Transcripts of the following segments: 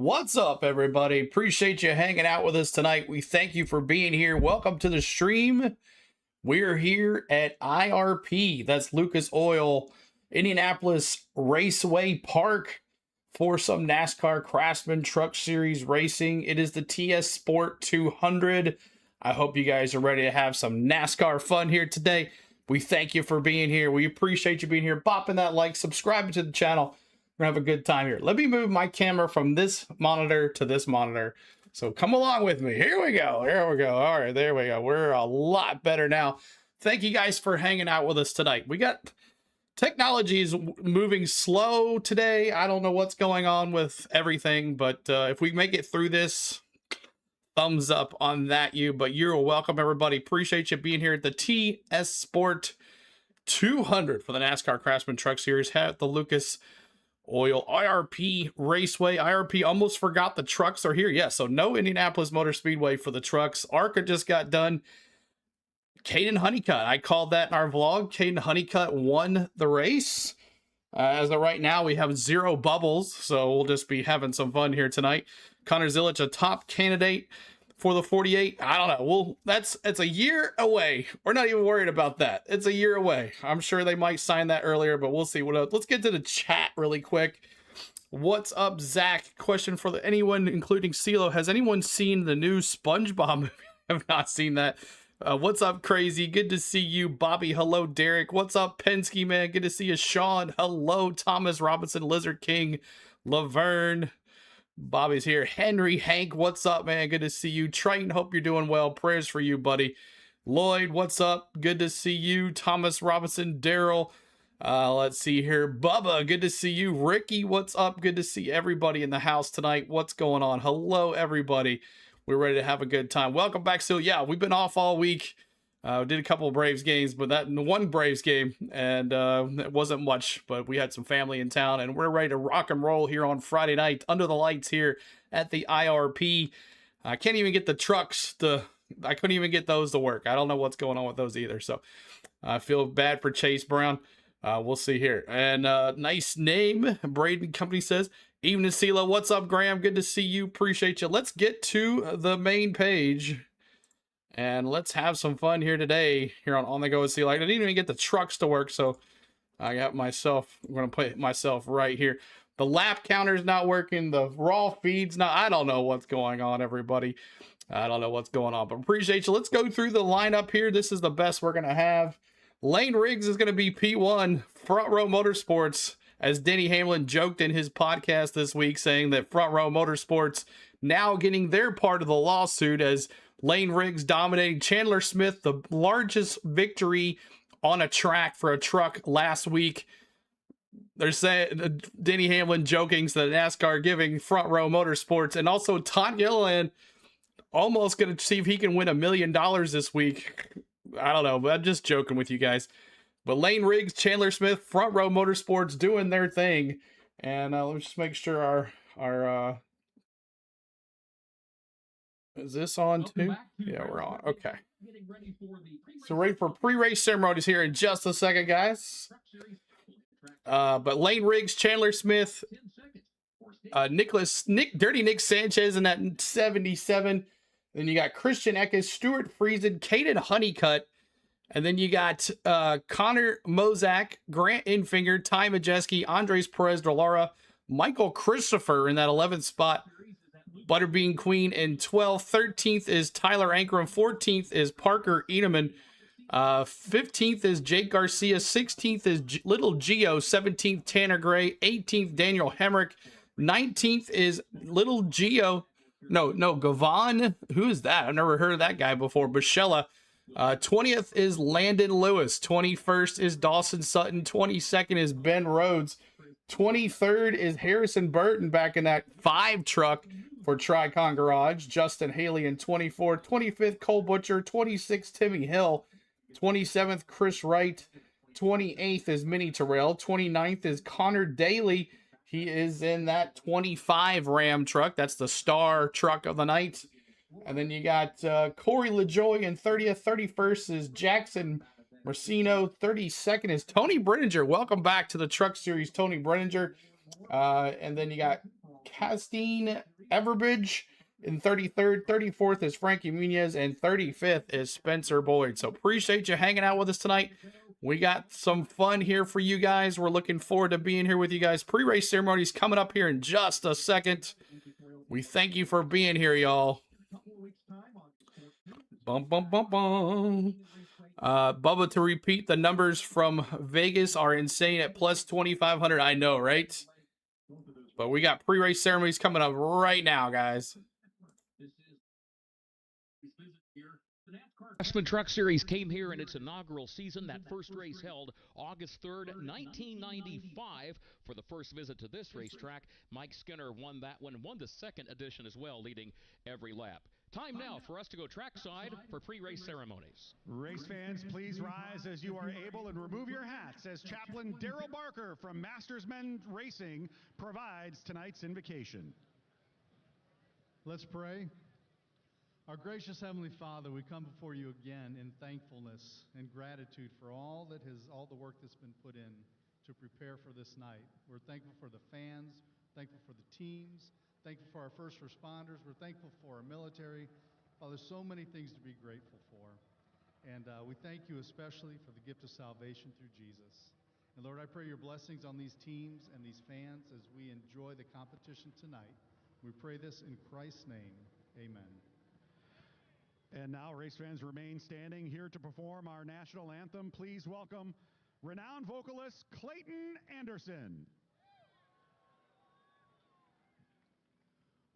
What's up, everybody? Appreciate you hanging out with us tonight. We thank you for being here. Welcome to the stream. We're here at IRP, that's Lucas Oil, Indianapolis Raceway Park for some NASCAR Craftsman Truck Series racing. It is the TSPORT 200. I hope you guys are ready to have some NASCAR fun here today. We thank you for being here. We appreciate you being here. Bopping that like, subscribing to the channel. We're gonna have a good time here. Let me move my camera from this monitor to this monitor. So come along with me. Here we go. Here we go. All right, there we go. We're a lot better now. Thank you guys for hanging out with us tonight. We got technology is moving slow today. I don't know what's going on with everything, but if we make it through this, thumbs up on that, but you're welcome, everybody. Appreciate you being here at the TSPORT 200 for the NASCAR Craftsman Truck Series at the Lucas Oil IRP Raceway. IRP almost forgot the trucks are here. Yeah, so no Indianapolis Motor Speedway for the trucks. ARCA just got done. Caden Honeycutt, I called that in our vlog. Caden Honeycutt won the race. As of right now, we have 0 bubbles, so we'll just be having some fun here tonight. Connor Zilic, a top candidate for the 48. I don't know. Well, it's a year away. We're not even worried about that. It's a year away. I'm sure they might sign that earlier, but we'll see. Let's get to the chat really quick. What's up, Zach? Question for anyone, including CeeLo. Has anyone seen the new SpongeBob movie? I have not seen that. What's up, Crazy? Good to see you. Bobby, hello. Derek, what's up? Penske, man, good to see you. Sean, hello. Thomas Robinson, Lizard King, Laverne, Bobby's here. Henry, Hank, what's up, man? Good to see you. Triton, hope you're doing well. Prayers for you, buddy. Lloyd, what's up? Good to see you. Thomas Robinson, Daryl. Let's see here. Bubba, good to see you. Ricky, what's up? Good to see everybody in the house tonight. What's going on? Hello, everybody. We're ready to have a good time. Welcome back. So, yeah, we've been off all week. Did a couple of Braves games, but that one Braves game, and it wasn't much, but we had some family in town, and we're ready to rock and roll here on Friday night under the lights here at the IRP. I can't even get the trucks I couldn't even get those to work. I don't know what's going on with those either, so I feel bad for Chase Brown. We'll see here. And nice name, Braden Company says. Evening, CeeLo. What's up, Graham? Good to see you. Appreciate you. Let's get to the main page. And let's have some fun here today here on the Go with CeeLo. I didn't even get the trucks to work, so I got myself, I'm going to put myself right here. The lap counter's not working. The raw feed's not, I don't know what's going on, everybody. I don't know what's going on, but appreciate you. Let's go through the lineup here. This is the best we're going to have. Lane Riggs is going to be P1, Front Row Motorsports, as Denny Hamlin joked in his podcast this week, saying that Front Row Motorsports now getting their part of the lawsuit as Lane Riggs dominating Chandler Smith, the largest victory on a track for a truck last week. They're saying Denny Hamlin joking so that NASCAR giving Front Row Motorsports, and also Todd Gilliland almost going to see if he can win $1 million this week. I don't know, but I'm just joking with you guys. But Lane Riggs, Chandler Smith, Front Row Motorsports doing their thing. And let's just make sure our is this on too? Yeah, we're on. Okay. So ready for pre-race ceremonies here in just a second, guys. But Lane Riggs, Chandler Smith, Dirty Nick Sanchez in that 77. Then you got Christian Eckes, Stuart Friesen, Caden Honeycutt. And then you got Connor Mozak, Grant Infinger, Ty Majeski, Andres Perez de Lara, Michael Christopher in that 11th spot. Butterbean Queen in 12th. 13th is Tyler Ankrum. 14th is Parker Eneman. 15th is Jake Garcia. 16th is Little Gio. 17th, Tanner Gray. 18th, Daniel Hemrick. 19th is Little Gio. No, Gavon. Who is that? I've never heard of that guy before. Bichella. 20th is Landon Lewis. 21st is Dawson Sutton. 22nd is Ben Rhodes. 23rd is Harrison Burton back in that 5 truck for Tricon Garage. Justin Haley in 24th. 25th, Cole Butcher. 26th, Timmy Hill. 27th, Chris Wright. 28th is Minnie Terrell. 29th is Connor Daly. He is in that 25 Ram truck. That's the star truck of the night. And then you got Corey LaJoy in 30th. 31st is Jackson Marcino. 32nd is Tony Brenninger. Welcome back to the Truck Series, Tony Brenninger. And then you got Castine Everbridge. In 33rd, 34th is Frankie Muniz, and 35th is Spencer Boyd. So appreciate you hanging out with us tonight. We got some fun here for you guys. We're looking forward to being here with you guys. Pre-race ceremonies coming up here in just a second. We thank you for being here, y'all. Bum, bum, bum, bum. Bubba, to repeat, the numbers from Vegas are insane at plus 2,500. I know, right? But we got pre-race ceremonies coming up right now, guys. Craftsman Truck Series came here in its inaugural season. That first race held August 3rd, 1995. For the first visit to this racetrack, Mike Skinner won that one, won the second edition as well, leading every lap. Time now for us to go trackside for pre-race ceremonies. Race fans, please rise as you are able and remove your hats as Chaplain Daryl Barker from Mastersmen Racing provides tonight's invocation. Let's pray. Our gracious Heavenly Father, we come before you again in thankfulness and gratitude for all the work that's been put in to prepare for this night. We're thankful for the fans, thankful for the teams, thankful for our first responders. We're thankful for our military. Father, so many things to be grateful for. And we thank you especially for the gift of salvation through Jesus. And Lord, I pray your blessings on these teams and these fans as we enjoy the competition tonight. We pray this in Christ's name. Amen. And now race fans remain standing here to perform our national anthem. Please welcome renowned vocalist Clayton Anderson.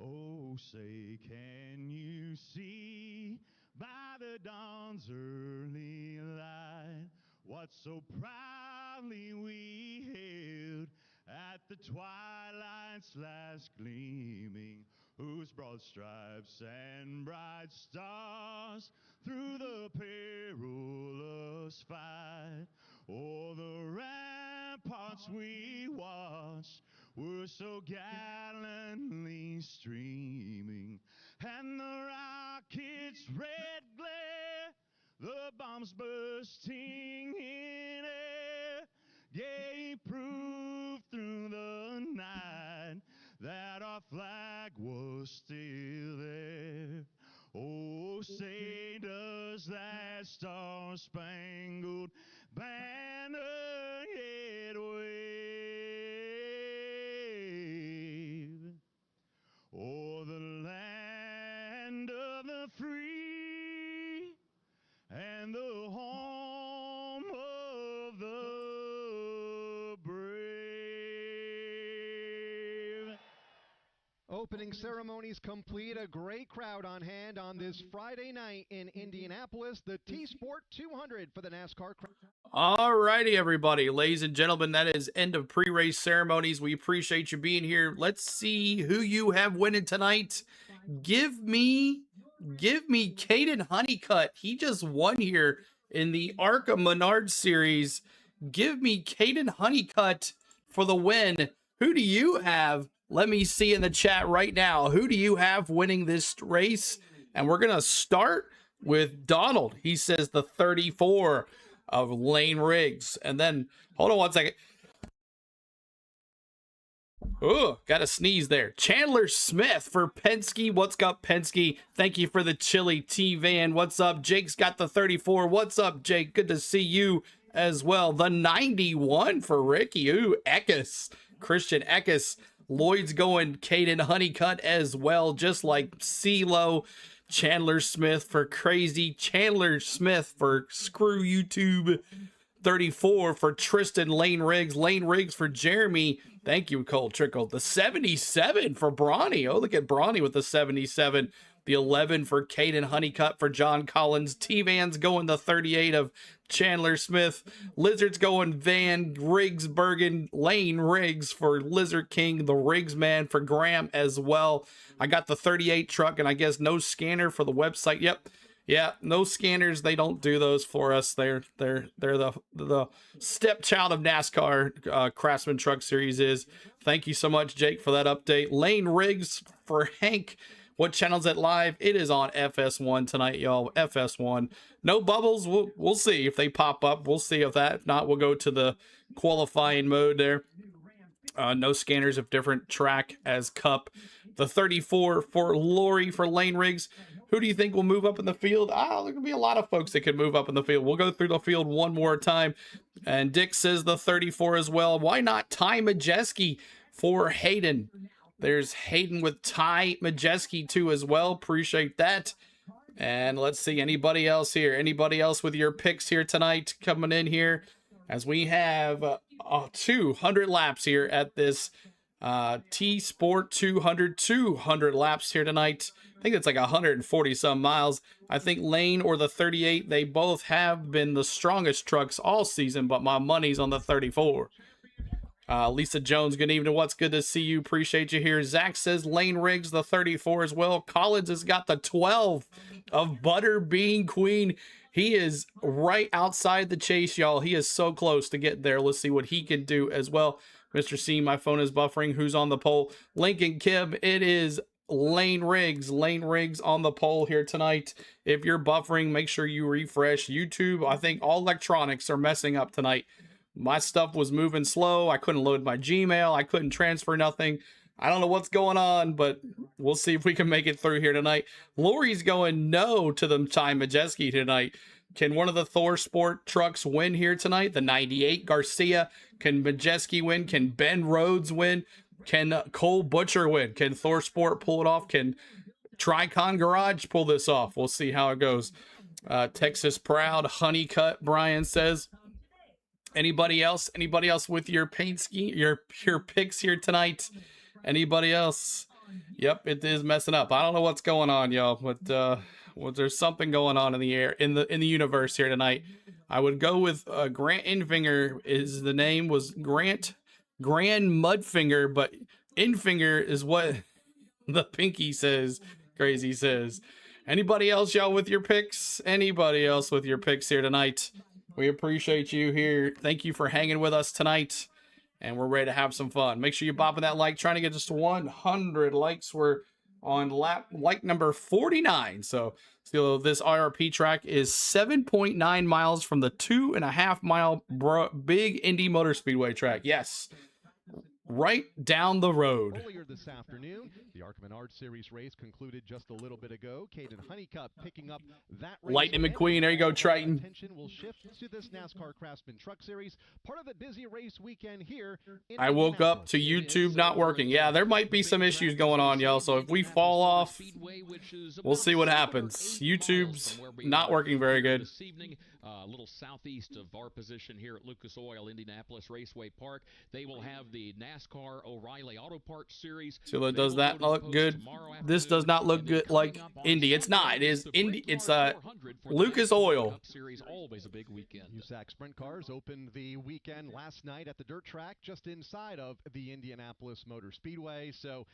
Oh, say, can you see by the dawn's early light what so proudly we hailed at the twilight's last gleaming, whose broad stripes and bright stars through the perilous fight o'er the ramparts we watched were so gallantly streaming, and the rocket's red glare, the bombs bursting in air, gave proof through the night that our flag was still there. Oh, say does that star-spangled banner yet wave o'er the land of the free and the home of the brave. Opening ceremonies complete. A great crowd on hand on this Friday night in Indianapolis. The TSPORT 200 for the NASCAR. All righty, everybody. Ladies and gentlemen, that is end of pre-race ceremonies. We appreciate you being here. Let's see who you have winning tonight. Give me Caden Honeycutt. He just won here in the ARCA Menard Series. Give me Caden Honeycutt for the win. Who do you have? Let me see in the chat right now. Who do you have winning this race? And we're going to start with Donald. He says the 34 of Lane Riggs. And then, hold on one second. Oh, got a sneeze there. Chandler Smith for Penske. What's up, Penske? Thank you for the chili T-Van. What's up? Jake's got the 34. What's up, Jake? Good to see you as well. The 91 for Ricky. Ooh, Eckes. Christian Eckes. Lloyd's going Caden Honeycutt as well, just like CeeLo. Chandler Smith for Crazy. Chandler Smith for Screw YouTube. 34 for Tristan. Lane Riggs. Lane Riggs for Jeremy. Thank you, Cole Trickle. The 77 for Bronny. Oh, look at Bronny with the 77. The 11 for Caden Honeycutt for John Collins. T-Van's going the 38 of Chandler Smith. Lizard's going Van Rigsbergen. Lane Riggs for Lizard King. The Riggs Man for Graham as well. I got the 38 truck, and I guess no scanner for the website. Yep. Yeah, no scanners. They don't do those for us. They're the stepchild of NASCAR. Craftsman Truck Series is. Thank you so much, Jake, for that update. Lane Riggs for Hank. What channel's it live? It is on FS1 tonight, y'all. FS1. No bubbles. We'll see if they pop up. We'll see if that. If not, we'll go to the qualifying mode there. No scanners of different track as Cup. The 34 for Lori for Lane Riggs. Who do you think will move up in the field? There's going to be a lot of folks that can move up in the field. We'll go through the field one more time. And Dick says the 34 as well. Why not Ty Majeski for Hayden? There's Hayden with Ty Majeski too as well. Appreciate that. And let's see, anybody else here? Anybody else with your picks here tonight coming in here? As we have 200 laps here at this TSPORT 200 laps here tonight. I think it's like 140 some miles. I think Lane or the 38, they both have been the strongest trucks all season, but my money's on the 34. Lisa Jones, good evening. What's good to see you? Appreciate you here. Zach says Lane Riggs, the 34 as well. Collins has got the 12 of Butter Bean Queen. He is right outside the chase, y'all. He is so close to get there. Let's see what he can do as well. Mr. C, my phone is buffering. Who's on the pole? Lincoln Kib, it is Lane Riggs. Lane Riggs on the pole here tonight. If you're buffering, make sure you refresh YouTube. I think all electronics are messing up tonight. My stuff was moving slow. I couldn't load my Gmail. I couldn't transfer nothing. I don't know what's going on, but we'll see if we can make it through here tonight. Lori's going no to the Ty Majeski tonight. Can one of the TSPORT trucks win here tonight? The 98 Garcia. Can Majeski win? Can Ben Rhodes win? Can Cole Butcher win? Can TSPORT pull it off? Can Tricon Garage pull this off? We'll see how it goes. Texas Proud, Honeycut, Brian says. Anybody else? Anybody else with your paint scheme, your picks here tonight? Anybody else? Yep, it is messing up. I don't know what's going on, y'all, but there's something going on in the air, in the universe here tonight. I would go with Grant Infinger. Is the name was Grand Mudfinger, but Infinger is what the pinky says. Crazy says. Anybody else, y'all, with your picks? Anybody else with your picks here tonight? We appreciate you here. Thank you for hanging with us tonight. And we're ready to have some fun. Make sure you bopping that like. Trying to get just 100 likes. We're on like number 49. So this IRP track is 7.9 miles from the 2.5 mile big Indy Motor Speedway track. Yes. Right down the road. Earlier this afternoon, the Arkman Art Series race concluded just a little bit ago. Caden Honeycutt picking up that race. Lightning McQueen, there you go, Triton. Attention will shift to this NASCAR Craftsman Truck Series, part of the busy race weekend here. I woke up to YouTube not working. Yeah, there might be some issues going on, y'all. So if we fall off, we'll see what happens. YouTube's not working very good. A little southeast of our position here at Lucas Oil, Indianapolis Raceway Park. They will have the NASCAR O'Reilly Auto Parts Series. So does that look good? This does not look good like Indy. It's not. It is Indy. It's Lucas Oil. Series, always a big weekend. USAC Sprint Cars opened the weekend last night at the dirt track just inside of the Indianapolis Motor Speedway. So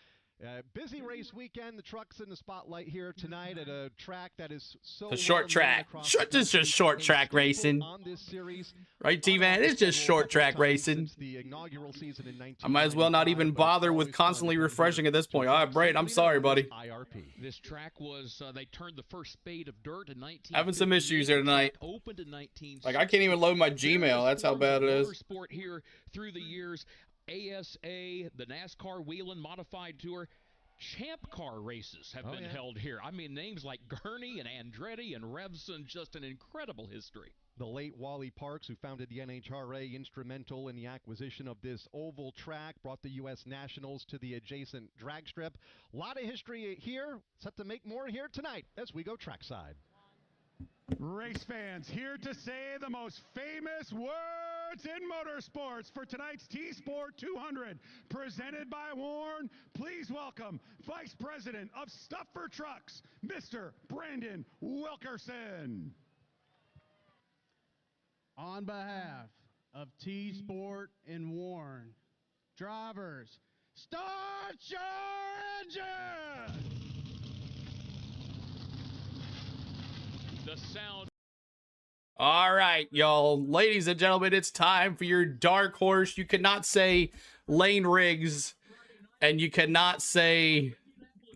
busy race weekend. The truck's in the spotlight here tonight at a track that is so a short track. It's just short track racing. On this series, right, T-Van? It's just short track racing. The inaugural season in I might as well not even bother with constantly refreshing at this point. All right, Braden, I'm sorry, buddy. IRP. This track was, they turned the first spade of dirt in 19. Having some issues here tonight. Opened in 19. Like, I can't even load my Gmail. That's how bad it is. Sport here through the years. ASA, the NASCAR Whelen Modified Tour, Champ Car races have been held here. I mean, names like Gurney and Andretti and Revson, just an incredible history. The late Wally Parks, who founded the NHRA, instrumental in the acquisition of this oval track, brought the U.S. Nationals to the adjacent drag strip. A lot of history here, set to make more here tonight as we go trackside. Race fans, here to say the most famous words in motorsports for tonight's TSPORT 200, presented by Warn. Please welcome Vice President of Stuff for Trucks, Mr. Brandon Wilkerson. On behalf of TSPORT and Warn, drivers, start your engine! The sound. All right, y'all. Ladies and gentlemen, it's time for your dark horse. You cannot say Lane Riggs, and you cannot say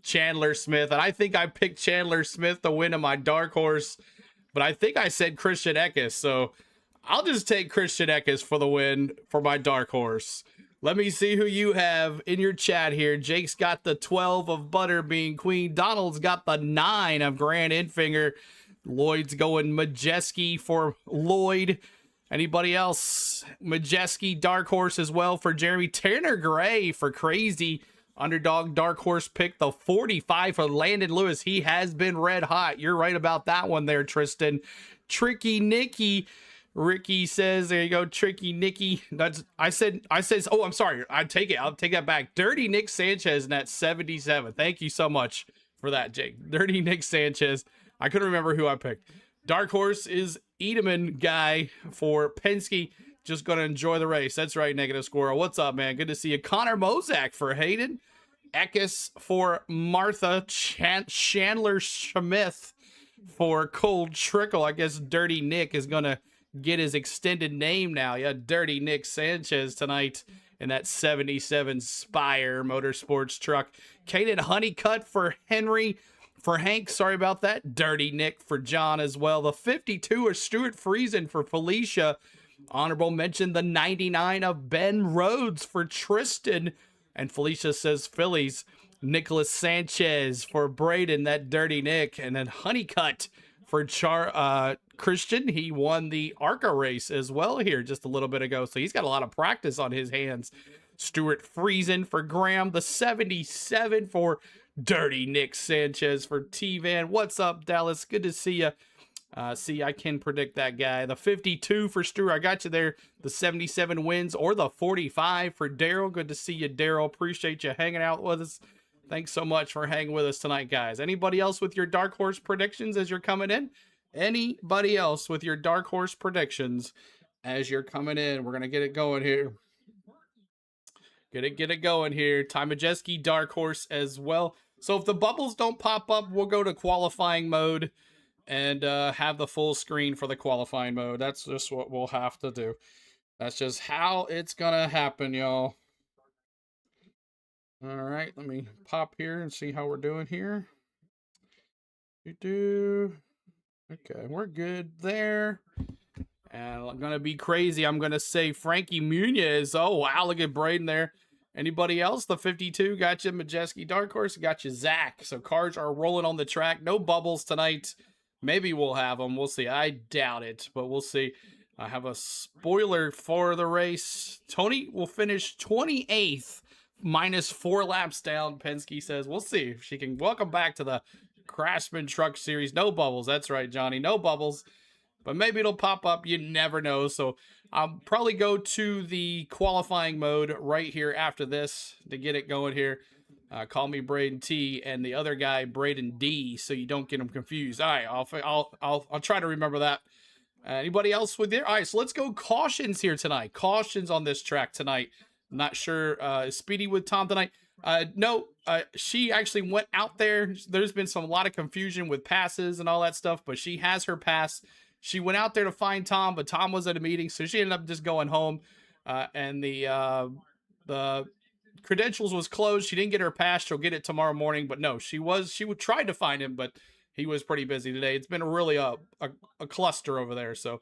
Chandler Smith. And I think I picked Chandler Smith to win in my dark horse, but I think I said Christian Eckes. So I'll just take Christian Eckes for the win for my dark horse. Let me see who you have in your chat here. Jake's got the 12 of Butter being Queen. Donald's got the 9 of Grand Infinger. Lloyd's going Majeski for Lloyd. Anybody else? Majeski Dark Horse as well for Jeremy. Tanner Gray for Crazy. Underdog Dark Horse pick the 45 for Landon Lewis. He has been red hot. You're right about that one there, Tristan. Tricky Nicky. Ricky says, there you go, Tricky Nicky. I said, oh, I'm sorry. I'll take that back. Dirty Nick Sanchez in that 77. Thank you so much for that, Jake. Dirty Nick Sanchez. I couldn't remember who I picked. Dark Horse is Edelman guy for Penske. Just going to enjoy the race. That's right, Negative Squirrel. What's up, man? Good to see you. Connor Mozak for Hayden. Eckes for Martha. Chandler Schmith for Cold Trickle. I guess Dirty Nick is going to get his extended name now. Yeah, Dirty Nick Sanchez tonight in that 77 Spire Motorsports truck. Caden Honeycutt for Henry. For Hank, sorry about that. Dirty Nick for John as well. The 52 of Stuart Friesen for Felicia. Honorable mention the 99 of Ben Rhodes for Tristan. And Felicia says Phillies. Nicholas Sanchez for Braden, that Dirty Nick. And then Honeycutt for Christian. He won the ARCA race as well here just a little bit ago. So he's got a lot of practice on his hands. Stuart Friesen for Graham. The 77 for Dirty Nick Sanchez for T-Van. What's up, Dallas? Good to see you. See, I can predict that guy. The 52 for Stuart. I got you there. The 77 wins or the 45 for Daryl. Good to see you, Daryl. Appreciate you hanging out with us. Thanks so much for hanging with us tonight, guys. Anybody else with your Dark Horse predictions as you're coming in? Anybody else with your Dark Horse predictions as you're coming in? We're going to get it going here. Get it going here. Ty Majeski, Dark Horse as well. So if the bubbles don't pop up, we'll go to qualifying mode and have the full screen for the qualifying mode. That's just what we'll have to do. That's just how it's going to happen, y'all. All right, let me pop here and see how we're doing here. Okay, we're good there. And I'm going to be crazy. I'm going to say Frankie Muniz. Oh, wow, look at Braden there. Anybody else? The 52 got you. Majeski Dark Horse got you. Zach. So cars are rolling on the track. No bubbles tonight. Maybe we'll have them. We'll see. I doubt it, but we'll see. I have a spoiler for the race. Tony will finish 28th, minus 4 laps down. Penske says, we'll see if she can. Welcome back to the Craftsman Truck Series. No bubbles. That's right, Johnny. No bubbles. But maybe it'll pop up. You never know. So I'll probably go to the qualifying mode right here after this to get it going here. Call me Braden T and the other guy Braden D, so you don't get them confused. All right, I'll try to remember that. Anybody else with there? All right, so let's go cautions here tonight. Cautions on this track tonight. I'm not sure. Is Speedy with Tom tonight? No, she actually went out there. There's been a lot of confusion with passes and all that stuff, but she has her pass. She went out there to find Tom, but Tom was at a meeting, so she ended up just going home. And the credentials was closed. She didn't get her pass. She'll get it tomorrow morning. But no, she would try to find him, but he was pretty busy today. It's been really a cluster over there. So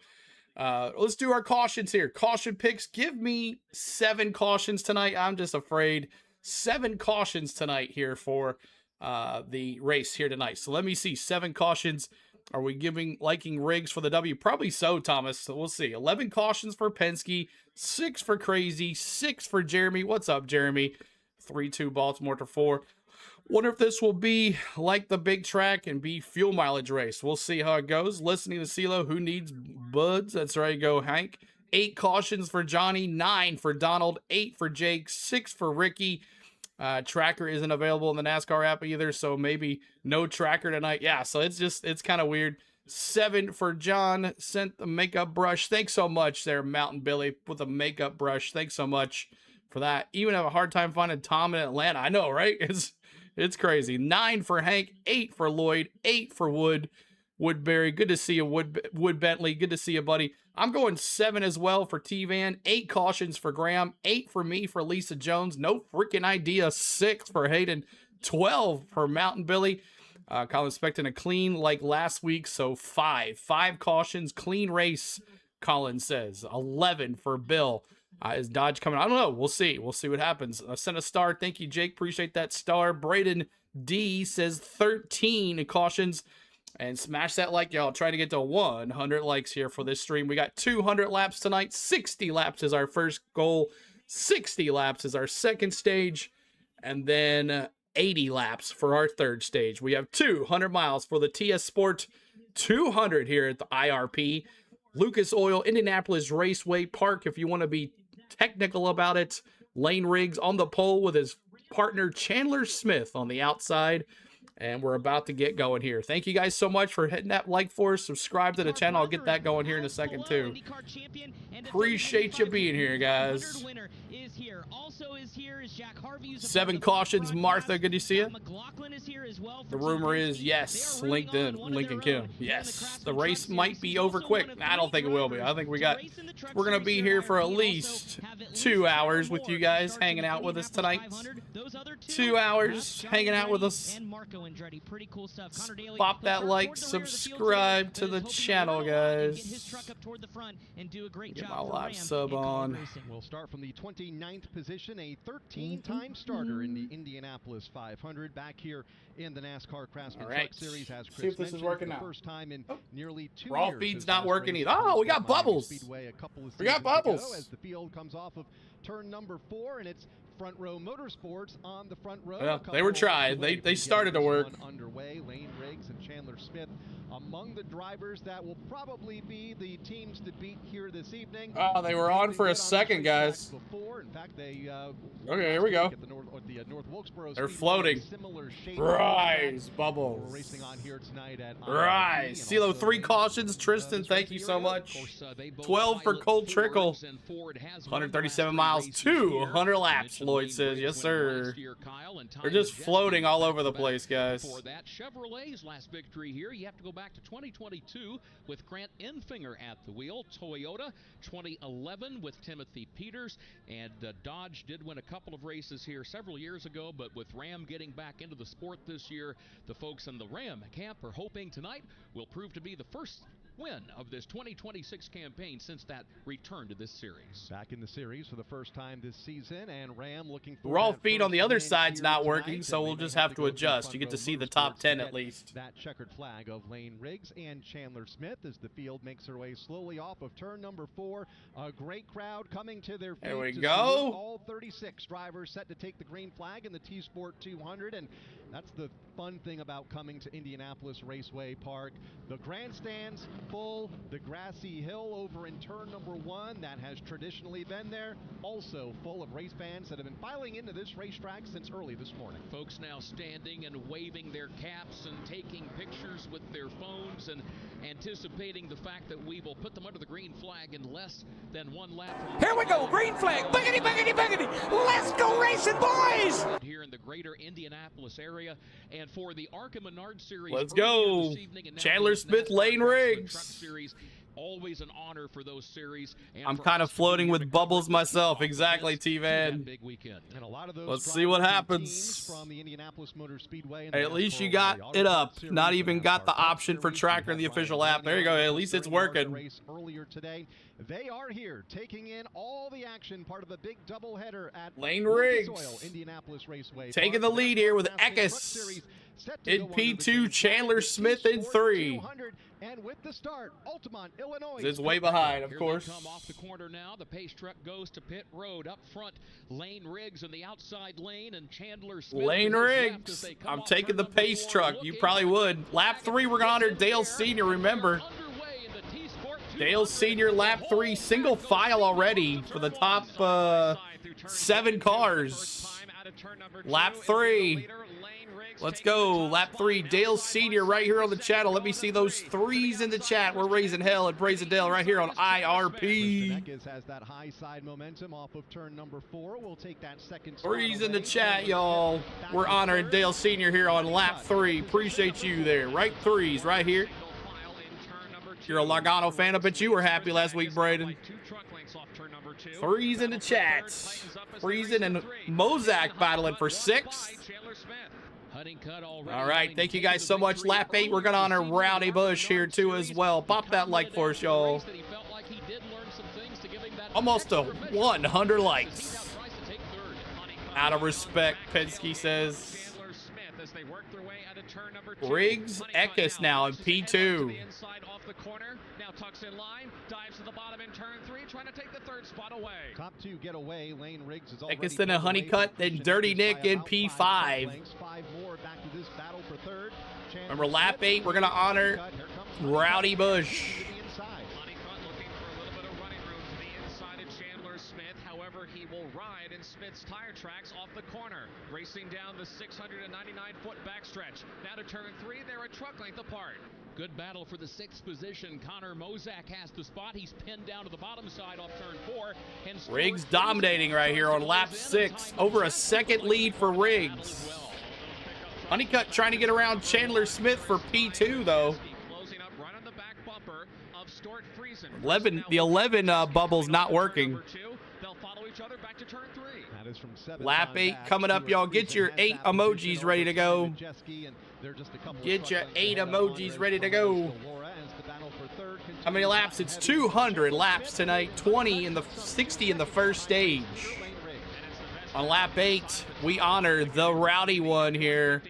let's do our cautions here. Caution picks. Give me 7 cautions tonight. I'm just afraid. 7 cautions tonight here for the race here tonight. So let me see. 7 cautions. Are we liking Riggs for the W? Probably so, Thomas. So we'll see. 11 cautions for Penske, 6 for Crazy, 6 for Jeremy. What's up, Jeremy? 3-2 Baltimore to 4. Wonder if this will be like the big track and be fuel mileage race. We'll see how it goes. Listening to CeeLo, who needs buds? That's right, go Hank. 8 cautions for Johnny, 9 for Donald, 8 for Jake, 6 for Ricky. Tracker isn't available in the NASCAR app either, so maybe no tracker tonight. Yeah, so it's kind of weird. 7 for John. Sent the makeup brush. Thanks so much there, Mountain Billy, with a makeup brush. Thanks so much for that. Even have a hard time finding Tom in Atlanta. I know, right? It's crazy. 9 for Hank, 8 for Lloyd, 8 for Woodbury. Good to see you, Wood Bentley. Good to see you, buddy. I'm going 7 as well for T-Van. 8 cautions for Graham. 8 for me for Lisa Jones. No freaking idea. 6 for Hayden. 12 for Mountain Billy. Colin expecting a clean like last week, so 5. 5 cautions. Clean race, Colin says. 11 for Bill. Is Dodge coming? I don't know. We'll see. We'll see what happens. I sent a star. Thank you, Jake. Appreciate that star. Braden D says 13 cautions. And smash that like, y'all. Try to get to 100 likes here for this stream. We got 200 laps tonight. 60 laps is our first goal. 60 laps is our second stage. And then 80 laps for our third stage. We have 200 miles for the TSPORT 200 here at the IRP. Lucas Oil, Indianapolis Raceway Park, if you want to be technical about it. Lane Riggs on the pole with his partner Chandler Smith on the outside. And we're about to get going here. Thank you guys so much for hitting that like for us. Subscribe to the channel. I'll get that going here in a second too. Appreciate you being here, guys. 7 cautions. Martha, good to see you. The rumor is, yes, Lincoln Kim. Yes, the race might be over quick. I don't think it will be. I think we're going to be here for at least 2 hours with you guys hanging out with us tonight. 2 hours hanging out with us. Pop that like, subscribe to the channel, guys. Get my live sub on. We'll start from the 29th position, a 13-time starter in the Indianapolis 500. Back here in the NASCAR Craftsman Truck Series, has see if this is working now. First time in nearly 2 raw years. Feed's not working either. Oh, we got bubbles. We got bubbles. As the field comes off of turn number 4, and it's Front Row Motorsports on the front row. Yeah, they were trying. They started to work. Underway. Lane Riggs and Chandler Smith among the drivers that will probably be the teams to beat here this evening. Oh, they were on for a second, guys. Before. In fact, they okay, here we go. North Wilkesboro they're floating. Rise, bubbles. We're racing on here tonight at Rise. CeeLo, 3 cautions. Tristan, thank you so much. 12 for Cole Trickle. 137 miles, 200 laps. Lloyd says, yes, sir. They're just floating all over the place, guys. For that Chevrolet's last victory here, you have to go back to 2022 with Grant Enfinger at the wheel. Toyota 2011 with Timothy Peters, and Dodge did win a couple of races here several years ago, but with Ram getting back into the sport this year, the folks in the Ram camp are hoping tonight will prove to be the first win of this 2026 campaign since that return to this series. Back in the series for the first time this season, and Ram looking for raw feed on the other side's not working, so we'll just have to adjust. You get to see the top 10 at least. That checkered flag of Lane Riggs and Chandler Smith as the field makes their way slowly off of turn number 4. A great crowd coming to their feet. There we go. All 36 drivers set to take the green flag in the TSPORT 200, and that's the fun thing about coming to Indianapolis Raceway Park. The grandstands full, the grassy hill over in turn number 1 that has traditionally been there, also full of race fans that have been filing into this racetrack since early this morning. Folks now standing and waving their caps and taking pictures with their phones and anticipating the fact that we will put them under the green flag in less than 1 lap. Here we go, green flag, boogity, boogity, boogity. Let's go racing, boys! Here in the greater Indianapolis area, and for the ARCA Menard Series. Let's go. Chandler Smith, Lane Riggs. Series, always an honor for those series. I'm kind of floating with bubbles myself. Exactly, T-Van. Big weekend. And a lot of those let's see what happens. From the Indianapolis Motor Speedway. Hey, at least you got it up. Not even got the option for tracker in the official app. There you go. At least it's working. Earlier today, they are here taking in all the action, part of a big doubleheader at Lane Riggs. Oil, Indianapolis Raceway. Taking the lead here with Eckes in P2, Chandler Smith in 3. And with the start, Altamont, Illinois. It's way behind, of course. Here they come off the corner now. The pace truck goes to pit road. Up front, Lane Riggs in the outside lane, and Chandler Smith. Lane Riggs. I'm taking the pace truck. You probably would. Lap 3, we're going to honor Dale Sr., remember. Dale Sr. lap 3, single file already for the top 7 cars. Lap 3. Let's go. Lap 3. Dale Sr. right here on the channel. Let me see those 3s in the chat. We're raising hell and praising Dale right here on IRP. Has that high side momentum off of turn number 4. We'll take that second 3s in the chat, y'all. We're honoring Dale Sr. here on lap 3. Appreciate you there. Right 3s right here. You're a Logano fan. I bet you were happy last week, Braden. 3s in the chat. Friesen and Mozak battling for 6th. All right, thank you guys so much. Lap 8, we're going to honor Rowdy Bush here too as well. Pop that like for us, y'all. Almost to 100 likes. Out of respect, Penske says. Riggs Eckes now in P2. Now tucks in line, dives to the bottom in turn 3, trying to take the third spot away. Top 2 get away. Lane Riggs is Eckes then a Honeycutt, then Dirty Nick in P5. 5 more back to this battle for third. Remember lap 8, we're gonna honor Rowdy Bush. He will ride in Smith's tire tracks off the corner, racing down the 699-foot backstretch. Now to turn 3, they're a truck length apart. Good battle for the 6th position. Connor Mozak has the spot. He's pinned down to the bottom side off turn 4. And Riggs dominating right here on lap 6. Over a second lead for Riggs. Honeycutt trying to get around Chandler Smith for P2 though. Closing up right on the back bumper of Stuart Friesen. 11 bubble's not working. They'll follow each other back to turn 3. That is from 7 Lap 8 coming up, y'all. Get your 8 emojis ready to go. Get your 8 emojis ready to go. How many laps? It's 200 laps tonight. 60 in the first stage. On lap 8, we honor the Rowdy one here.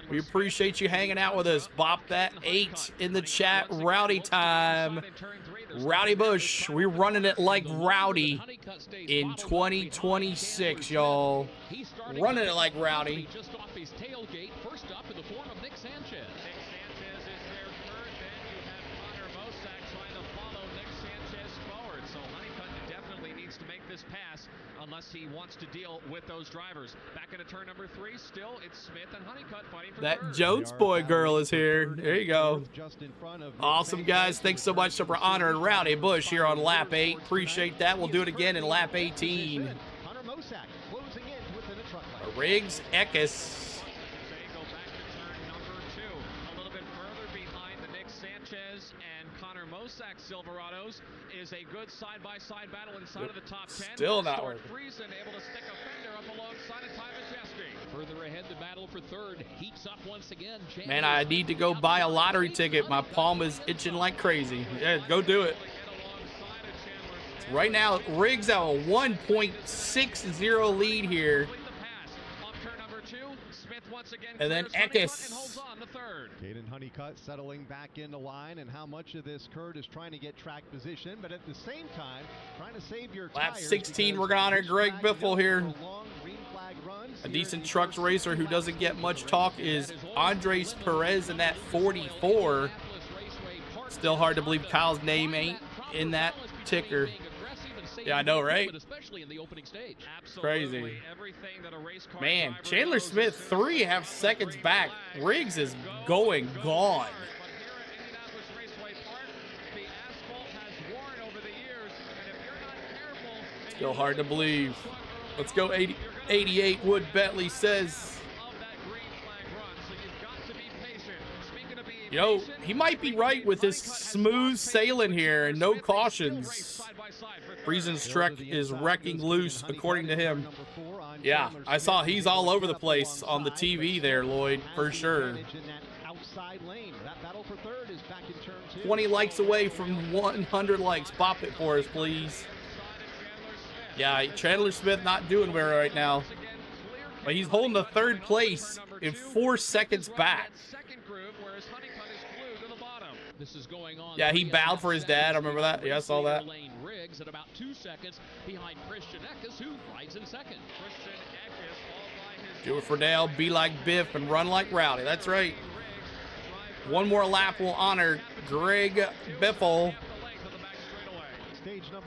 We appreciate you hanging out with us. Bop that 8 in the chat. Rowdy time. Rowdy Bush, we're running it like Rowdy in 2026, y'all. Running it like Rowdy. Just off his tailgate, first up in the form of Nick Sanchez. Nick Sanchez is their third. Then you have Connor Mozak trying to follow Nick Sanchez forward. So Honeycutt definitely needs to make this pass unless he wants to deal with those drivers. Back into turn number 3, still it's Smith and Honeycutt fighting for That third. Jones boy girl is here. There you go. Awesome, guys. Thanks so much for honoring Rowdy Bush here on lap 8. Appreciate that. We'll do it again in lap 18. Riggs Eckes. Go back to turn number 2. A little bit further behind the Nick Sanchez and Connor Mozak Silverados is a good side-by-side battle inside of the top 10. Still not working. Friesen able to stick a fender up alongside of Ty Majeski. Further ahead, the battle for third heats up once again. Man, I need to go buy a lottery ticket. My palm is itching like crazy. Yeah, go do it. Right now, Riggs out a 1.60 lead here. And then Eckes. Caden Honeycutt settling back into line, and how much of this Kurt is trying to get track position, but at the same time trying to save your Lap tires. 16, we're gonna honor Greg Biffle here. A decent trucks racer who doesn't get much talk is Andres Perez in that 44. Still hard to believe Kyle's name ain't in that ticker. Yeah, I know, right? Especially in the opening stage. Crazy. Man, Chandler Smith 3.5 seconds back. Riggs is gone. Still hard to believe. Let's go 88. Wood Bentley says. You know, he might be right with his smooth sailing here and no cautions. Friesen's truck is wrecking loose, according to him. Yeah, I saw he's all over the place on the TV there, Lloyd, for sure. 20 likes away from 100 likes. Bop it for us, please. Yeah, Chandler Smith not doing well right now. But he's holding the third place in 4 seconds back. Yeah, he bowed for his dad. I remember that. Yeah, I saw that. Riggs at about 2 seconds behind Christian Eckes, who rides in second. Do it for Dale. Be like Biff and run like Rowdy. That's right. One more lap will honor Greg Biffle.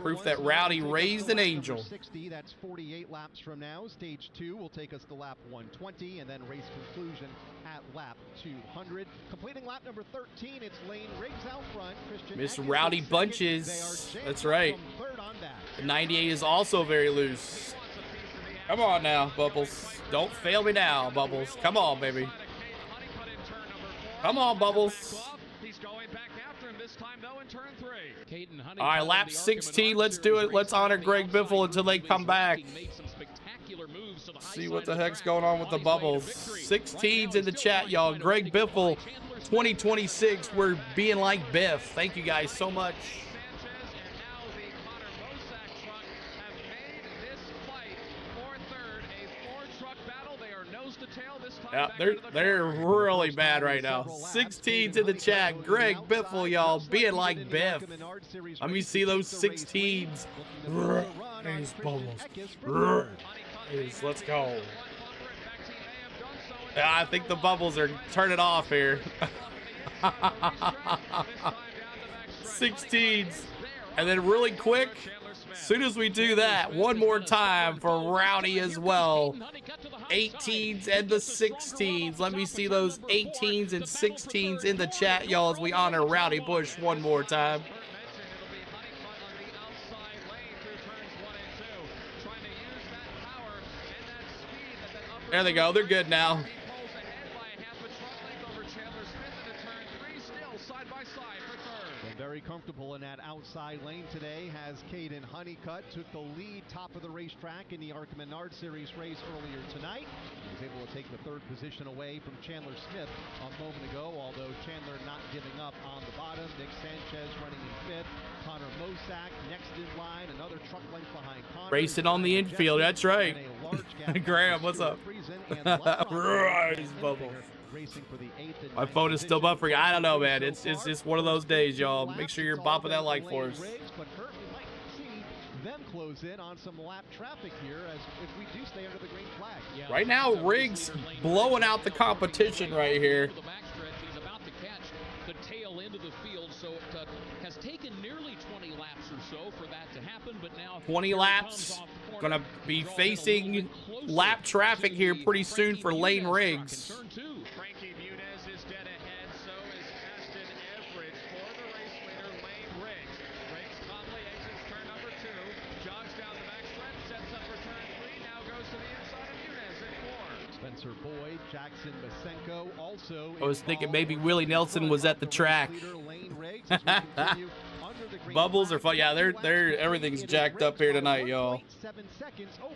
Proof that Rowdy raised an angel. 60, that's 48 laps from now. Stage 2 will take us to lap 120, and then race conclusion at lap 200. Completing lap number 13, it's Lane Riggs out front. Miss Rowdy Bunches. That's right. The 98 is also very loose. Come on now, Bubbles. Don't fail me now, Bubbles. Come on, baby. Come on, Bubbles. All right, lap 16. Let's do it. Let's honor Greg Biffle until they come back. See what the heck's going on with the Bubbles. 16's in the chat, y'all. Greg Biffle, 2026. We're being like Biff. Thank you guys so much. Yeah, they're really bad right now. 16s in the chat. Greg Biffle, y'all, being like Biff. Let me see those 16s. These bubbles. Let's go. Yeah, I think the bubbles are turning off here. 16s. And then really quick, as soon as we do that, one more time for Rowdy as well. 18s and the 16s. Let me see those 18s and 16s in the chat, y'all, as we honor Rowdy Bush one more time. There they go. They're good now. Very comfortable in that outside lane today has Caden Honeycutt. Took the lead top of the racetrack in the ARCA Menard Series race earlier tonight. He was able to take the third position away from Chandler Smith a moment ago, although Chandler not giving up on the bottom. Nick Sanchez running in fifth. Connor Mosack next in line, another truck length behind Connor. Racing on the infield, that's right. Graham, what's up? Rise, bubbles. My phone is still buffering. I don't know, man. It's just one of those days, y'all. Make sure you're bopping that like for us. Them close in on some lap traffic here as if we do stay under the green flag. Right now, Riggs blowing out the competition right here. He's about to catch the tail end of the field, so it has taken nearly 20 laps or so for that to happen, but now 20 laps. Gonna be facing lap traffic here pretty soon for Lane Riggs. Frankie Muniz is dead ahead, so is Aston Everett for the race leader, Lane Riggs. Riggs calmly exits turn number 2, jogs down the backstretch, sets up for turn 3, now goes to the inside of Muniz at 4. Spencer Boyd, Jackson Masenko also. I was thinking maybe Willie Nelson was at the track. Bubbles are fun. Yeah, they're everything's jacked up here tonight, y'all.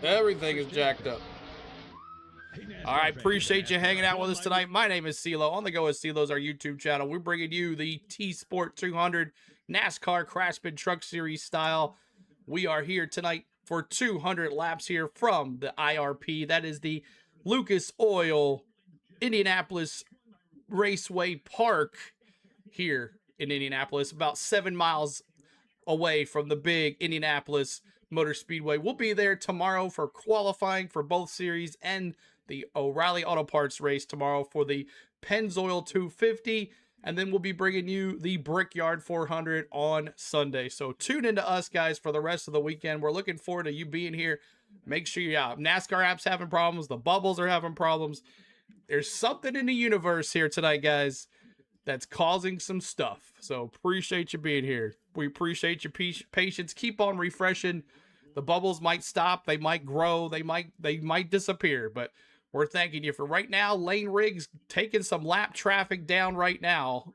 Everything is jacked up. All right, appreciate you hanging out with us tonight. My name is CeeLo. On the Go with CeeLo's our YouTube channel. We're bringing you the TSPORT 200 NASCAR Craftsman Truck Series style. We are here tonight for 200 laps here from the IRP. That is the Lucas Oil Indianapolis Raceway Park here in Indianapolis, about 7 miles away from the big Indianapolis Motor Speedway. We'll be there tomorrow for qualifying for both series and the O'Reilly Auto Parts race tomorrow for the Pennzoil 250. And then we'll be bringing you the Brickyard 400 on Sunday. So tune into us, guys, for the rest of the weekend. We're looking forward to you being here. Make sure you're out. NASCAR app's having problems. The bubbles are having problems. There's something in the universe here tonight, guys, that's causing some stuff. So appreciate you being here. We appreciate your patience. Keep on refreshing. The bubbles might stop. They might grow. They might disappear. But we're thanking you for right now. Lane Riggs taking some lap traffic down right now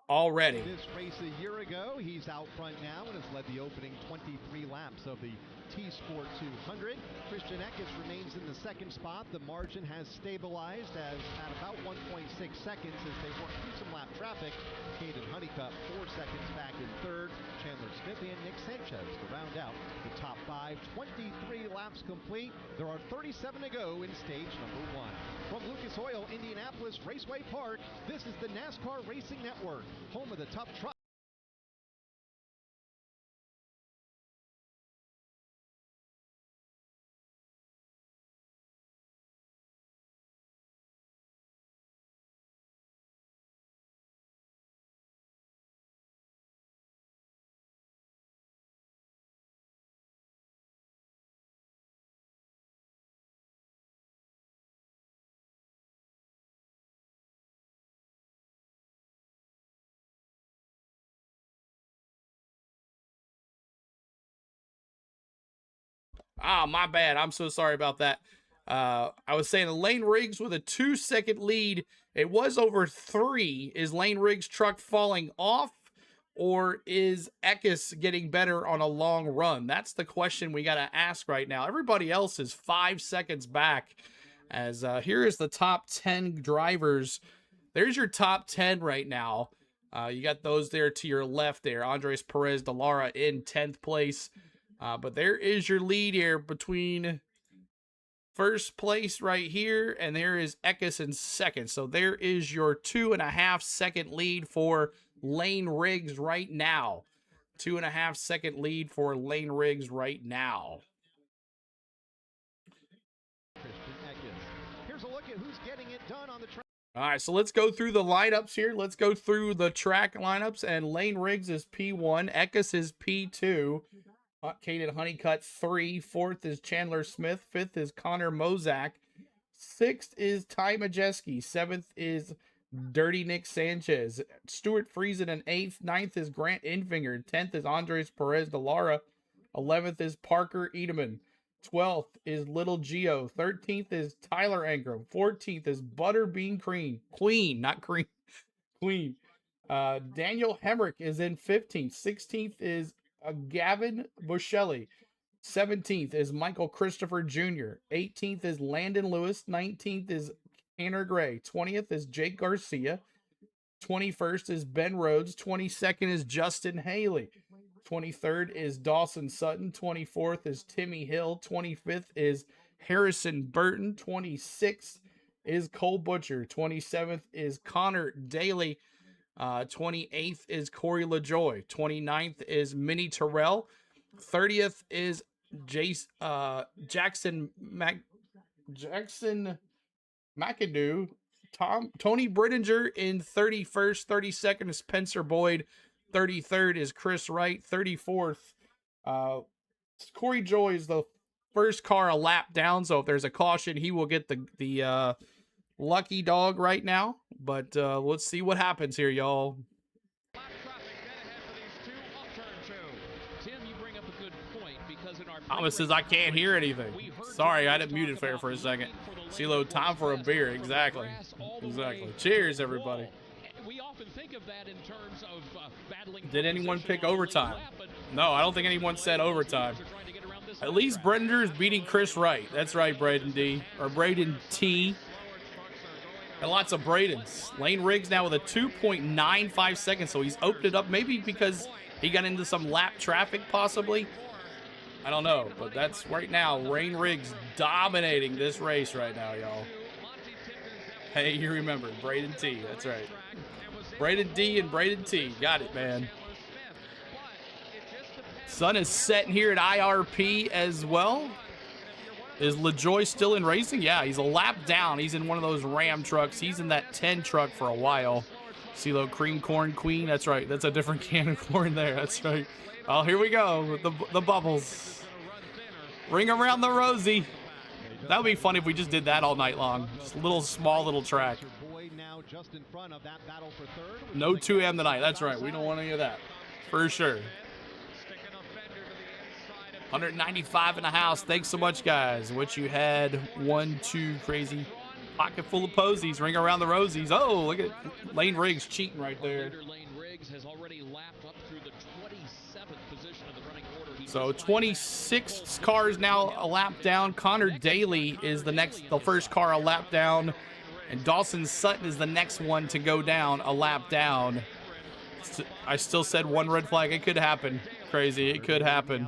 already. This race a year ago, he's out front now and has led the opening 23 laps of the TSPORT 200. Christian Eckes remains in the second spot. The margin has stabilized at about 1.6 seconds as they work through some lap traffic. Caden Honeycutt 4 seconds back in third. Chandler Smith and Nick Sanchez to round out the top 5. 23 laps complete. There are 37 to go in stage number 1. From Lucas Oil, Indianapolis Raceway Park, this is the NASCAR Racing Network, home of the tough truck. Ah, my bad. I'm so sorry about that. I was saying Lane Riggs with a 2-second lead. It was over 3. Is Lane Riggs' truck falling off, or is Eckes getting better on a long run? That's the question we got to ask right now. Everybody else is 5 seconds back. As here is the top 10 drivers. There's your top 10 right now. You got those there to your left there. Andres Perez de Lara in 10th place. But there is your lead here between first place right here, and there is Eckes in second. So there is your 2.5 second lead for Lane Riggs right now. 2.5 second lead for Lane Riggs right now. Here's a look at who's getting it done on the track. All right, so let's go through the lineups here. Let's go through the track lineups, and Lane Riggs is P1, Eckes is P2, Caden Honeycutt 3, 4th is Chandler Smith, 5th is Connor Mozak, 6th is Ty Majeski, 7th is Dirty Nick Sanchez, Stuart Friesen in 8th, 9th is Grant Infinger, 10th is Andres Perez de Lara, 11th is Parker Edeman, 12th is Little Geo. 13th is Tyler Ingram. 14th is Butterbean Queen, not Cream. Queen. Daniel Hemrick is in 15th. 16th is Gavin Buscelli. 17th is Michael Christopher Jr. 18th is Landon Lewis. 19th is Tanner Gray. 20th is Jake Garcia. 21st is Ben Rhodes. 22nd is Justin Haley. 23rd is Dawson Sutton. 24th is Timmy Hill. 25th is Harrison Burton. 26th is Cole Butcher. 27th is Connor Daly. 28th is Corey LaJoy. 29th is Minnie Terrell. 30th is Jackson McAdoo. Tony Brittinger in 31st. 32nd is Spencer Boyd. 33rd is Chris Wright. 34th, Corey Joy is the first car a lap down, so if there's a caution, he will get the lucky dog right now. But let's see what happens here, y'all. Thomas says I can't hear anything. Sorry, I didn't mute it for a second. CeeLo, time for a beer. Exactly. Cheers, everybody. We often think of that in terms of battling. Did anyone pick overtime? No, I don't think anyone said overtime. At least Brendinger is beating Chris Wright. That's right, Braden D. Or Braden T. And lots of Bradens. Lane Riggs now with a 2.95 seconds, so he's opened it up. Maybe because he got into some lap traffic, possibly. I don't know, but that's right now. Lane Riggs dominating this race right now, y'all. Hey, you remember, Braden T. That's right. Braden D and Braden T. Got it, man. Sun is setting here at IRP as well. Is LaJoy still in racing? Yeah, he's a lap down. He's in one of those Ram trucks. He's in that 10 truck for a while. CeeLo, Cream Corn Queen. That's right. That's a different can of corn there. That's right. Oh, here we go with the bubbles. Ring around the rosy. That would be funny if we just did that all night long. Just a small little track. No 2M tonight. That's right. We don't want any of that. For sure. 195 in the house. Thanks so much, guys. What you had, 1, 2, crazy. Pocket full of posies. Ring around the rosies. Oh, look at Lane Riggs cheating right there. Lane Riggs has already lapped up through the 27th position of the running order. So 26 cars now a lap down. Connor Daly is the first car a lap down. And Dawson Sutton is the next one to go down a lap down. I still said one red flag. It could happen. Crazy. It could happen.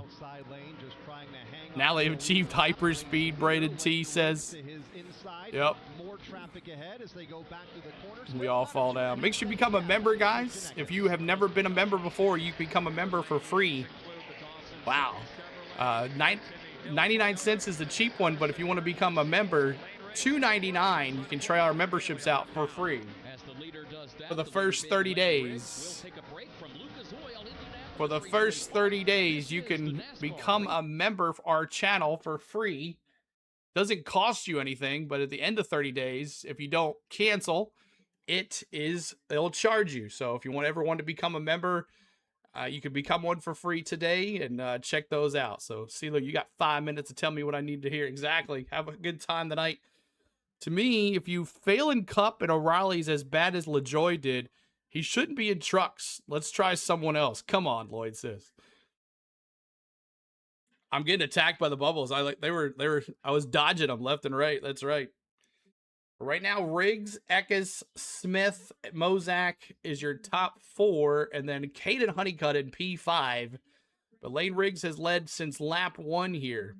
Now they've achieved hyperspeed, Braden T says. Yep. We all fall down. Make sure you become a member, guys. If you have never been a member before, you can become a member for free. Wow. 99 cents is the cheap one, but if you want to become a member, $2.99, you can try our memberships out for free for the first 30 days. For the first 30 days, you can become a member of our channel for free. Doesn't cost you anything, but at the end of 30 days, if you don't cancel, it'll charge you. So if you ever want to become a member, you can become one for free today and check those out. So, CeeLo, you got 5 minutes to tell me what I need to hear. Exactly. Have a good time tonight. To me, if you fail in Cup and O'Reilly's as bad as LaJoy did, he shouldn't be in trucks. Let's try someone else. Come on, Lloyd says. I'm getting attacked by the bubbles. I was dodging them left and right. That's right. Right now, Riggs, Eckes, Smith, Mozak is your top 4, and then Caden Honeycutt in P5. But Lane Riggs has led since lap 1 here.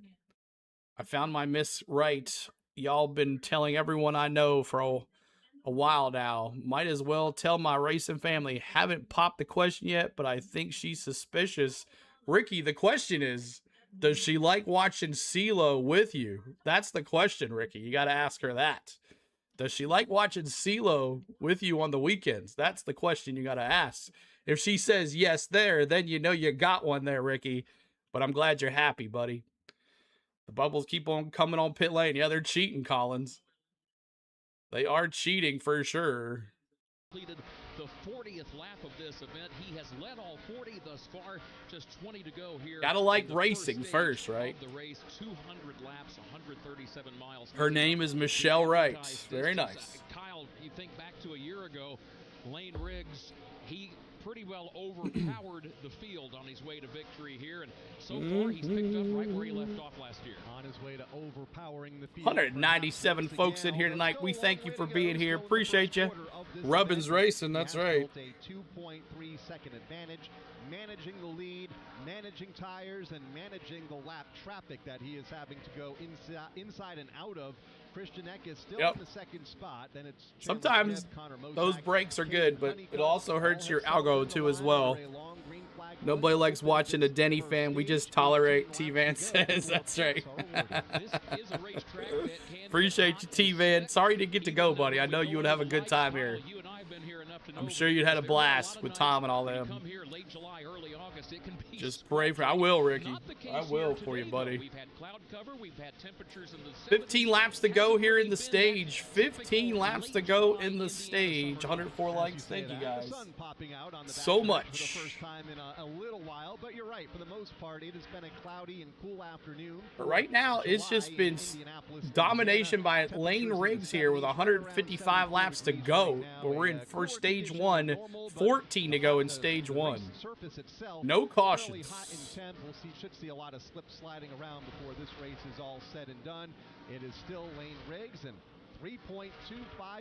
I found my Miss Right. Y'all been telling everyone I know for a while now. Might as well tell my racing family. Haven't popped the question yet, but I think she's suspicious. Ricky, the question is, does she like watching CeeLo with you? That's the question, Ricky. You got to ask her that. Does she like watching CeeLo with you on the weekends? That's the question you got to ask. If she says yes there, then you know you got one there, Ricky. But I'm glad you're happy, buddy. The bubbles keep on coming on pit lane. Yeah, they're cheating, Collins. They are cheating for sure. Completed the 40th lap of this event. He has led all 40 thus far. Just 20 to go here. Gotta like racing first, right? The race, 200 laps, 137 miles. Her name is Michelle Wright. Very nice. Kyle, you think back to a year ago, Lane Riggs, he pretty well overpowered the field on his way to victory here, and so far he's picked up right where he left off last year. On his way to overpowering the field. 197 folks in here tonight. We thank you for being here. Appreciate you. Rubbins Racing, that's right. A 2.3 second advantage, managing the lead, managing tires, and managing the lap traffic that he is having to go inside and out of. Christian Eck is still in the second spot. Then it's sometimes those brakes are good, but it also hurts your algo too as well. Nobody likes watching a Denny fan. We just tolerate, T-Van says. That's right. Appreciate you, T-Van. Sorry you didn't get to go, buddy. I know you would have a good time here. I'm sure you'd had a blast with Tom and all them. Just pray for. I will, Ricky. I will for you, buddy. 15 laps to go here in the stage. 15 laps to go in the stage. 104 likes. Thank you, guys. So much. First time in a little while, but you're right. For the most part, it has been a cloudy and cool afternoon. But right now, it's just been domination by Lane Riggs here with 155 laps to go. Where we're in first stage one, 14 to go in stage one. No cautions. We should see a lot of slip sliding around before this race is all said and done. It is still Lane Riggs, and 3.25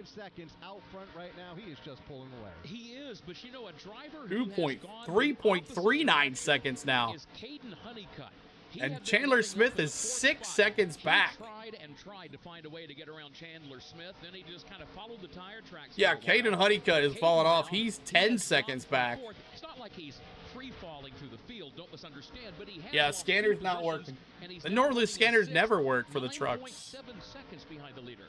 seconds out front right now. He is just pulling away. He is, but you know, a driver 3.39 seconds now. Is Caden Honeycutt. And Chandler Smith is 6 seconds back. Tried to find a way to get around Chandler Smith. Then he just kind of followed the tire tracks. Yeah, Caden Honeycutt is falling off. He's 10 seconds back. It's not like he's free falling through the field. Don't misunderstand, but he has. Yeah, scanner's not working. And normally scanners never work for the trucks. 7 seconds behind the leader.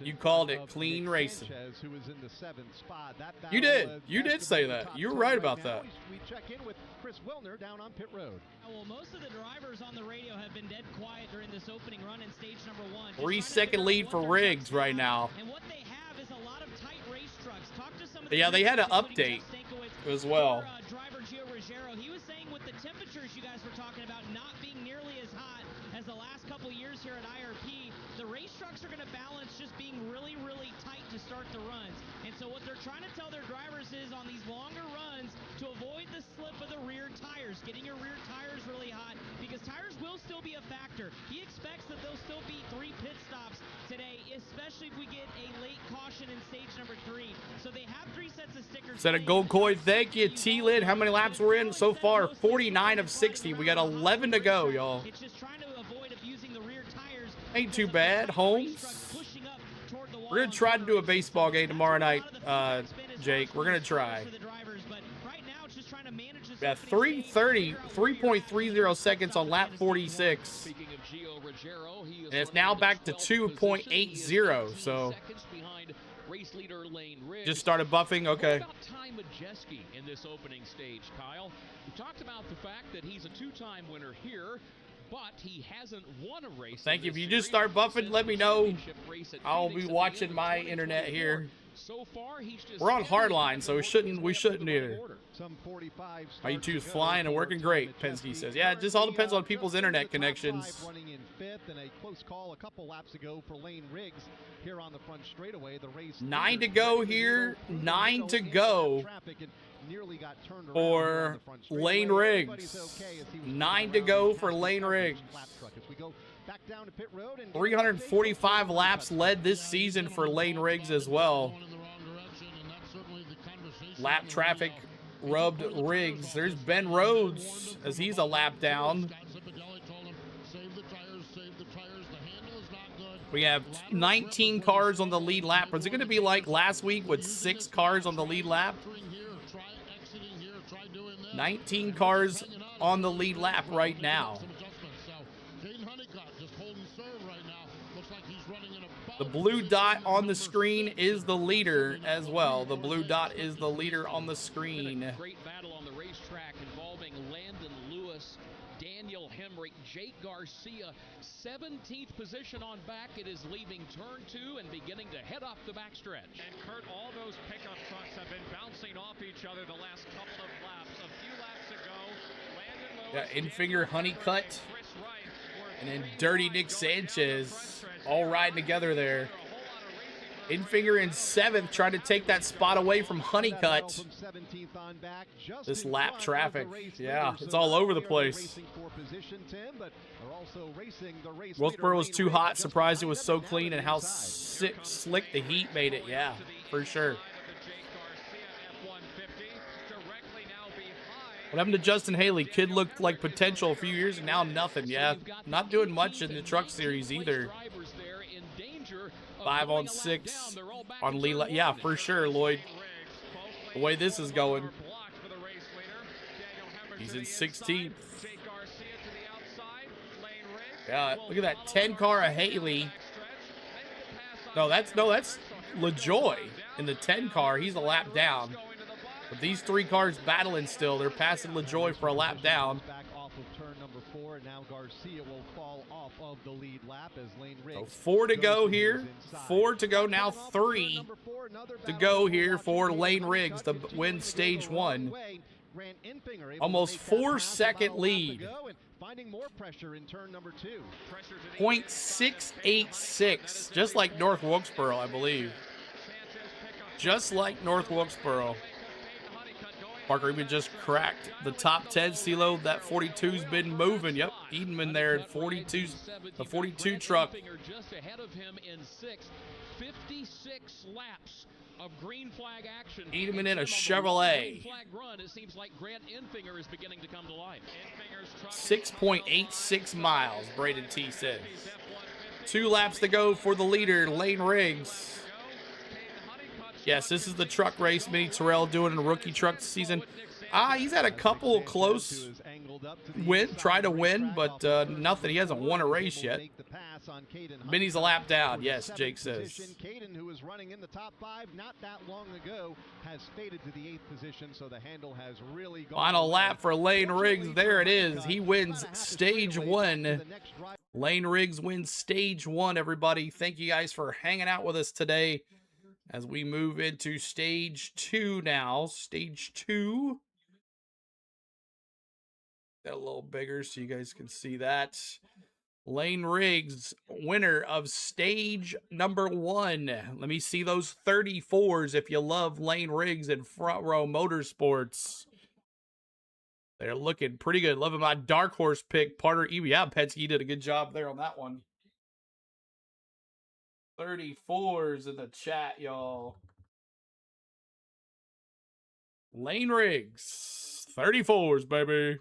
You called it clean racing. Who was in the 7th spot. You did. You did say that. You were right about that. We check in with Chris Wilner down on pit road. Well, most of the drivers on the radio have been dead quiet during this opening run in stage number 1. 3-second lead for Riggs right now. And what they have is a lot of tight race trucks. Talk to some of Yeah, they had an update as well. Driver Gio Ruggiero, he was saying with the temperatures you guys were talking about not being nearly as hot as the last couple years here at IRP, the race trucks are going to balance just being really, really tight to start the runs. And so what they're trying to tell their drivers is on these longer runs to avoid the slip of the rear tires, getting your rear tires really hot, because tires will still be a factor. He expects that there'll still be 3 pit stops today, especially if we get a late caution in stage number 3. So they have 3 sets of stickers. Set a gold coin. Thank you, T-Lid. How many laps we're in so far? 49 of 60. We got 11 to go, y'all. It's just trying to avoid abusing the rear tires. Ain't too bad, Holmes. We're going to try to do a baseball game tomorrow night, Jake. We're going to try. We got 3.30 seconds on lap 46. And it's now back to 2.80, so race leader Lane Riggs. Just started buffing, okay. What about Ty Majeski in this opening stage, Kyle? We talked about the fact that he's a 2-time winner here, but he hasn't won a race. Thank you. If you just start buffing, let me know. I'll be watching my internet here. So far, he's just we're on hardline, so we shouldn't either. Some 45 My YouTube's flying and working great, Penske says. Yeah, it just all depends on people's internet connections. Running in 5th, and a close call a couple laps ago for Lane Riggs here on the front straightaway. The race 9 to go here. 9 to go for Lane Riggs. 9 to go for Lane Riggs. 345 laps led this season for Lane Riggs as well. Lap traffic rubbed Riggs. There's Ben Rhodes as he's a lap down. We have 19 cars on the lead lap. Is it going to be like last week with 6 cars on the lead lap? 19 cars on the lead lap right now. The blue dot on the screen is the leader as well. The blue dot is the leader on the screen. Great battle on the racetrack involving Landon Lewis, Daniel Hemrick, Jake Garcia, 17th position on back. It is leaving turn 2 and beginning to head off the backstretch. And Kurt, all those pickup trucks have been bouncing off each other the last couple of laps. A few laps ago, Landon Lewis, Yeah, Infinger, Honeycutt, and then Dirty Nick Sanchez all riding together there. Infinger in 7th, trying to take that spot away from Honeycutt. This lap traffic, yeah, it's all over the place. Wilkesboro was too hot. Surprised it was so clean and how slick the heat made it. Yeah, for sure. What happened to Justin Haley? Kid looked like potential a few years and now nothing. Yeah, not doing much in the truck series either. 5 on 6 on Lee. Yeah, for sure, Lloyd. The way this is going. He's in 16th. Yeah, look at that 10 car of Haley. No, that's LaJoy in the 10 car. He's a lap down. But these 3 cars battling still. They're passing LaJoy for a lap down. Now Garcia will fall off of the lead lap as Lane Riggs. So 4 to go here. 4 to go now. 3 to go here for Lane Riggs to win stage 1. Almost 4-second lead. Finding more pressure in turn number 2. 0.686, just like North Wilkesboro, I believe. Just like North Wilkesboro. Parker even just cracked the top 10. CeeLo, that 42's been moving. Yep, Edenman there at 42, the 42 truck. Just ahead of him in 6th. 56 laps of green flag action. Edenman in a Chevrolet. Green flag run. It seems like Grant Infinger is beginning to come to life. 6.86 miles, Braden T says. 2 laps to go for the leader, Lane Riggs. Yes, this is the truck race Minnie Terrell doing in a rookie truck season. He's had a couple close try to win, but nothing. He hasn't won a race yet. Minnie's a lap down. Yes, Jake says. Caden, who was running in the top 5 not that long ago, has faded to the 8th position, so the handle has really gone. Final lap for Lane Riggs. There it is. He wins stage 1. Lane Riggs wins stage 1, everybody. Thank you guys for hanging out with us today as we move into stage 2 now. Stage 2. Got a little bigger so you guys can see that. Lane Riggs, winner of stage number 1. Let me see those 34s if you love Lane Riggs and Front Row Motorsports. They're looking pretty good. Loving my dark horse pick, Parter Eby. Yeah, Penske did a good job there on that one. 34s in the chat, y'all. Lane Riggs, 34s, baby.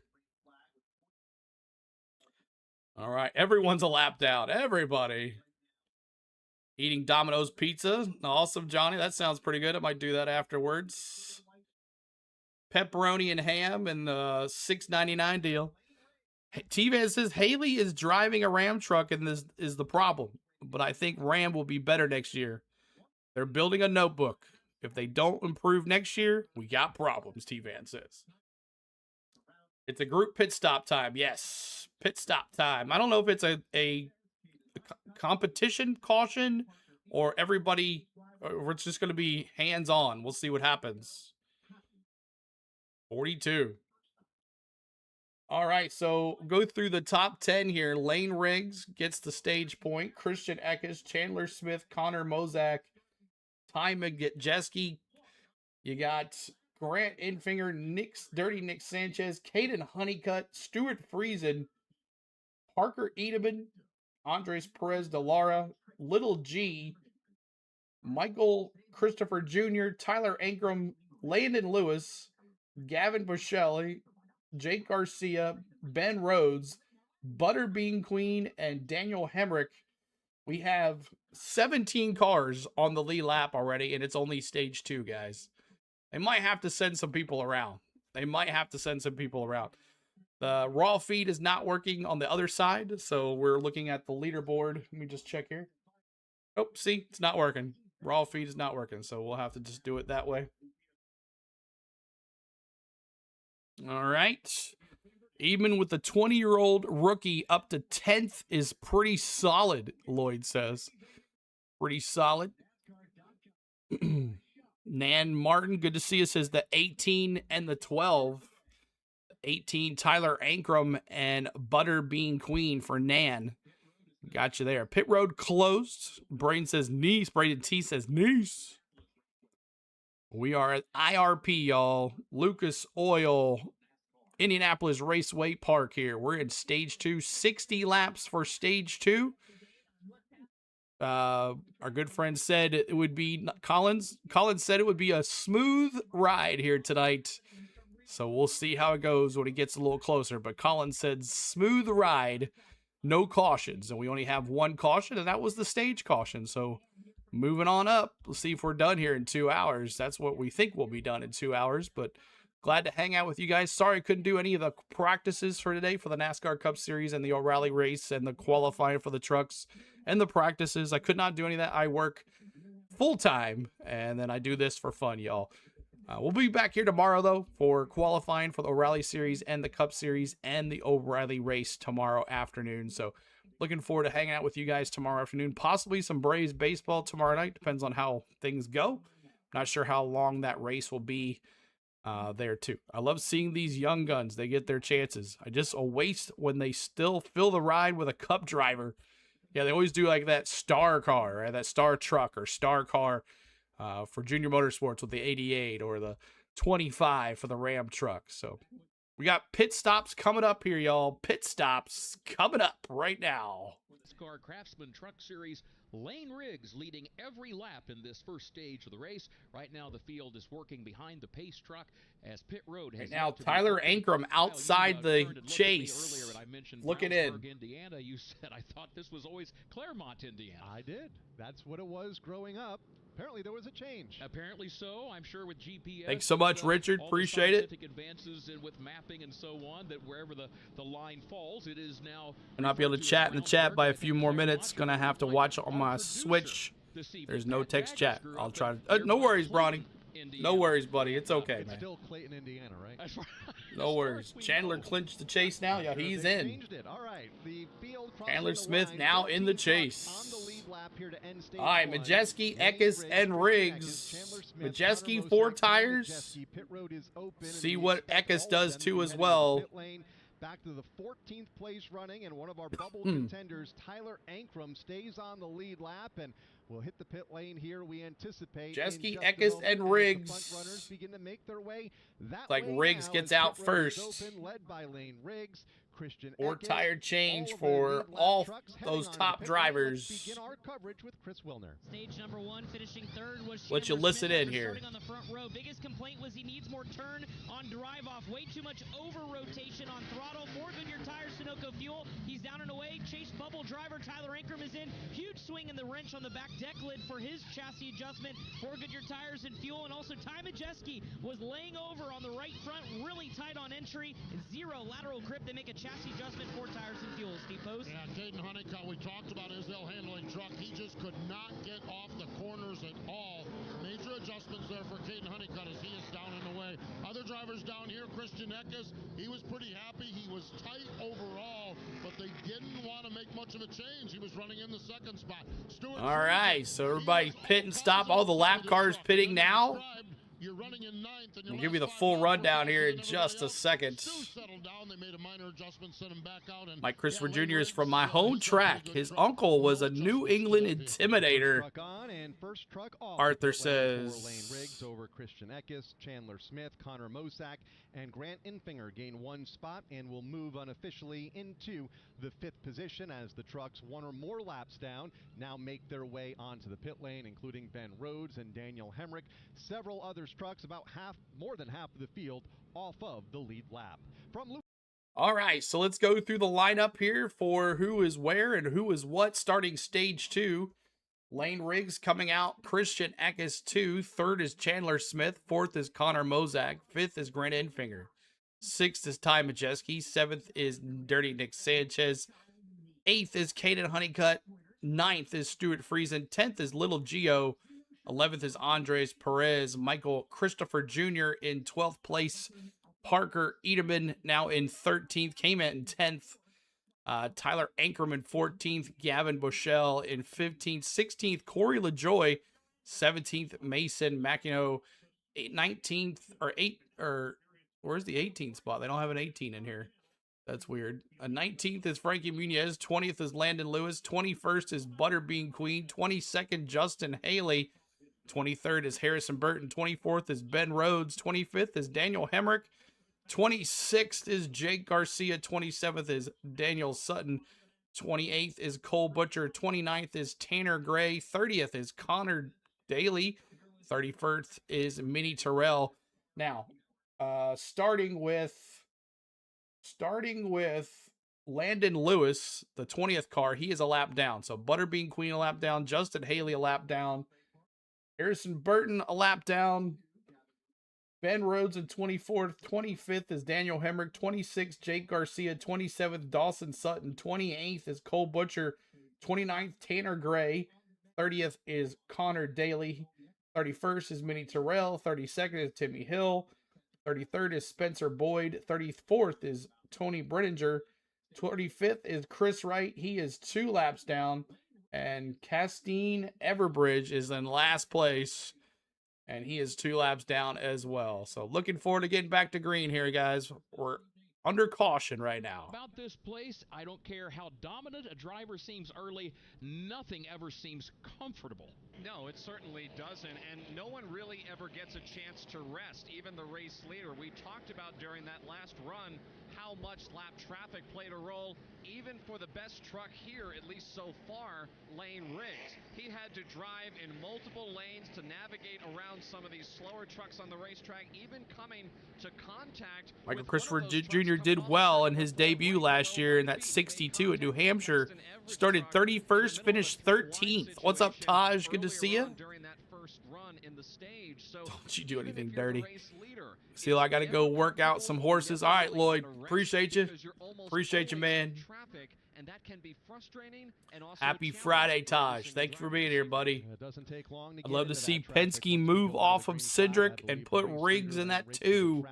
All right, everyone's a lap down. Everybody. Eating Domino's pizza. Awesome, Johnny. That sounds pretty good. I might do that afterwards. Pepperoni and ham and the $6.99 deal. T-Van says Haley is driving a Ram truck and this is the problem. But I think Ram will be better next year. They're building a notebook. If they don't improve next year, we got problems, T-Van says. It's a group pit stop time. Yes, pit stop time. I don't know if it's a competition caution or everybody, or it's just going to be hands-on. We'll see what happens. 42. All right, so go through the top 10 here. Lane Riggs gets the stage point. Christian Eckes, Chandler Smith, Connor Mozak, Ty Majeski. You got Grant Infinger, Dirty Nick Sanchez, Caden Honeycutt, Stuart Friesen, Parker Edeman, Andres Perez de Lara, Little G, Michael Christopher Jr., Tyler Ankrum, Landon Lewis, Gavin Buscelli, Jake Garcia, Ben Rhodes, Butterbean Queen, and Daniel Hemrick We have 17 cars on the lead lap already, and it's only stage 2, guys. They might have to send some people around. The raw feed is not working on the other side, so we're looking at the leaderboard. Let me just check here. Oh, see, it's not working. Raw feed is not working, so we'll have to just do it that way. All right. Even with the 20-year-old rookie up to 10th is pretty solid, Lloyd says. Pretty solid. Nan Martin, good to see you, says the 18 and the 12. 18, Tyler Ankrum and Butterbean Queen for Nan. Got you there. Pit road closed. Braden says Nice. Braden T says Nice. We are at IRP, y'all. Lucas Oil, Indianapolis Raceway Park here. We're in stage 2. 60 laps for stage 2. Our good friend said it would be Collins said it would be a smooth ride here tonight. So we'll see how it goes when it gets a little closer. But Collins said smooth ride, no cautions. And we only have one caution, and that was the stage caution. So moving on up, we'll see if we're done here in 2 hours. That's what we think we'll be done in 2 hours. But glad to hang out with you guys. Sorry I couldn't do any of the practices for today for the NASCAR Cup Series and the O'Reilly race and the qualifying for the trucks and the practices. I could not do any of that. I work full-time, and then I do this for fun, y'all. We'll be back here tomorrow, though, for qualifying for the O'Reilly Series and the Cup Series and the O'Reilly race tomorrow afternoon. So looking forward to hanging out with you guys tomorrow afternoon. Possibly some Braves baseball tomorrow night. Depends on how things go. Not sure how long that race will be there, too. I love seeing these young guns. They get their chances. I just waste when they still fill the ride with a Cup driver. Yeah, they always do like that star car, right? That star truck or star car. For Junior Motorsports with the 88 or the 25 for the Ram truck. So we got pit stops coming up here, y'all. Pit stops coming up right now. NASCAR Craftsman Truck Series, Lane Riggs leading every lap in this first stage of the race. Right now the field is working behind the pace truck as pit road has... Right now Tyler Ankrum outside the chase. Looking in. Indiana, you said, I thought this was always Claremont, Indiana. I did. That's what it was growing up. Apparently there was a change. Apparently so. I'm sure with GPS. Thanks so much, Richard. Appreciate it. Advances in with mapping and so on, that wherever the line falls, it is now. I'll not be able to chat in the chat by a few more minutes. Gonna have to watch on my Switch. There's no text chat. I'll try to. No worries, Bronny. No worries, buddy. It's okay, man. Still Clayton, Indiana, right? No worries. Chandler clinched the chase now. Yeah, he's in. All right. The field Chandler Smith now in the chase. All right, Majeski, Eckes, and Riggs. Majeski, 4 tires. See what Eckes does too as well. Back to the 14th place running, and one of our bubble contenders, Tyler Ankrum, stays on the lead lap, and we'll hit the pit lane here. We anticipate Jeske, Eckes, and Riggs. Front runners begin to make their way that like Riggs gets out first. Open, led by Lane Riggs. Christian or Eckes, tire change for all those top drivers. Begin our coverage with Chris Wilner. Stage number 1, finishing 3rd was let you listen in here. On the front row. Biggest complaint was he needs more turn on drive off. Way too much over rotation on throttle. More Goodyear tires, Sunoco fuel. He's down and away. Chase bubble driver Tyler Ankrum is in. Huge swing in the wrench on the back deck lid for his chassis adjustment. 4 Goodyear tires and fuel, and also Ty Majeski was laying over on the right front, really tight on entry. 0 lateral grip. They make a chassis adjustment, 4 tires and fuel. Steve Post. Yeah, Caden Honeycutt, we talked about his handling truck. He just could not get off the corners at all. Major adjustments there for Caden Honeycutt as he is down and away. Other drivers down here, Christian Eckes, he was pretty happy. He was tight overall, but they didn't want to make much of a change. He was running in the 2nd spot. All right, so everybody pit and stop. All the lap cars pitting now. You're running in 9th, and we'll give you the full rundown here in just a second. Mike Christopher Jr. is from my home track. His uncle was a New England Intimidator. Arthur says. Lane Riggs over Christian Eckes, Chandler Smith, Connor Mosack, and Grant Infinger gain 1 spot and will move unofficially into the 5th position as the trucks 1 or more laps down now make their way onto the pit lane, including Ben Rhodes and Daniel Hemrick. Several others trucks, about more than half of the field off of the lead lap. From All right, so let's go through the lineup here for who is where and who is what, starting stage 2. Lane Riggs coming out, Christian Eckes 2. 3rd is Chandler Smith. 4th is Connor Mozak. 5th is Grant Enfinger. 6th is Ty Majeski. 7th is Dirty Nick Sanchez. 8th is Caden Honeycutt. 9th is Stuart Friesen. 10th is Little Gio. 11th is Andres Perez. Michael Christopher Jr. in 12th place. Parker Edelman now in 13th. Came in 10th. Tyler Ankerman 14th. Gavin Bushell in 15th. 16th, Corey LaJoy. 17th, Mason Macchino. 19th, where's the 18th spot? They don't have an 18 in here. That's weird. 19th is Frankie Muniz. 20th is Landon Lewis. 21st is Butterbean Queen. 22nd, Justin Haley. 23rd is Harrison Burton. 24th is Ben Rhodes. 25th is Daniel Hemrick. 26th is Jake Garcia. 27th is Daniel Sutton. 28th is Cole Butcher. 29th is Tanner Gray. 30th is Connor Daly. 31st is Minnie Terrell. Now, starting with Landon Lewis, the 20th car, he is a lap down. So Butterbean Queen a lap down. Justin Haley a lap down. Harrison Burton a lap down. Ben Rhodes in 24th. 25th is Daniel Hemrick. 26th, Jake Garcia. 27th, Dawson Sutton. 28th is Cole Butcher. 29th, Tanner Gray. 30th is Connor Daly. 31st is Minnie Terrell. 32nd is Timmy Hill. 33rd is Spencer Boyd. 34th is Tony Brenninger. 25th is Chris Wright. He is 2 laps down. And Castine Everbridge is in last place. And he is 2 laps down as well. So looking forward to getting back to green here, guys. We're under caution right now. About this place, I don't care how dominant a driver seems early, nothing ever seems comfortable. No, it certainly doesn't, and no one really ever gets a chance to rest, even the race leader. We talked about during that last run how much lap traffic played a role, even for the best truck here, at least so far, Lane Riggs. He had to drive in multiple lanes to navigate around some of these slower trucks on the racetrack, even coming to contact. Michael Christopher Jr. did well in his debut last year in that 62 at New Hampshire. Started 31st, finished 13th. What's up, Taj? Good to see you. Don't you do anything dirty. See, I got to go work out some horses. All right, Lloyd. Appreciate you. Appreciate you, man. Happy Friday, Taj. Thank you for being here, buddy. I'd love to see Penske move off of Cedric and put Riggs in that too.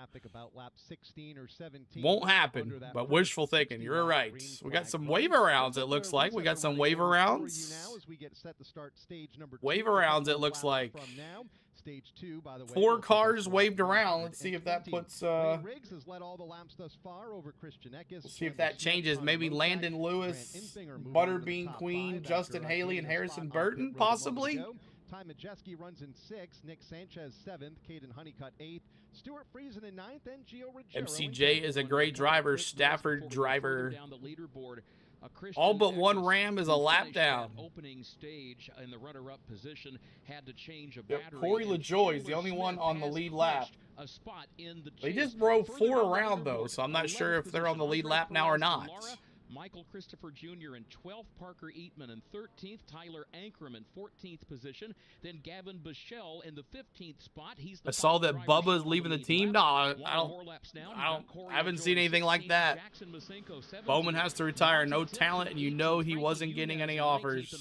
Won't happen, but wishful thinking. You're right. We got some waiver rounds, it looks like. We got some waiver rounds. Waiver rounds, it looks like. Stage 2, by the way. 4 cars waved around. Let's see if that puts Riggs has led all the laps thus far over Christian Eckes. We'll see if that changes. Maybe Landon Lewis, Butterbean Queen, Justin Haley, and Harrison Burton, possibly. Ty Majeski runs in 6th, Nick Sanchez 7th, Caden Honeycutt 8th, Stuart Friesen in 9th, and Gio Ruggiero. MCJ is a great driver, Stafford driver. All but one Ram is a lap down. Opening stage in the runner-up position had to change a battery. Corey LaJoy is the only one on the lead lap. They just drove 4 around though, so I'm not sure if they're on the lead lap now or not. Michael Christopher Jr. in 12th, Parker Eatman in 13th, Tyler Ankerman 14th position, then Gavin Bushell in the 15th spot. I saw that Bubba's leaving the team. No, I haven't seen anything like that. Bowman has to retire, no talent, and you know he wasn't getting any offers.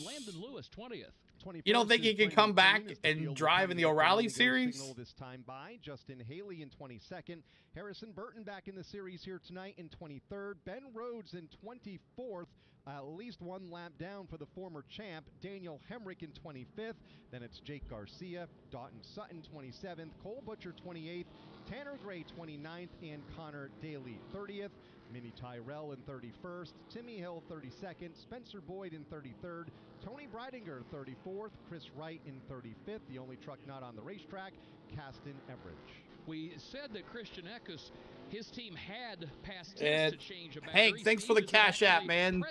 You don't think he can come back and drive in the O'Reilly series? This time by Justin Haley in 22nd, Harrison Burton back in the series here tonight in 23rd, Ben Rhodes in 24th, at least 1 lap down for the former champ, Daniel Hemrick in 25th, then it's Jake Garcia, Dawson Sutton 27th, Cole Butcher 28th, Tanner Gray 29th, and Connor Daly 30th. Minnie Tyrell in 31st, Timmy Hill 32nd, Spencer Boyd in 33rd, Tony Breidinger 34th, Chris Wright in 35th, the only truck not on the racetrack, Castine Everbridge. We said that Christian Eckes, his team had past tense to change a battery. Hank, thanks for the Cash App, man.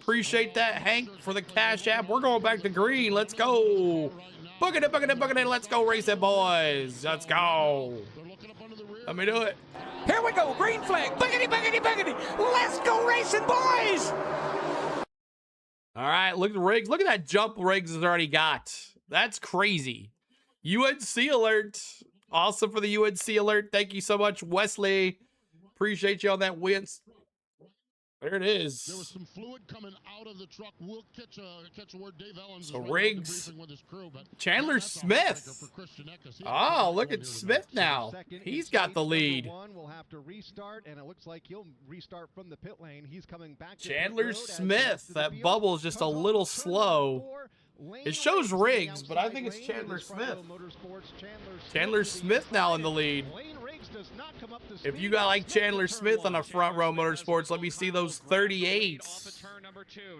Appreciate that, Hank, for the Cash App. We're going back to green. Let's go. Book it, book it, book it. Let's go race it, boys. Let's go. Let me do it. Here we go. Green flag. Boogity, boogity, boogity. Let's go racing, boys. All right, look at Riggs. Look at that jump Riggs has already got. That's crazy. UNC alert. Awesome for the UNC alert. Thank you so much, Wesley. Appreciate you on that win. There it is. There was some fluid coming out of the truck. We'll catch a word. Dave Ellens So is Riggs, with his crew, but Chandler Smith. Oh, look at Smith now. He's got the lead. Will have to restart, and it looks like he'll restart from the pit lane. He's coming back. Chandler Smith. That bubble is just a little slow. It shows Riggs, but I think it's Chandler Smith. Chandler Smith now in the lead. If you got like Chandler Smith on a Front Row Motorsports, let me see those 38s.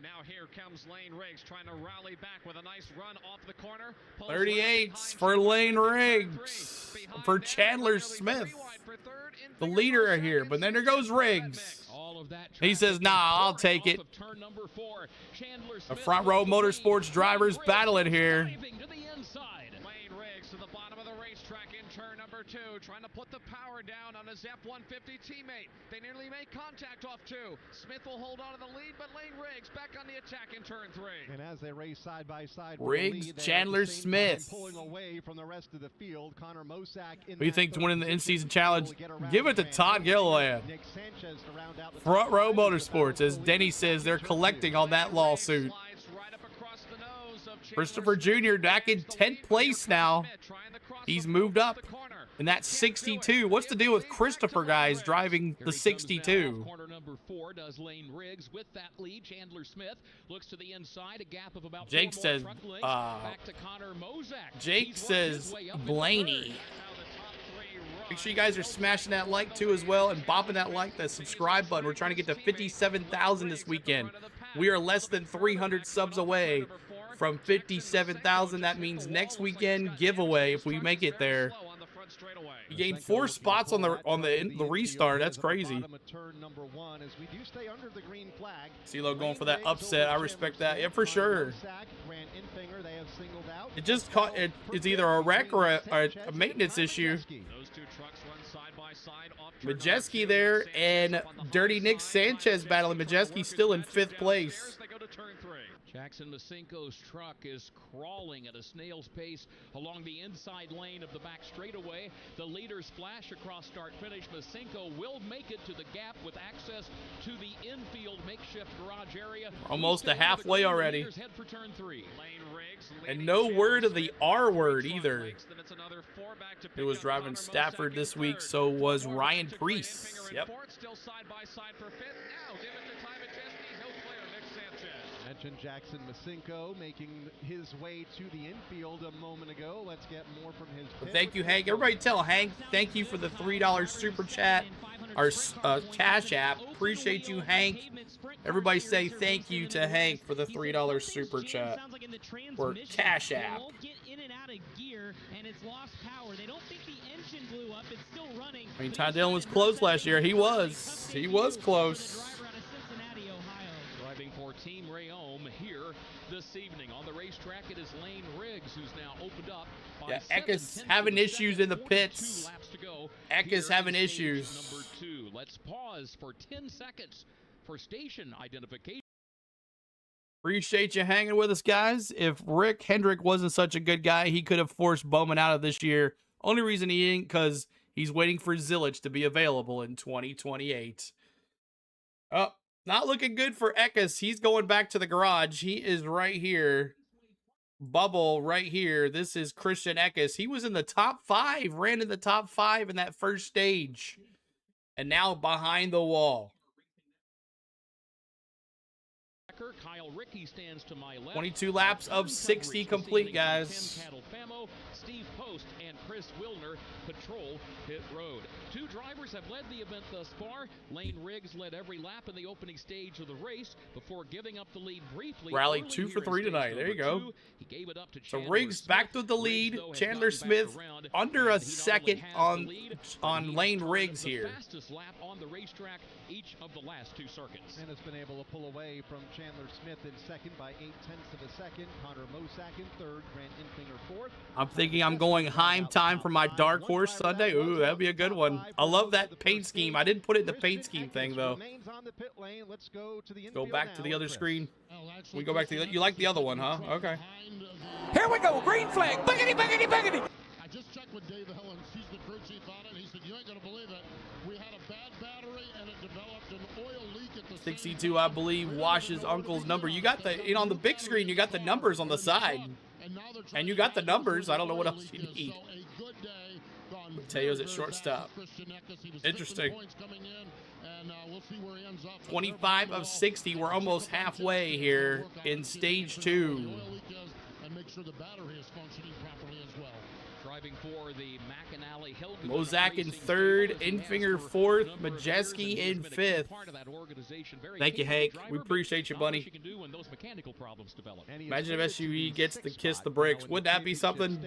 Now here comes Lane Riggs trying to rally back with a nice run off the corner. 38s for Lane Riggs. For Chandler Smith. The leader here, but then there goes Riggs. He says, nah, I'll take it. The Front Row Motorsports drivers battling here. To the bottom of the racetrack in turn number 2, trying to put the power down on his F-150 teammate. They nearly made contact off 2. Smith will hold on to the lead, but Lane Riggs back on the attack in turn 3. And as they race side by side, Riggs, Chandler Smith. Pulling away from the rest of the field. Connor Mosack in Who do you think's winning the in-season challenge? Give it to Todd Gilliland. Front Row Motorsports, as Denny says, they're collecting on that lawsuit. Christopher Jr. back in 10th place now. He's moved up in that 62. What's the deal with Christopher guys driving the 62? Corner number 4 does Lane Riggs with that lead. Chandler Smith looks to the inside, a gap of about Jake says, back to Connor Mosack. Jake says Blaney. Make sure you guys are smashing that like too as well and bopping that like, that subscribe button. We're trying to get to 57,000 this weekend. We are less than 300 subs away from 57,000. That means next weekend giveaway if we make it there. You gained 4 spots on the restart. That's crazy. CeeLo going for that upset. I respect that. Yeah, for sure. It just caught. It's either a wreck or a maintenance issue. Majeski there and Dirty Nick Sanchez battling. Majeski still in 5th place. Jackson Masinko's truck is crawling at a snail's pace along the inside lane of the back straightaway. The leaders flash across start-finish. Masinko will make it to the gap with access to the infield makeshift garage area. Almost to halfway already. Head for turn 3. And no word of the R word either. It was driving Stafford this week, so was Ryan Preece. Yep. Still side by side for 5th. Now give it to Ty Majeski. He'll clear Nick Sanchez. Mentioned Jackson Masinko making his way to the infield a moment ago. Let's get more from his pit. Thank you, Hank. Everybody tell Hank thank you for the $3 super chat, our Cash App. Appreciate you, Hank. Everybody say thank you to Hank for the $3 super chat or Cash App. I mean, Ty Dillon was close last year. He was close. Driving for Team Rayome here this evening on the racetrack, it is Lane Riggs who's now opened up. Yeah, Eckes having issues in the pits. Eckes having issues. Number 2. Let's pause for 10 seconds for station identification. Appreciate you hanging with us, guys. If Rick Hendrick wasn't such a good guy, he could have forced Bowman out of this year. Only reason he didn't, because he's waiting for Zilich to be available in 2028. Oh, not looking good for Eckes. He's going back to the garage. He is right here. Bubble right here. This is Christian Eckes. He was in the top 5, ran in the top 5 in that first stage. And now behind the wall. Kyle Rickey stands to my left. 22 laps of 60 complete, guys. Tim Catalfamo, Steve Post, and Chris Wilner patrol pit road. 2 drivers have led the event thus far. Lane Riggs led every lap in the opening stage of the race before giving up the lead briefly. Rally 2 for 3 tonight. There you go. He gave it up to so Riggs back with the lead. Chandler Smith under a second on Lane Riggs here. Fastest lap on the racetrack each of the last 2 circuits. And has been able to pull away from Chandler Smith in second by 0.8 of a second. Connor Mosack in third. Grant Infinger fourth. I'm thinking I'm going Heim time for my Dark Horse Sunday. Ooh, that'd be a good one. I love that paint scheme. I didn't put it in the paint scheme thing, though. Let's go back to the other screen. We go back to the, you like the other one, huh? Okay. Here we go, green flag. Boogity, boogity, boogity. I just checked with Dave Helen. He's the crew chief on it. He said, you ain't going to believe it. We had a bad battery and it developed an oil leak at the 62, I believe, washes Uncle's number. You got the, you know, on the big screen, you got the numbers on the side. And you got the numbers. I don't know what else you need. Mateo's at shortstop. Interesting. 25 of 60. We're almost halfway here in stage 2. And make sure the battery is functioning properly as well. Driving for the McAnally Hill. Mosack in third, Infinger fourth, Majeski in fifth. Thank you, Hank. We appreciate you, buddy. Imagine if SUV gets to kiss the bricks. Wouldn't that be something?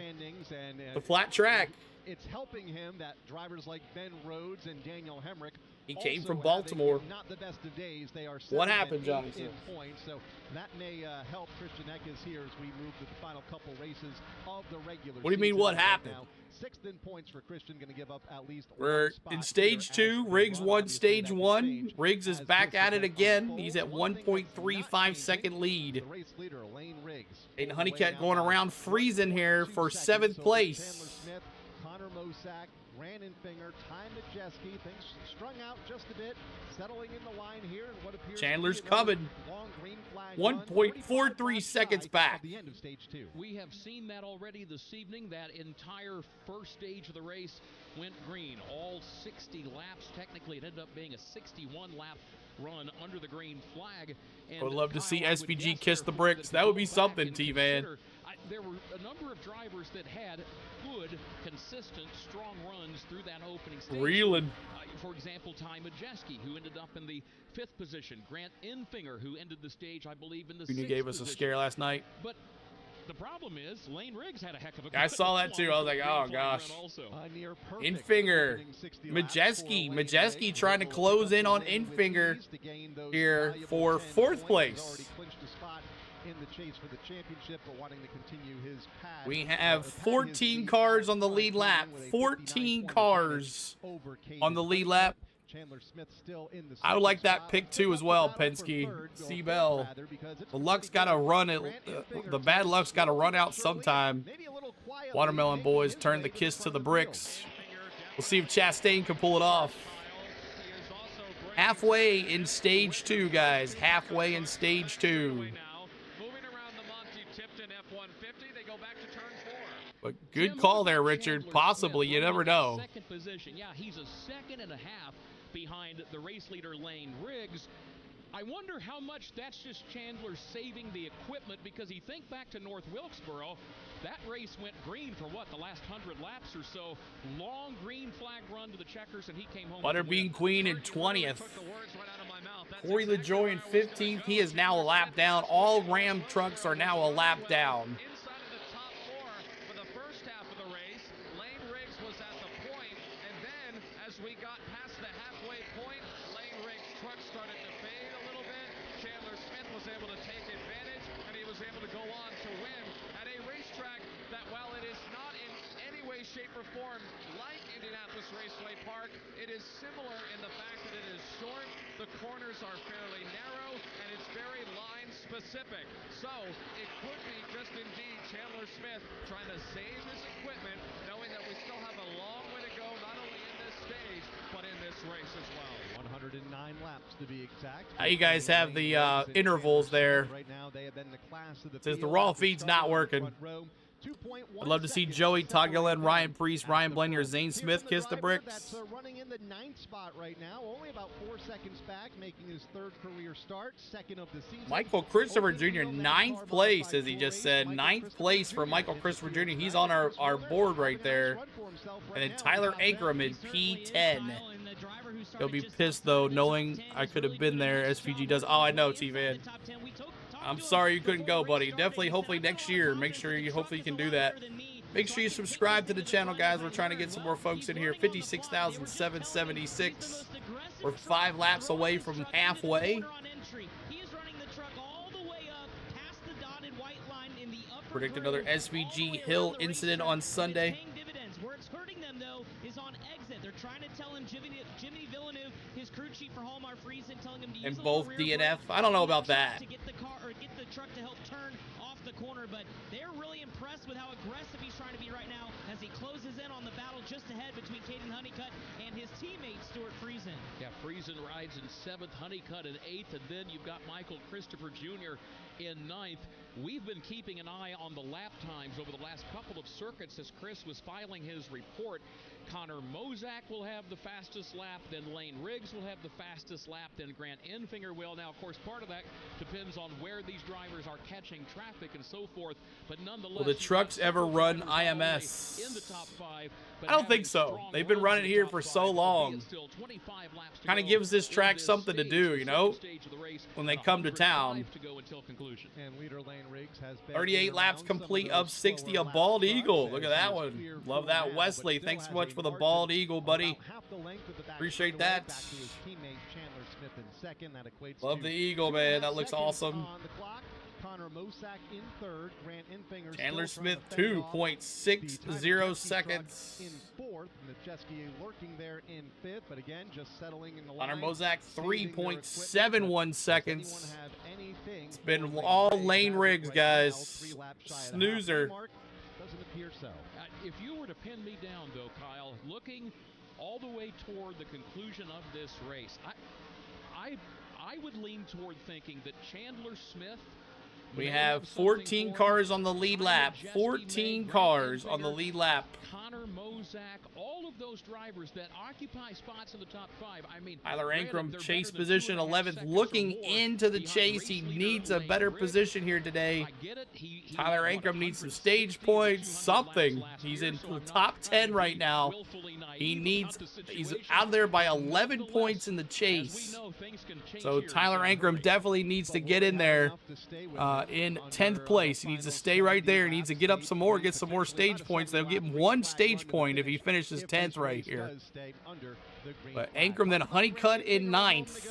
The flat track. It's helping him that drivers like Ben Rhodes and Daniel Hemrick. He came from Baltimore. Not the best of days. They are what happened, Johnny? Points, so that may help Christian Eckes here as we move to the final couple races of the regular. What do you mean? What happened? Now, 6th in points for Christian, going to give up at least. We're in stage 2. Riggs won stage 1. Riggs is back at it again. He's at 1.35 second lead. The race leader, Lane Riggs. And Honeycutt going around freezing here for 7th place. Connor Mosack, Grant Infinger, Ty Majeski, things strung out just a bit, settling in the line here, and what appears Chandler's to be coming. Long green flag 1.43 seconds back. At the end of stage 2. We have seen that already this evening. That entire first stage of the race went green. All 60 laps. Technically, it ended up being a 61-lap run under the green flag. And I would love to see SVG kiss the bricks. That would be something, T-Van. There were a number of drivers that had good, consistent, strong runs through that opening stage. Reeling. For example, Ty Majeski, who ended up in the 5th position. Grant Infinger, who ended the stage, I believe, in the 6th position. You gave us a scare last night. But the problem is, Lane Riggs had a heck of a. I saw that too. I was like, oh gosh. Infinger, Majeski trying to close in on Infinger here for 4th place. In the chase for the championship, but wanting to continue his path. We have 14 cars on the lead lap. 14 cars on the lead lap. Chandler Smith still in the I would like that pick too as well, Penske. C-Bell. The luck's got to run it. The bad luck's got to run out sometime. Watermelon boys turn the kiss to the bricks. We'll see if Chastain can pull it off. Halfway in stage 2, guys. Halfway in stage 2. But good call there, Richard. Possibly, you never know. Second position. Yeah, he's a second and a half behind the race leader Lane Riggs. I wonder how much that's just Chandler saving the equipment, because you think back to North Wilkesboro, that race went green for what, the last 100 laps or so. Long green flag run to the checkers, and he came home. Butterbean Queen in 20th. Corey LaJoy in 15th. He is now a lap down. All Ram trucks are now a lap down. We got past the halfway point. Lane Riggs' truck started to fade a little bit. Chandler Smith was able to take advantage, and he was able to go on to win at a racetrack that, while it is not in any way, shape, or form like Indianapolis Raceway Park, it is similar in the fact that it is short, the corners are fairly narrow, and it's very line specific. So it could be just indeed Chandler Smith trying to save his equipment, knowing that we still have a long way to go, not only in this stage, but in this race as well. 109 laps to be exact. You guys have the intervals there. Right now, they have been the class of the says the raw feed's not working. I'd love to see Joey, Todd Gillen, Ryan Priest, Ryan Blenier, Zane Smith kiss the bricks. That's running in the 9th spot right now, only about 4 seconds back, making his 3rd career start, 2nd of the season. Michael Christopher Jr., 9th place, as he just said. 9th place for Michael Christopher Jr. He's on our board right there. And then Tyler Ankrum in P10. He'll be pissed, though, knowing I could have been there. SPG does. Oh, I know, T-Van. I'm sorry you couldn't go, buddy. Definitely, hopefully next year. Make sure you, hopefully you can do that. Make sure you subscribe to the channel, guys. We're trying to get some more folks in here. 56,776. We're 5 laps away from halfway. truck all the way up past the dotted white line in the upper Predict another groove, SVG Hill incident on Sunday. Paying dividends. Where it's hurting them, though, is on exit. They're trying to tell him, Jimmy Villeneuve, his crew chief for Hallmark Friesen, telling him to use And both DNF. I don't know about that. to get the car or get the truck to help turn off the corner, but they're really impressed with how aggressive he's trying to be right now as he closes in on the battle just ahead between Caden Honeycutt and his teammate Stuart Friesen. Yeah, Friesen rides in 7th, Honeycutt in 8th, and then you've got Michael Christopher Jr. in 9th. We've been keeping an eye on the lap times over the last couple of circuits as Chris was filing his report. Connor Mozak will have the fastest lap, then Lane Riggs will have the fastest lap, then Grant Enfinger will. Now, of course, part of that depends on where these drivers are catching traffic and so forth, but nonetheless... Will the trucks ever run IMS? In the top 5, I don't think so. They've been running here for so long. Kind of gives this track something to do, you know, when they come to town. And leader Lane Riggs has 38 laps complete of 60, a bald eagle. Look at that one. Love that, Wesley. Thanks so much for the bald eagle, buddy. Appreciate that. Love the eagle, man. That looks awesome. Connor Mosack in 3rd, Grant Enfinger Chandler Smith 2.60 seconds. In 4th, Majeski lurking there in 5th, but again just settling in the line. Connor Mosack 3.71 seconds. It's been all Lane Riggs, guys. Snoozer. Doesn't appear so. If you were to pin me down, though, Kyle, looking all the way toward the conclusion of this race, I would lean toward thinking that Chandler Smith. We have 14 cars on the lead lap. 14 cars on the lead lap. Connor Mozak, all of those drivers that occupy spots in the top 5. I mean, Tyler Ankrum, chase position 11th, looking into the chase. He needs a better position here today. Tyler Ankrum needs some stage points, something. He's in the top 10 right now. He's out there by 11 points in the chase. So Tyler Ankrum definitely needs to get in there in 10th place. He needs to stay right there. He needs to get up some more, get some more stage points. They'll give him 1 stage point if he finishes 10th right here. But Ankrum then Honeycutt in 9th.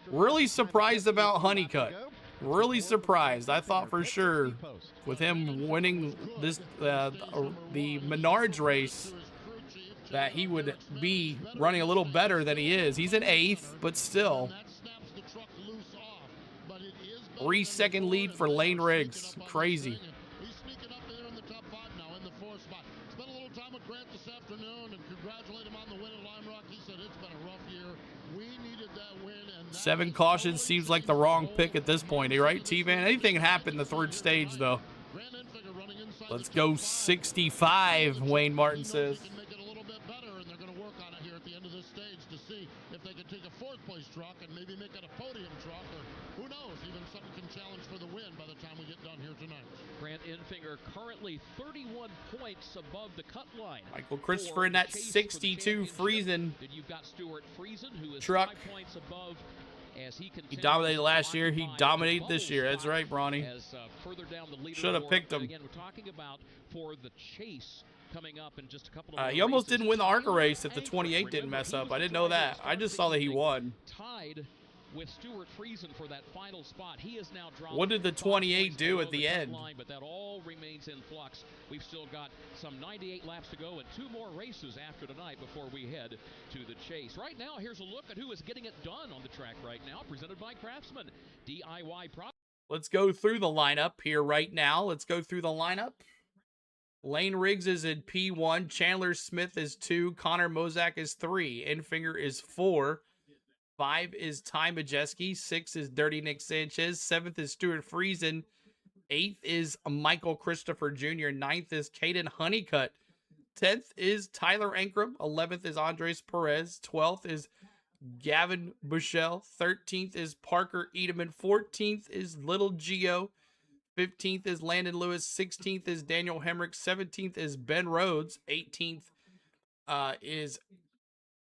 Really surprised about Honeycutt. Really surprised. I thought for sure with him winning this the Menards race that he would be running a little better than he is. He's in 8th, but still. 3-second lead for Lane Riggs. Crazy. He's sneaking up there in the top 5 now in the 4th spot. Spent a little time with Grant this afternoon and congratulate him on the win at Lime Rock. He said it's been a rough year. We needed that win. And 7 cautions seems like the wrong pick at this point, right, T-Man? Anything can happen in the 3rd stage, though. Let's go 65, Wayne Martin says. To see if they could take a 4th place truck and maybe make it a podium truck, or who knows, even something can challenge for the win by the time we get done here tonight. Grant Enfinger currently 31 points above the cut line. Michael Christopher in that 62 Friesen Then you've got Stuart Friesen, who is truck. 5 points above. As he dominated last year. He dominated this year. That's right, Bronny. Should have picked him. Again, we're talking about for the chase coming up in just a couple of he almost didn't win the ARCA race if the 28 didn't mess up. I didn't know that. I just saw that he won. Tied with Stuart Friesen for that final spot. He is now dropped. What did the 28 do at the end? But that all remains in flux. We've still got some 98 laps to go and 2 more races after tonight before we head to the chase. Right now, here's a look at who is getting it done on the track right now, presented by Craftsman. DIY products. Let's go through the lineup here right now. Let's go through the lineup. Lane Riggs is in P1. Chandler Smith is 2. Connor Mozak is 3. Enfinger is 4. 5 is Ty Majeski. 6 is Dirty Nick Sanchez. 7th is Stuart Friesen. 8th is Michael Christopher Jr. 9th is Caden Honeycutt. 10th is Tyler Ankrum. 11th is Andres Perez. 12th is Gavin Bushell. 13th is Parker Edeman. 14th is Little Gio. 15th is Landon Lewis. 16th is Daniel Hemrick. 17th is Ben Rhodes. 18th is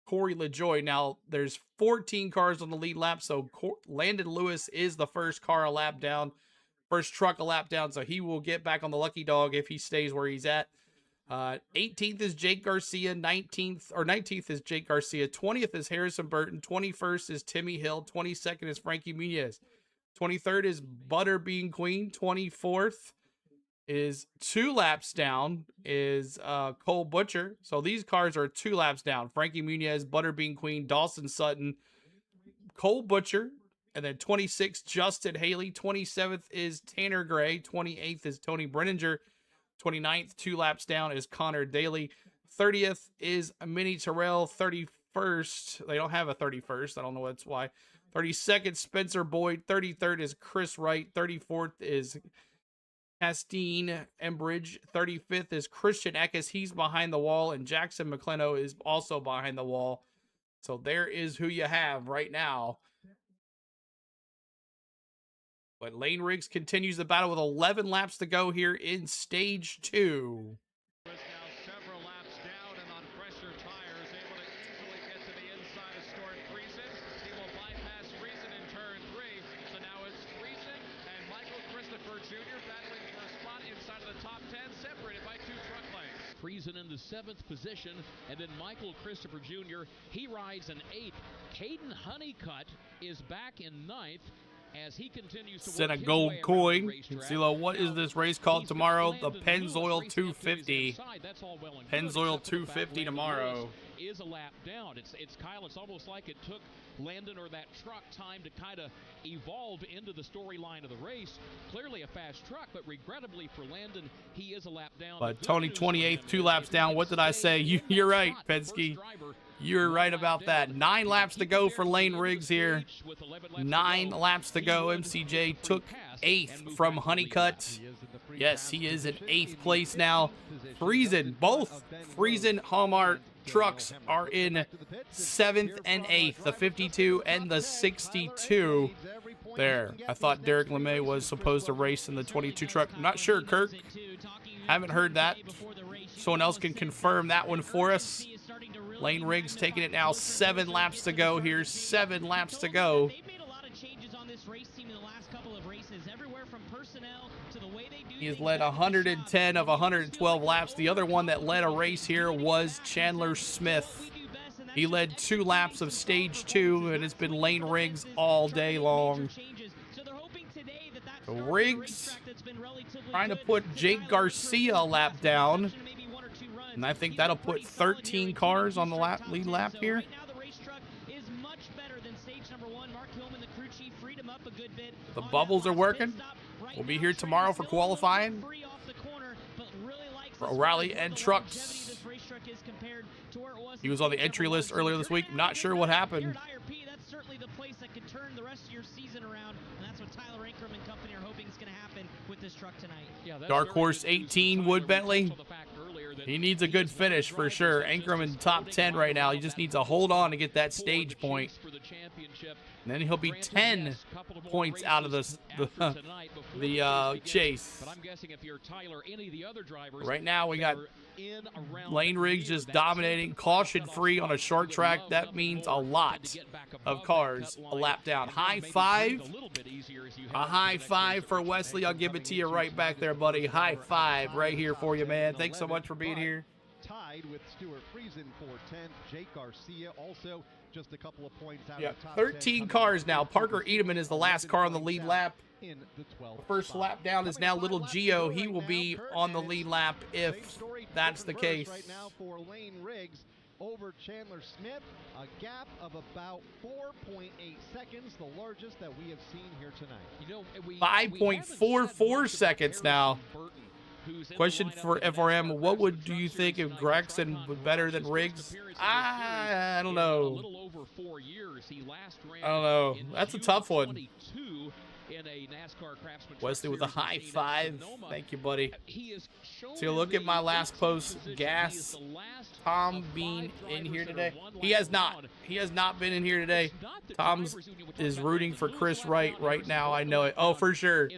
Corey LaJoy. Now, there's 14 cars on the lead lap, so Landon Lewis is the first car a lap down, first truck a lap down, so he will get back on the lucky dog if he stays where he's at. 18th is Jake Garcia. 19th is Jake Garcia. 20th is Harrison Burton. 21st is Timmy Hill. 22nd is Frankie Muniz. 23rd is Butterbean Queen. 24th is 2 laps down is Cole Butcher. So these cars are 2 laps down. Frankie Muniz, Butterbean Queen, Dawson Sutton, Cole Butcher, and then 26th, Justin Haley. 27th is Tanner Gray. 28th is Tony Brenninger. 29th, 2 laps down, is Connor Daly. 30th is Minnie Terrell. 31st, they don't have a 31st. I don't know that's why. 32nd, Spencer Boyd. 33rd is Chris Wright. 34th is Castine Embridge. 35th is Christian Eckes. He's behind the wall. And Jackson McCleno is also behind the wall. So there is who you have right now. But Lane Riggs continues the battle with 11 laps to go here in stage 2. Is now several laps down and on fresher tires, able to easily get to the inside of Stuart Friesen. He will bypass Friesen in turn 3. So now it's Friesen and Michael Christopher Jr. battling for a spot inside of the top 10, separated by 2 truck lanes. Friesen in the 7th position, and then Michael Christopher Jr., he rides in 8th. Caden Honeycutt is back in 9th. As he continues to Send a work his gold way around coin. the racetrack. CeeLo, what is this race called tomorrow? The Pennzoil 250. Pennzoil 250 tomorrow. Is a lap down. It's Kyle. It's almost like it took Landon or that truck time to kind of evolve into the storyline of the race. Clearly a fast truck, but regrettably for Landon, he is a lap down. But Tony 28th, 2 laps down. What did I say? You're right, Penske. You're right about that. 9 laps to go for Lane Riggs here. 9 laps to go. MCJ took 8th from Honeycutt. Yes, he is in 8th place now. Friesen, both Friesen Hallmark trucks are in 7th and 8th, the 52 and the 62. There. I thought Derek LeMay was supposed to race in the 22 truck. I'm not sure, Kirk. Haven't heard that. Someone else can confirm that one for us. Lane Riggs taking it now. 7 laps to go here. 7 laps to go. He has led 110 of 112 laps. The other one that led a race here was Chandler Smith. He led 2 laps of stage 2, and it's been Lane Riggs all day long. So Riggs trying to put Jake Garcia a lap down. And I think that'll put 13 cars on the lead lap here. The bubbles are working. We'll be here tomorrow for qualifying for O'Reilly and trucks. He was on the entry list earlier this week. Not sure what happened. That's certainly the place that could turn the rest of your season around, and that's what Tyler Ankrum and company are hoping is going to happen with this truck tonight. Dark Horse 18, Wood Bentley. He needs a good finish for sure. Ankrum in top 10 right now. He just needs to hold on to get that stage point. And then he'll be 10 points out of the chase. Right now we got Lane Riggs just dominating, caution-free on a short track. That means a lot of cars a lap down. High five. A high five for Wesley. I'll give it to you right back there, buddy. High five right here for you, man. Thanks so much for being here. Tied with Stuart Friesen for 10th. Jake Garcia also just a couple of points out. Yeah, of the top 13 10. cars now. Parker Edelman is the last car on the lead lap. In the 12th First spot. lap down is now Little Gio. He will be on the lead lap if that's the case. Right now for Lane Riggs over Chandler Smith, a gap of about 4.8 seconds, the largest that we have seen here tonight. 5.44 seconds now. Question for FRM, what do you think if Gregson was better than Riggs? I don't know. I don't know. That's a tough one. In a NASCAR Craftsman Wesley with a high five. Thank you, buddy. So So look at my last post. Gas. Tom Bean in here today? He has not. He has not been in here today. Tom's is rooting for Chris Wright right now. I know it. Oh, for sure.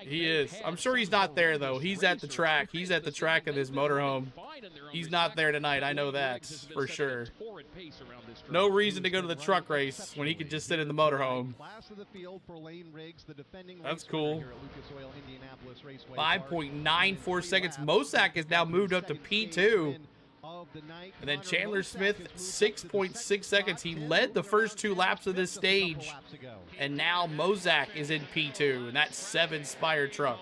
He is. I'm sure he's not there, though. He's at the track. He's at the track of this motorhome. He's not there tonight. I know that for sure. No reason to go to the truck race when he could just sit in the motorhome. That's cool. 5.94 seconds. Mosak has now moved up to P2. And then Chandler Smith, 6.6 seconds. He led the first 2 laps of this stage. And now Mosak is in P2, and that's 7 Spire truck.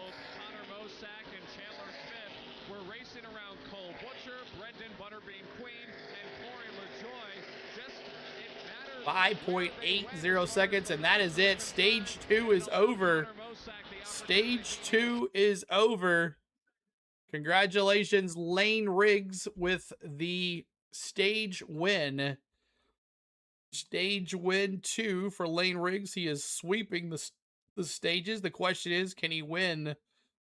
5.80 seconds, and that is it. Stage 2 is over. Stage 2 is over. Congratulations, Lane Riggs, with the stage win. Stage win 2 for Lane Riggs. He is sweeping the stages. The question is, can he win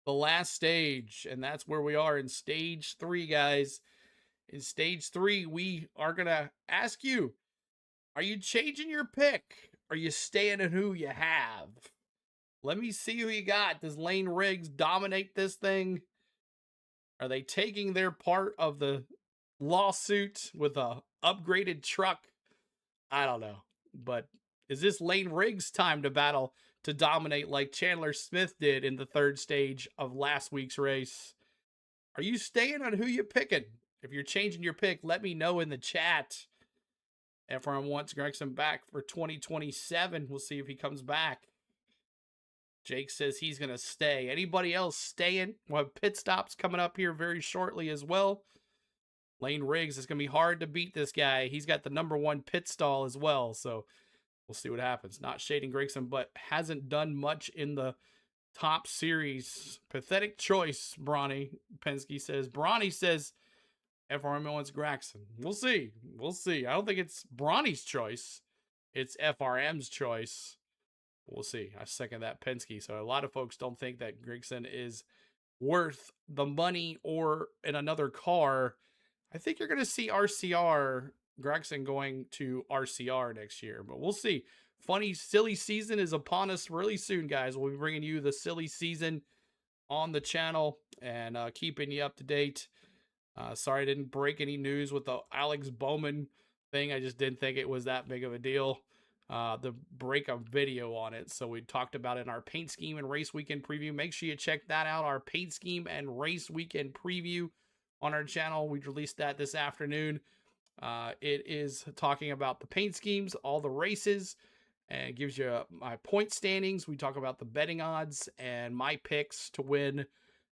the last stage? And that's where we are in stage 3, guys. In stage 3, we are going to ask you, are you changing your pick? Are you staying at who you have? Let me see who you got. Does Lane Riggs dominate this thing? Are they taking their part of the lawsuit with a upgraded truck? I don't know. But is this Lane Riggs' time to battle to dominate like Chandler Smith did in the 3rd stage of last week's race? Are you staying on who you picking? If you're changing your pick, let me know in the chat. FRM wants Gregson back for 2027. We'll see if he comes back. Jake says he's going to stay. Anybody else staying? We'll have pit stops coming up here very shortly as well. Lane Riggs, is going to be hard to beat this guy. He's got the #1 pit stall as well, so we'll see what happens. Not shading Gregson, but hasn't done much in the top series. Pathetic choice, Bronny. Penske says. Bronny says FRM wants Gregson. We'll see. We'll see. I don't think it's Bronny's choice. It's FRM's choice. We'll see. I second that, Penske. So a lot of folks don't think that Gregson is worth the money or in another car. I think you're going to see RCR, Gregson going to RCR next year, but we'll see. Funny, silly season is upon us really soon, guys. We'll be bringing you the silly season on the channel and keeping you up to date. Sorry I didn't break any news with the Alex Bowman thing. I just didn't think it was that big of a deal. The break a video on it. So we talked about it in our paint scheme and race weekend preview. Make sure you check that out. Our paint scheme and race weekend preview on our channel. We released that this afternoon. It is talking about the paint schemes, all the races, and it gives you my point standings. We talk about the betting odds and my picks to win.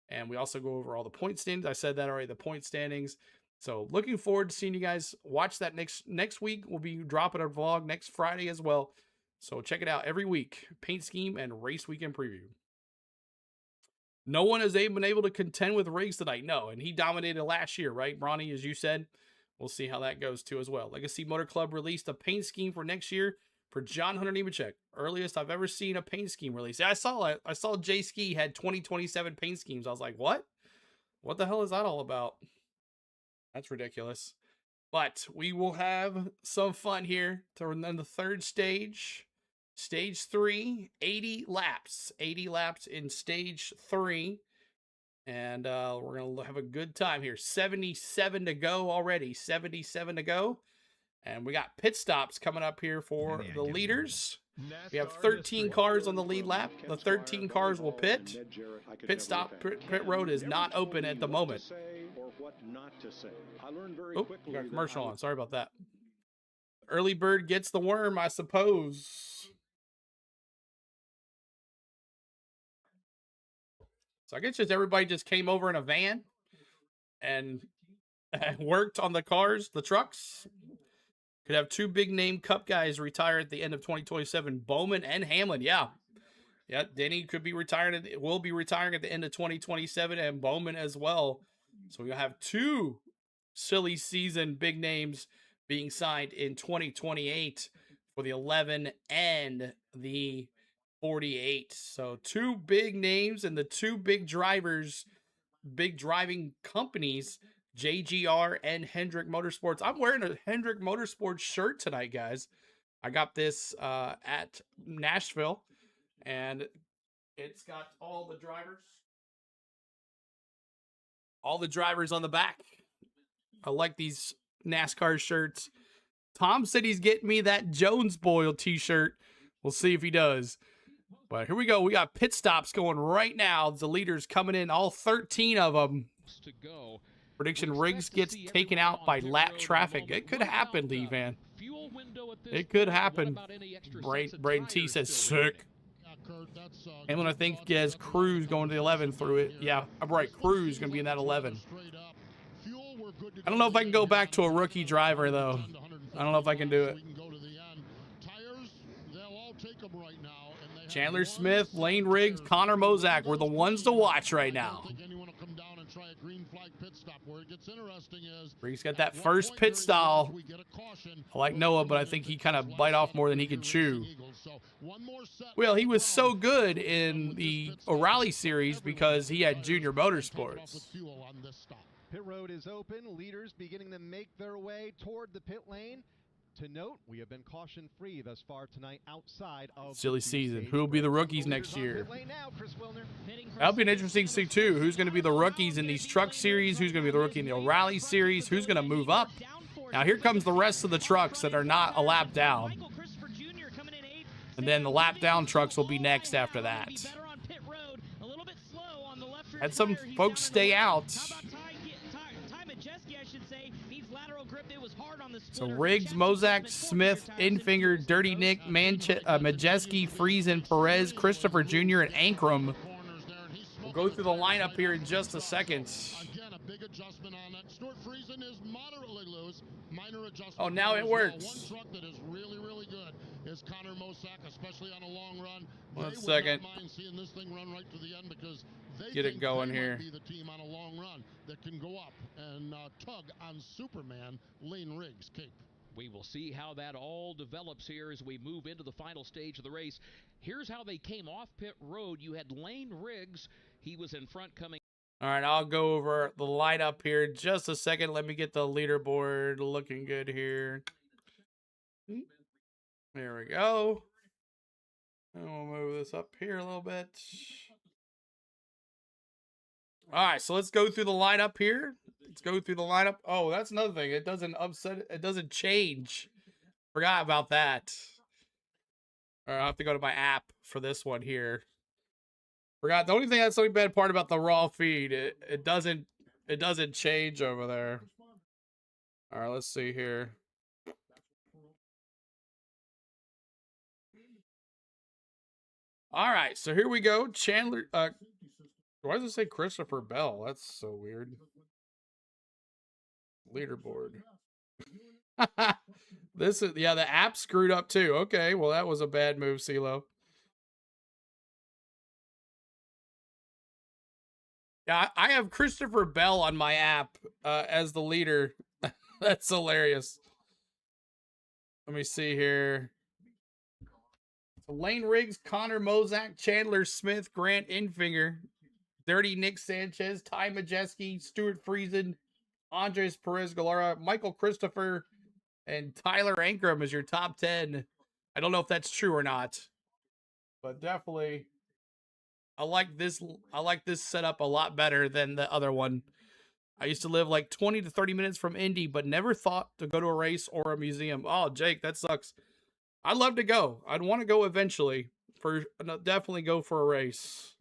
And we also go over all the point standings. I said that already, the point standings. So looking forward to seeing you guys watch that next week. We'll be dropping our vlog next Friday as well. So check it out every week. Paint scheme and race weekend preview. No one has been able to contend with Riggs tonight. No, and he dominated last year, right, Bronny, as you said? We'll see how that goes too as well. Legacy Motor Club released a paint scheme for next year for John Hunter Nemechek. Earliest I've ever seen a paint scheme release. Yeah, I saw Jay Ski had 2027 paint schemes. I was like, what? What the hell is that all about? That's ridiculous. But we will have some fun here in the 3rd stage. Stage 3, 80 laps. 80 laps in stage 3. And we're going to have a good time here. 77 to go already. 77 to go. And we got pit stops coming up here for the leaders. We have 13 cars on the lead lap. The 13 cars will pit. Pit stop, pit road is not open at the moment. Oh, we got a commercial on. Sorry about that. Early bird gets the worm, I suppose. So I guess just everybody just came over in a van and worked on the cars, the trucks. Could have 2 big name Cup guys retire at the end of 2027. Bowman and Hamlin. Yeah. Yeah. Denny could be retiring. Will be retiring at the end of 2027, and Bowman as well. So we'll have 2 silly season big names being signed in 2028 for the 11 and the 48. So 2 big names and the 2 big drivers, big driving companies, JGR and Hendrick Motorsports. I'm wearing a Hendrick Motorsports shirt tonight, guys. I got this at Nashville, and it's got all the drivers on the back. I like these NASCAR shirts. Tom said he's getting me that Jones Boyle t-shirt. We'll see if he does. But here we go. We got pit stops going right now. The leaders coming in, all 13 of them. Prediction Riggs gets taken out by lap traffic. It could happen, Lee Van. It could happen. Braden T says sick. Hamlin, I think, has Cruz going to the 11 through it. Yeah, I'm right. Cruz going to be in that 11. I don't know if I can go back to a rookie driver, though. I don't know if I can do it. Chandler Smith, Lane Riggs, Connor Mozak were the ones to watch right now. Riggs got that first pit stall. I like Noah, but I think he kind of bite off more than he can chew. Well, he was so good in the O'Reilly series because he had Junior Motorsports. Pit road is open. Leaders beginning to make their way toward the pit lane. To note, we have been caution-free thus far tonight outside of silly season. Who will be the rookies next year? That'll be an interesting to see, too. Who's going to be the rookies in these truck series? Who's going to be the rookie in the O'Reilly series? Who's going to move up? Now, here comes the rest of the trucks that are not a lap down. And then the lap down trucks will be next after that. Had some folks stay out. So Riggs, Mozak, Smith, Infinger, Dirty Nick, Majeski, Friesen, Perez, Christopher Jr., and Ankrum. We'll go through the lineup here in just a second. Oh, now it works. One truck that is really, really good is Connor Mozak, especially on a long run. 1 second. Get it going here. Be the team on a long run that can go up and tug on Superman Lane Riggs' cape. We will see how that all develops here as we move into the final stage of the race. Here's how they came off pit road. You had Lane Riggs. He was in front coming. All right, I'll go over the lineup here in just a second. Let me get the leaderboard looking good here. There we go. And we'll move this up here a little bit. All right, so let's go through the lineup here. Let's go through the lineup. Oh, that's another thing. It doesn't upset. It doesn't change. Forgot about that. All right, I'll have to go to my app for this one here. Forgot. The only thing that's the only bad part about the raw feed. It doesn't change over there. All right, let's see here. All right, so here we go. Chandler. Why does it say Christopher Bell? That's so weird. Leaderboard. This is, yeah, the app screwed up too. Okay, well, that was a bad move, CeeLo. Yeah, I have Christopher Bell on my app as the leader. That's hilarious. Let me see here. So Lane Riggs, Connor Mozak, Chandler Smith, Grant Infinger, Dirty Nick Sanchez, Ty Majeski, Stuart Friesen, Andres Perez Galara, Michael Christopher, and Tyler Ankrum is your top 10. I don't know if that's true or not, but definitely I like this setup a lot better than the other one. I used to live like 20 to 30 minutes from Indy, but never thought to go to a race or a museum. Oh, Jake, that sucks. I'd love to go. I'd want to go eventually. Definitely go for a race.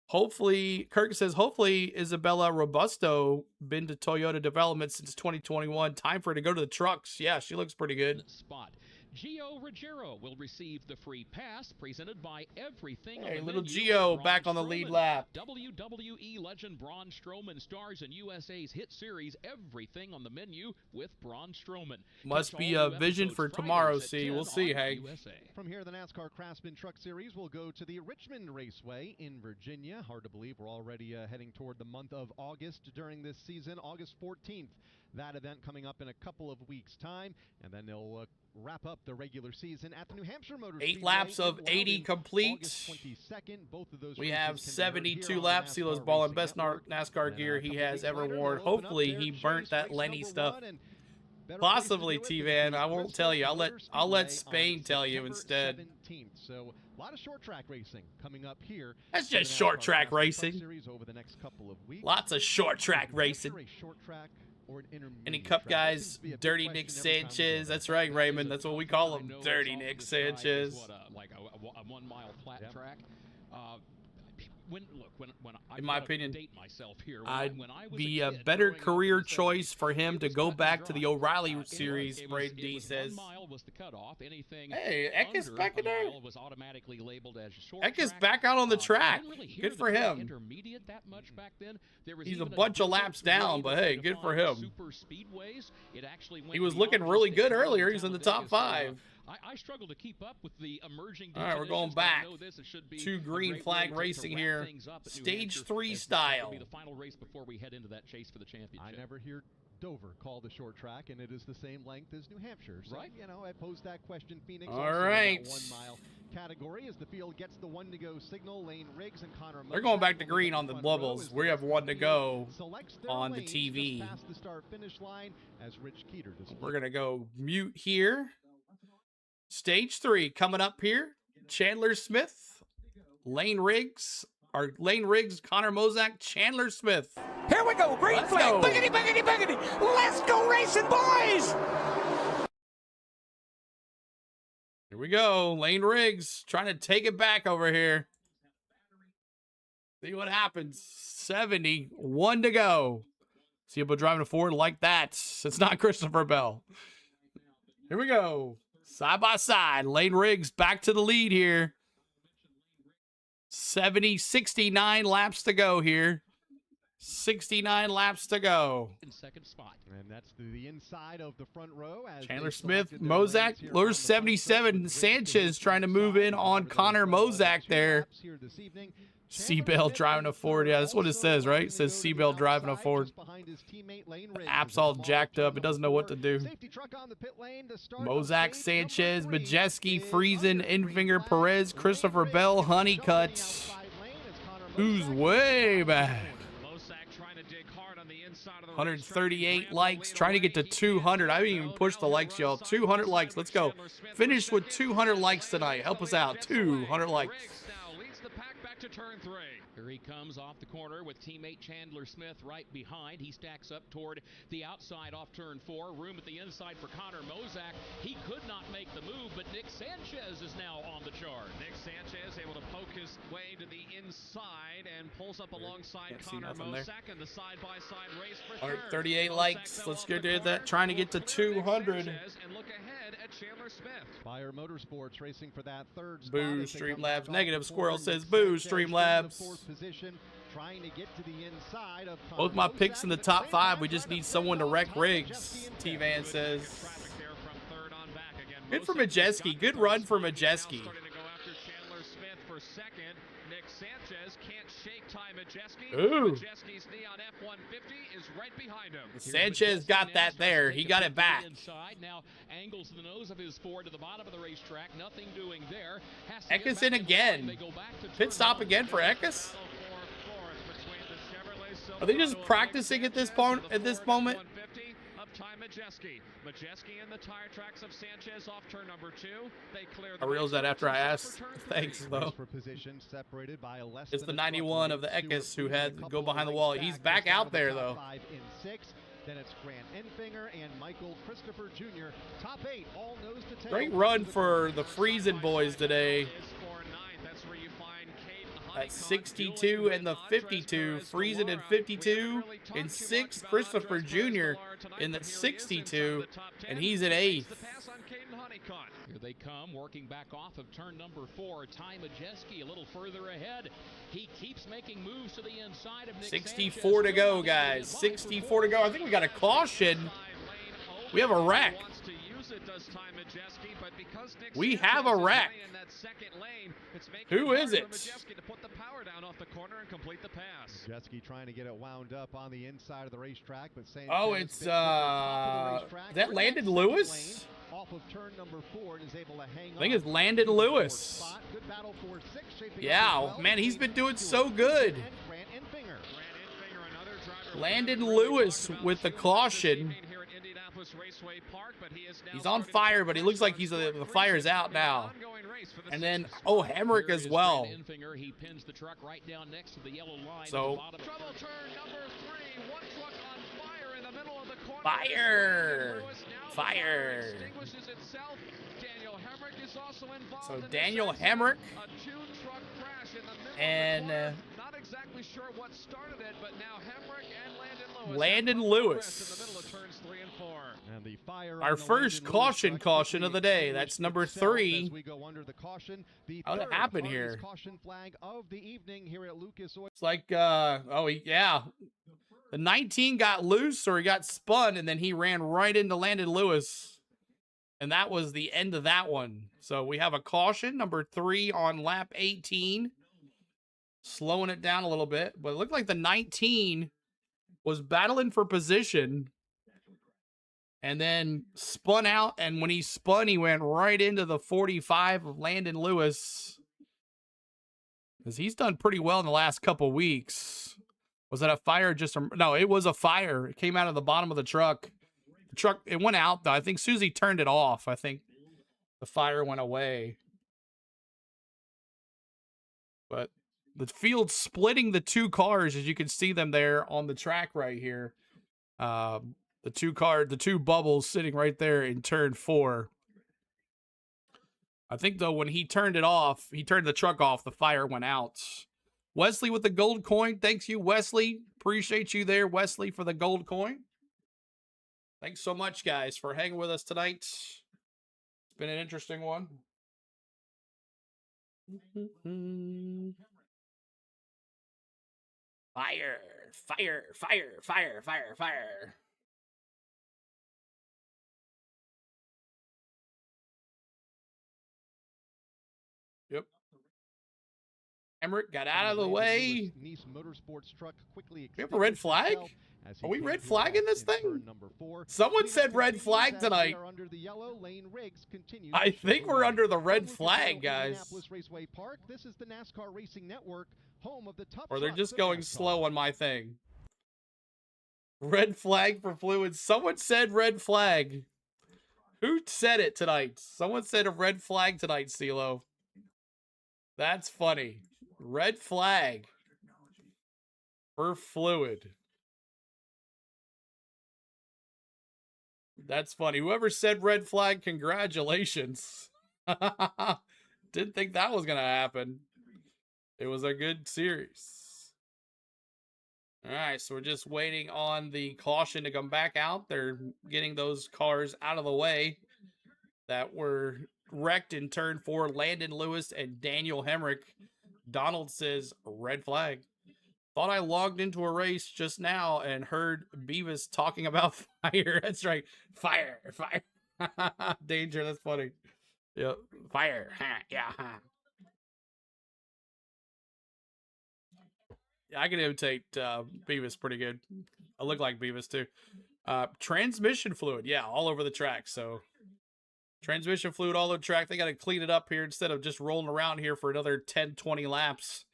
Hopefully, Kirk says, hopefully Isabella Robusto been to Toyota development since 2021. Time for her to go to the trucks. Yeah, she looks pretty good. Spot. Gio Ruggiero will receive the free pass presented by Everything. Hey, little Gio back on the lead lap. WWE legend Braun Strowman stars in USA's hit series Everything on the Menu with Braun Strowman. Must be a vision for tomorrow, see. We'll see, hey. From here, the NASCAR Craftsman Truck Series will go to the Richmond Raceway in Virginia. Hard to believe we're already heading toward the month of August during this season, August 14th. That event coming up in a couple of weeks' time, and then they'll wrap up the regular season at the New Hampshire Motor Speedway. 8 laps of 80 complete. Both of those we have 72 laps. CeeLo's balling best NASCAR gear he has ever worn. Hopefully he burnt that Lenny stuff. Possibly, T-Van. I won't tell you. I'll let Spain tell you instead. 17th. So a lot of short track racing coming up here. That's just short track racing. Over the next couple of weeks. Lots of short track racing. Short track or an Any Cup guys, Dirty Nick Sanchez. That's right, Raymond. That's what we call him, Dirty Nick Sanchez. Like a 1 mile flat track. In my opinion, date myself here. I'd when I was be a a kid, better growing up career in the 70s, choice for him to go back to the O'Reilly series, Braden D says. 1 mile was the cutoff. Anything Hey, Eckes under back in a there. mile was automatically labeled as short Eckes track. back out on the I track. didn't really hear Good the for term him. Intermediate that much back then. There was He's a even bunch of different laps down, way but to hey, good for define him. super speedways. It actually went He was beyond looking just really the good town earlier. He's town in the of top Vegas. So, 5. I struggle to keep up with the emerging. All right, we're going definitions, but I back know this, it should be to a green great flag way to racing wrap here. things up at New Stage Hampshire, 3 as this style. will be the final race before we head into that chase for the championship. I never hear Dover called a short track, and it is the same length as New Hampshire. So, Right. You know, I posed that question. Phoenix All also in right. that 1 mile category as the field gets the 1 to go signal. Lane Riggs and Connor They're going Mosek back to will green get on the front row bubbles. as We the have 1 to go selects their on the lanes TV. just past the start finish line as Rich Keeter displays. We're going to go mute here. Stage 3 coming up here. Chandler Smith, Lane Riggs, Connor Mosek, Chandler Smith. Here we go, green Let's flag. go. Boogity, boogity, boogity. Let's go racing, boys. Here we go. Lane Riggs trying to take it back over here. See what happens. 71 to go. See people driving a Ford like that. It's not Christopher Bell. Here we go. Side by side. Lane Riggs back to the lead here. 69 laps to go here. 69 laps to go. In second spot. And that's the inside of the front row. As Chandler they Smith, selected their lanes Mosek, here Lure on the front stretch 77. with Sanchez Riggs trying to move in on Connor Mosek there. Seabell driving a Ford. Yeah, that's what it says, right? It says Seabell driving a Ford. The app's all jacked up. It doesn't know what to do. Mosek, Sanchez, Majeski, Friesen, Enfinger, Perez, Christopher Bell, Honeycutt. Who's way back? 138 likes. Trying to get to 200. I didn't even push the likes, y'all. 200 likes. Let's go. Finish with 200 likes tonight. Help us out. 200 likes. To turn 3. Here he comes off the corner with teammate Chandler Smith right behind. He stacks up toward the outside off turn 4. Room at the inside for Connor Mosek. He could not make the move, but Nick Sanchez is now on the chart. Nick Sanchez able to poke his way to the inside and pulls up alongside Connor Mosek in the side-by-side race for 138 likes. Let's get to that. Trying to get to 200. And look ahead at Chandler Smith. Fire Motorsports racing for that third spot. Boo, Streamlabs. Negative Squirrel says boo, Streamlabs. Trying to get to the inside of Both my picks in the top 5. We just need someone to wreck Riggs, T-Van says. Good for Majeski. Good run for Majeski. Nick Sanchez can't shake Ty Majeski. Ooh. Majeski's knee on F-150 is right behind him. Sanchez got that there. He got it back. Inside now angles the nose of his Ford to the bottom of the racetrack. Nothing doing there. Eckes in again. Pit stop again for Eckes. Are they just practicing at this point? At this moment? Ty Majeski. Majeski in the tire tracks of Sanchez off turn number 2. They clear the I realized that after I asked. Thanks, though. It's the 91 of the Eckes who had to go behind the wall. He's back out there, though. Then it's Grant Enfinger and Michael Christopher Jr. Top 8, all nose to tail. Great run for the Friesen boys today. At 62 and the 52, Friesen in 52, in 6th, Christopher Jr. in the 62, and he's at 8th. Here they come, working back off of turn number 4. Ty Majeski a little further ahead. He keeps making moves to the inside of Nick 64 to go, guys. 64 to go. I think we got a caution. We have a wreck. We have a wreck. Who is it? Majeski trying to get it wound up on the inside of the racetrack, but oh, it's that Landon Lewis? Off of turn number 4 and is able to hang I think it's Landon Lewis. Yeah, man, he's been doing so good. Landon Lewis with the caution. Indianapolis Raceway Park, but he is now He's on fire, but he looks like the fire's out now. And then, oh, Hemrick as well. He pins the truck right down next to the yellow line. So, trouble turn number 3. One truck on fire in the middle of the corner. Fire! Fire! Extinguishes itself. Daniel Hemrick is also involved. So Daniel Hemrick a 2-truck crash in the middle and of the corner. Not exactly sure what started it, but now Hemrick and Landon Lewis. In the middle of turns 3 and 4. And the fire our first caution of the day. That's number 3. We go under the caution. How'd it happen here? Caution flag of the evening here at Lucas Oil. It's like, yeah. The 19 got loose, or he got spun, and then he ran right into Landon Lewis. And that was the end of that one. So we have a caution, number 3 on lap 18. Slowing it down a little bit. But it looked like the 19 was battling for position. And then spun out. And when he spun, he went right into the 45 of Landon Lewis. Because he's done pretty well in the last couple weeks. Was that a fire? No, it was a fire. It came out of the bottom of the truck. The truck, it went out, though. I think Susie turned it off. I think the fire went away. But the field splitting the 2 cars, as you can see them there on the track right here. The 2 bubbles sitting right there in turn 4. I think, though, when he turned it off, he turned the truck off, the fire went out. Wesley with the gold coin. Thanks you, Wesley. Appreciate you there, Wesley, for the gold coin. Thanks so much, guys, for hanging with us tonight. It's been an interesting one. Fire, fire, fire, fire, fire, fire. Yep. Emmerich got out of the way. Nice Motorsports truck quickly. We have a red flag? Are we red flagging this thing? Someone said red flag tonight. I think we're under the red flag, guys. Raceway Park. This is the NASCAR Racing Network, home of the tough or they're just going slow on my thing. Red flag for fluids. Someone said red flag. Who said it tonight? Someone said a red flag tonight, CeeLo. That's funny. Red flag for fluid. That's funny. Whoever said red flag, congratulations. Didn't think that was going to happen. It was a good series. All right, so we're just waiting on the caution to come back out. They're getting those cars out of the way that were wrecked in turn 4. Landon Lewis and Daniel Hemrick. Donald says red flag. Thought I logged into a race just now and heard Beavis talking about fire. That's right. Fire. Fire. Danger. That's funny. Yep. Fire. Yeah. Yeah, I can imitate Beavis pretty good. I look like Beavis too. Transmission fluid. Yeah, all over the track. So transmission fluid all over the track. They got to clean it up here instead of just rolling around here for another 10, 20 laps.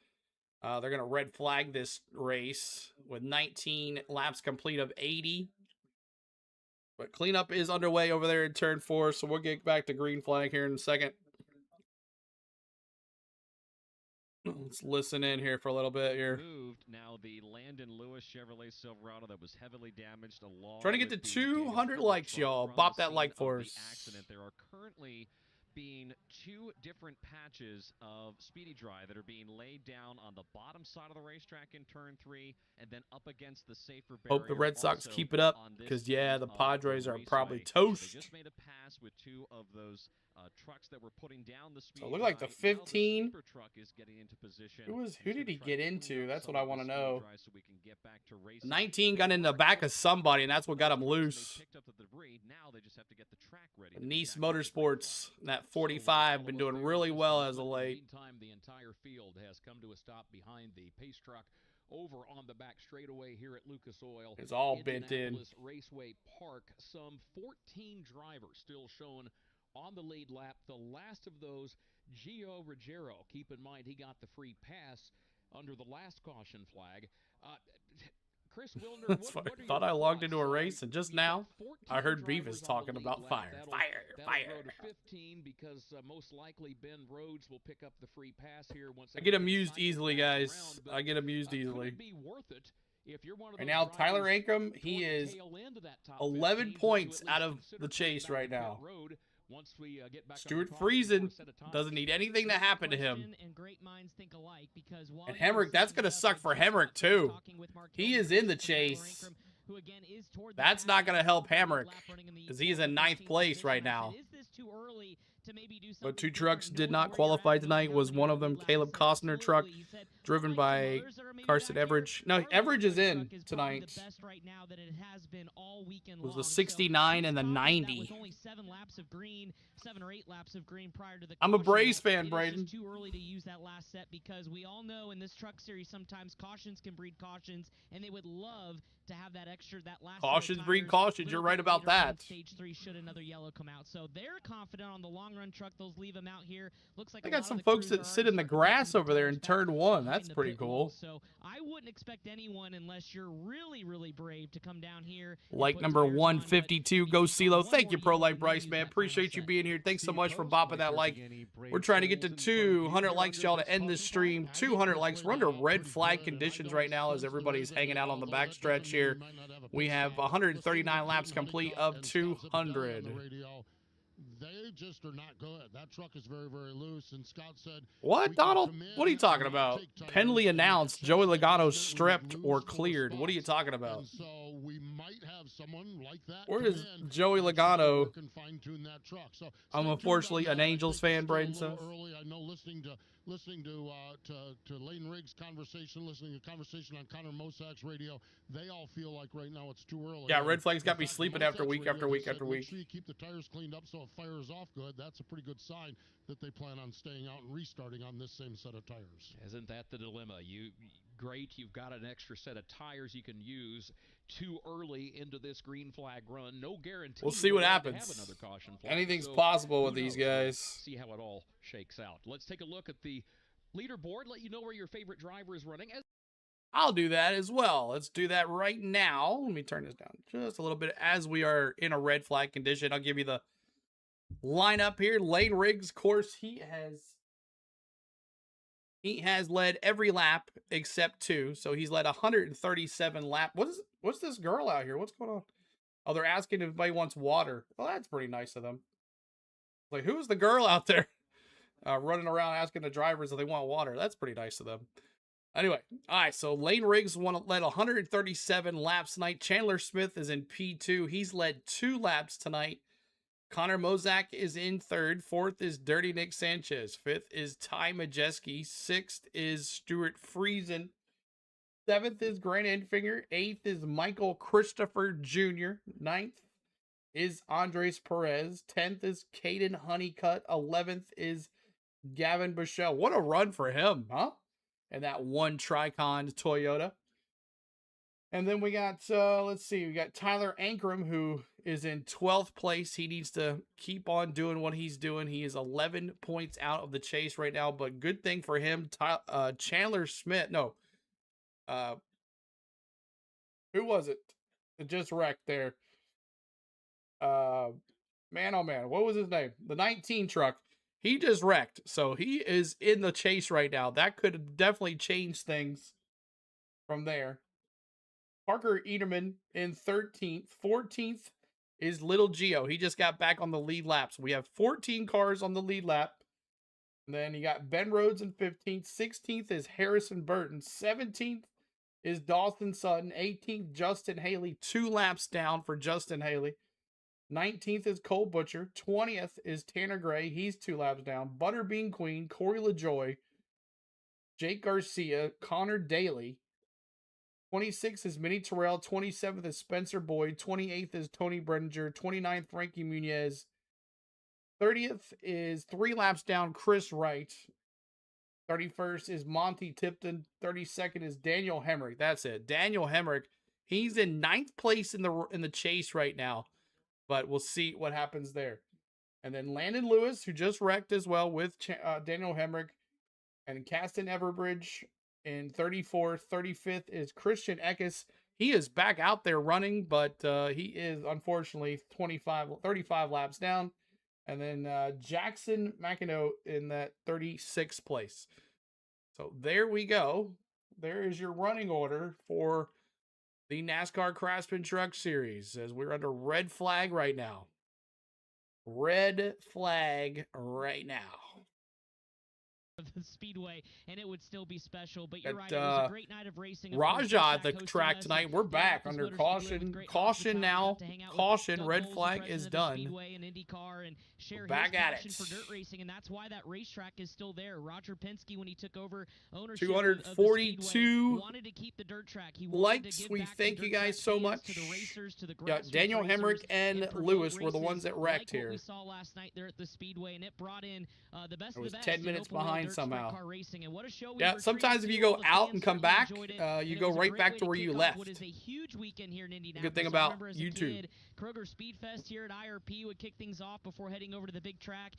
They're going to red flag this race with 19 laps complete of 80. But cleanup is underway over there in turn 4, so we'll get back to green flag here in a second. Let's listen in here for a little bit here. Moved now the Landon Lewis Chevrolet Silverado that was heavily damaged along. Trying to get to 200 likes, y'all. Bop that like for us. Accident. There are currently being 2 different patches of Speedy Dry that are being laid down on the bottom side of the racetrack in turn 3 and then up against the safer barrier. Hope the Red Sox keep it up because, yeah, the Padres are probably toast. They just made a pass with 2 of those trucks that were putting down the speed. So it looked like the 15. The truck is getting into position. Who did he get into? That's what I want to know. So we can get back to 19 got in the back of somebody, and that's what got him loose. They picked up the debris. Now they just have to get the track ready. Nice Motorsports, that 45, been doing really well as of late. Meantime, the entire field has come to a stop behind the pace truck over on the back straightaway here at Lucas Oil. It's all bent in. Raceway Park. Some 14 drivers still shown on the lead lap. The last of those, Gio Ruggiero. Keep in mind, he got the free pass under the last caution flag. Chris Wilner, That's funny. what are Thought your I logged thoughts? into a race, and just We've got now 14 I heard Beavis drivers on the talking lead about lap. fire, That'll fire. grow to 15 because most likely Ben Rhodes will pick up the free pass here once I get everybody amused cycles easily, back guys. around, but, I get amused could easily. it be worth it if you're one of Right those now, Tyler drivers Ankrum, he toward the is tail end of that top 11 15 to points at out least of consider the coming chase back right to pit now. road once we get back on Stuart the caution for a Friesen set of times? doesn't need anything to happen to him. And great minds think alike, because while And you were Hemrick, that's setting going it to up, suck I for just got Hemrick, through too. talking with Mark He Gilbert is in the and Tyler chase. Ankrum, who again is toward the That's back not going to help of the Hemrick, lap running in the because he's in 12th, ninth 13th place right position. I now. said, is this too early to maybe do But something 2 trucks different, did knowing not where you're qualify at tonight. going Was down one the of them lead lap? Caleb He said, Costner truck, absolutely. He said, driven unlike some by others that are maybe Carson back here, Everidge. No, our Everidge is Livestream in truck is probably tonight. the best right now that it has been all weekend It was long. the 69 and the he's confident that 90. with only 7 laps of green, 7 or 8 laps of green prior to the I'm a caution, Braves that fan, it is Braden. just too early to use that last set, because we all know in this truck series sometimes cautions can breed cautions, and they would love to have that extra, that last Cautions set of breed tires cautions. a You're little right bit about later on in that. Stage 3 should another yellow come out. So they're confident on the long run truck. They'll leave them out here. Looks like I a got lot some of the folks crews that are sit already in the starting to grass put over there tires in back turn 1. behind That's the pretty pit wall. cool. So I wouldn't expect anyone, unless you're really, really brave, to come down here. Like number 152, go CeeLo. Thank you, Pro Life Bryce, man. Appreciate you being here. Thanks so much for bopping that like. We're trying to get to 200 likes, y'all, to end this stream. 200 likes. We're under red flag conditions right now as everybody's hanging out on the backstretch here. We have 139 laps complete of 200. They just are not good. That truck is very, very loose. And Scott said, What, Donald? What are you talking about? Penley announced Joey Logano stripped or cleared. What are you talking about? And so we might have someone like that. Where is Joey Logano? Fine-tune that truck. So I'm unfortunately an Angels fan, Braden says. Early, I know listening to Lane Riggs' conversation, listening to conversation on Connor Mosak's radio, they all feel like right now it's too early. Yeah, red flags got me sleeping after week after week after week. Make sure you keep the tires cleaned up so it fires off good. That's a pretty good sign that they plan on staying out and restarting on this same set of tires. Isn't that the dilemma? Great, you've got an extra set of tires you can use too early into this green flag run. No guarantee. We'll see what to happens. have another caution flag. Anything's So, possible with who these knows? guys. See how it all shakes out. Let's take a look at the leaderboard. Let you know where your favorite driver is running. I'll do that as well. Let's do that right now. Let me turn this down just a little bit as we are in a red flag condition. I'll give you the lineup here. Lane Riggs, of course, he has led every lap except 2. So he's led 137 lap. What's this girl out here? What's going on? Oh, they're asking if anybody wants water. Well, that's pretty nice of them. Like, who's the girl out there running around asking the drivers if they want water? That's pretty nice of them. Anyway, all right, so Lane Riggs led 137 laps tonight. Chandler Smith is in P2. He's led 2 laps tonight. Connor Mosak is in 3rd. 4th is Dirty Nick Sanchez. 5th is Ty Majeski. 6th is Stuart Friesen. 7th is Grant Enfinger. 8th is Michael Christopher Jr. 9th is Andres Perez. 10th is Caden Honeycutt. 11th is Gavin Bichelle. What a run for him, huh? And that one Tricon Toyota. And then we got, let's see, we got Tyler Ankrum, who is in 12th place. He needs to keep on doing what he's doing. He is 11 points out of the chase right now, but good thing for him. Chandler Smith, no. Who was it? It just wrecked there. Man, oh man, what was his name? The 19 truck. He just wrecked, so he is in the chase right now. That could definitely change things from there. Parker Ederman in 13th. 14th is Little Gio. He just got back on the lead laps. We have 14 cars on the lead lap. And then you got Ben Rhodes in 15th. 16th is Harrison Burton. 17th is Dawson Sutton. 18th, Justin Haley. 2 laps down for Justin Haley. 19th is Cole Butcher. 20th is Tanner Gray. He's 2 laps down. Butterbean Queen, Corey LaJoy, Jake Garcia, Connor Daly. 26th is Minnie Terrell. 27th is Spencer Boyd. 28th is Tony Brenninger. 29th, Frankie Muniz. 30th is 3 laps down, Chris Wright. 31st is Monty Tipton. 32nd is Daniel Hemrick. That's it. Daniel Hemrick. He's in 9th place in the chase right now. But we'll see what happens there. And then Landon Lewis, who just wrecked as well with Daniel Hemrick. And Caston Everbridge in 34th. 35th is Christian Eckes. he is back out there running, but he is unfortunately 35 laps down. And then Jackson McEnroe in that 36th place. So there we go. There is your running order for the NASCAR Craftsman Truck Series, as we're under red flag right now. Red flag right now. The Speedway, and it would still be special, but you're At, right, it was a great night of racing. Raja at the track tonight. We're back under caution. Caution now. Caution. Red flag is done. We're back at it. For dirt racing, and that's why that racetrack is still there. Roger Penske, when he took over ownership 242 of the Speedway, wanted to keep the dirt track. He likes. We thank you guys so much. To the racers, to the Daniel Hemrick and Lewis were the ones that wrecked here. We saw last night there at the Speedway, and it brought in the best of the best. 10 minutes behind somehow. And what a show yeah, sometimes if you go out and come back, you go right back to where you left. What is a huge weekend here in Indianapolis. Good thing about YouTube. Kroger Speedfest here at IRP would kick things off before heading over to the big track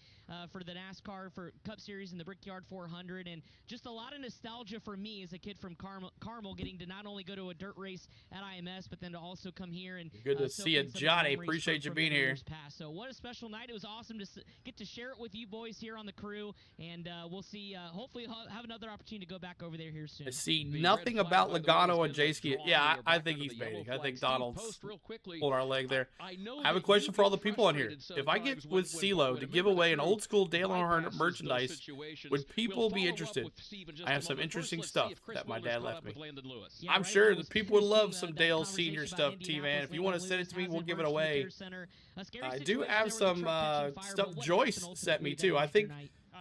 for the NASCAR for Cup Series and the Brickyard 400, and just a lot of nostalgia for me as a kid from Carmel, getting to not only go to a dirt race at IMS, but then to also come here and good to see you, Johnny. Appreciate you being here. So what a special night! It was awesome to get to share it with you boys here on the crew, and we'll see. Hopefully, have another opportunity to go back over there here soon. I see nothing about Logano and J-Ski. Yeah, I think he's baiting. I think Donald's pulled our leg there. I have a question for all the people on here. If I get with CeeLo to give away an old school Dale Earnhardt merchandise, would people be interested? I have some interesting stuff that my dad left me. I'm sure that people would love some Dale Senior stuff, T-Man. If you want to send it to me, we'll give it away. I do have some stuff Joyce sent me too. I think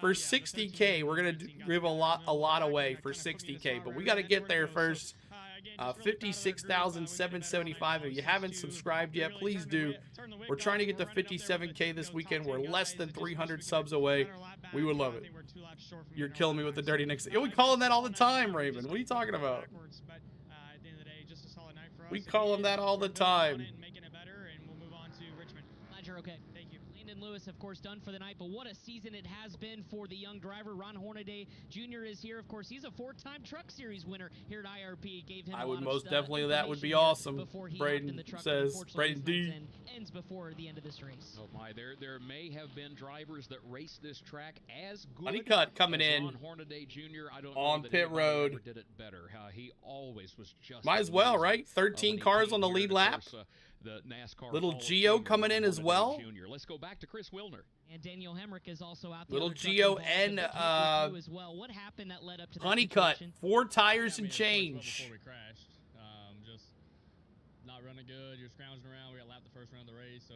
for 60K, we're gonna give a lot away for 60K, but we got to get there first. 56,775. If you haven't subscribed yet, please do. We're trying to get to 57K this weekend. We're less than 300 subs away. We would love it. You're killing me with the dirty Nixon. We call him that all the time, Raven. What are you talking about? We call him that all the time. Glad you're okay. Thank you. Landon Lewis, of course, done for the night, but what a season it has been for the young driver. Ron Hornaday Jr. is here. Of course, he's a four-time Truck Series winner here at IRP. Gave him I would most definitely, that would be awesome. Braden says, Braden D. Ends before the end of this race. Oh my, there may have been drivers that raced this track as good. Honeycutt coming in Ron Hornaday Jr. I don't on know that pit road. Ever did it better. He always was just might as well, right? 13 cars on the lead lap. The NASCAR Little Gio coming in as well. Junior. Let's go back to Chris Wilner. And Daniel Hemrick is also out there. Little Gio and as well. What happened that led up to that Honeycutt, situation? 4 tires and change. Before we crashed, just not running good. You're scrounging around. We got lapped the first round of the race, so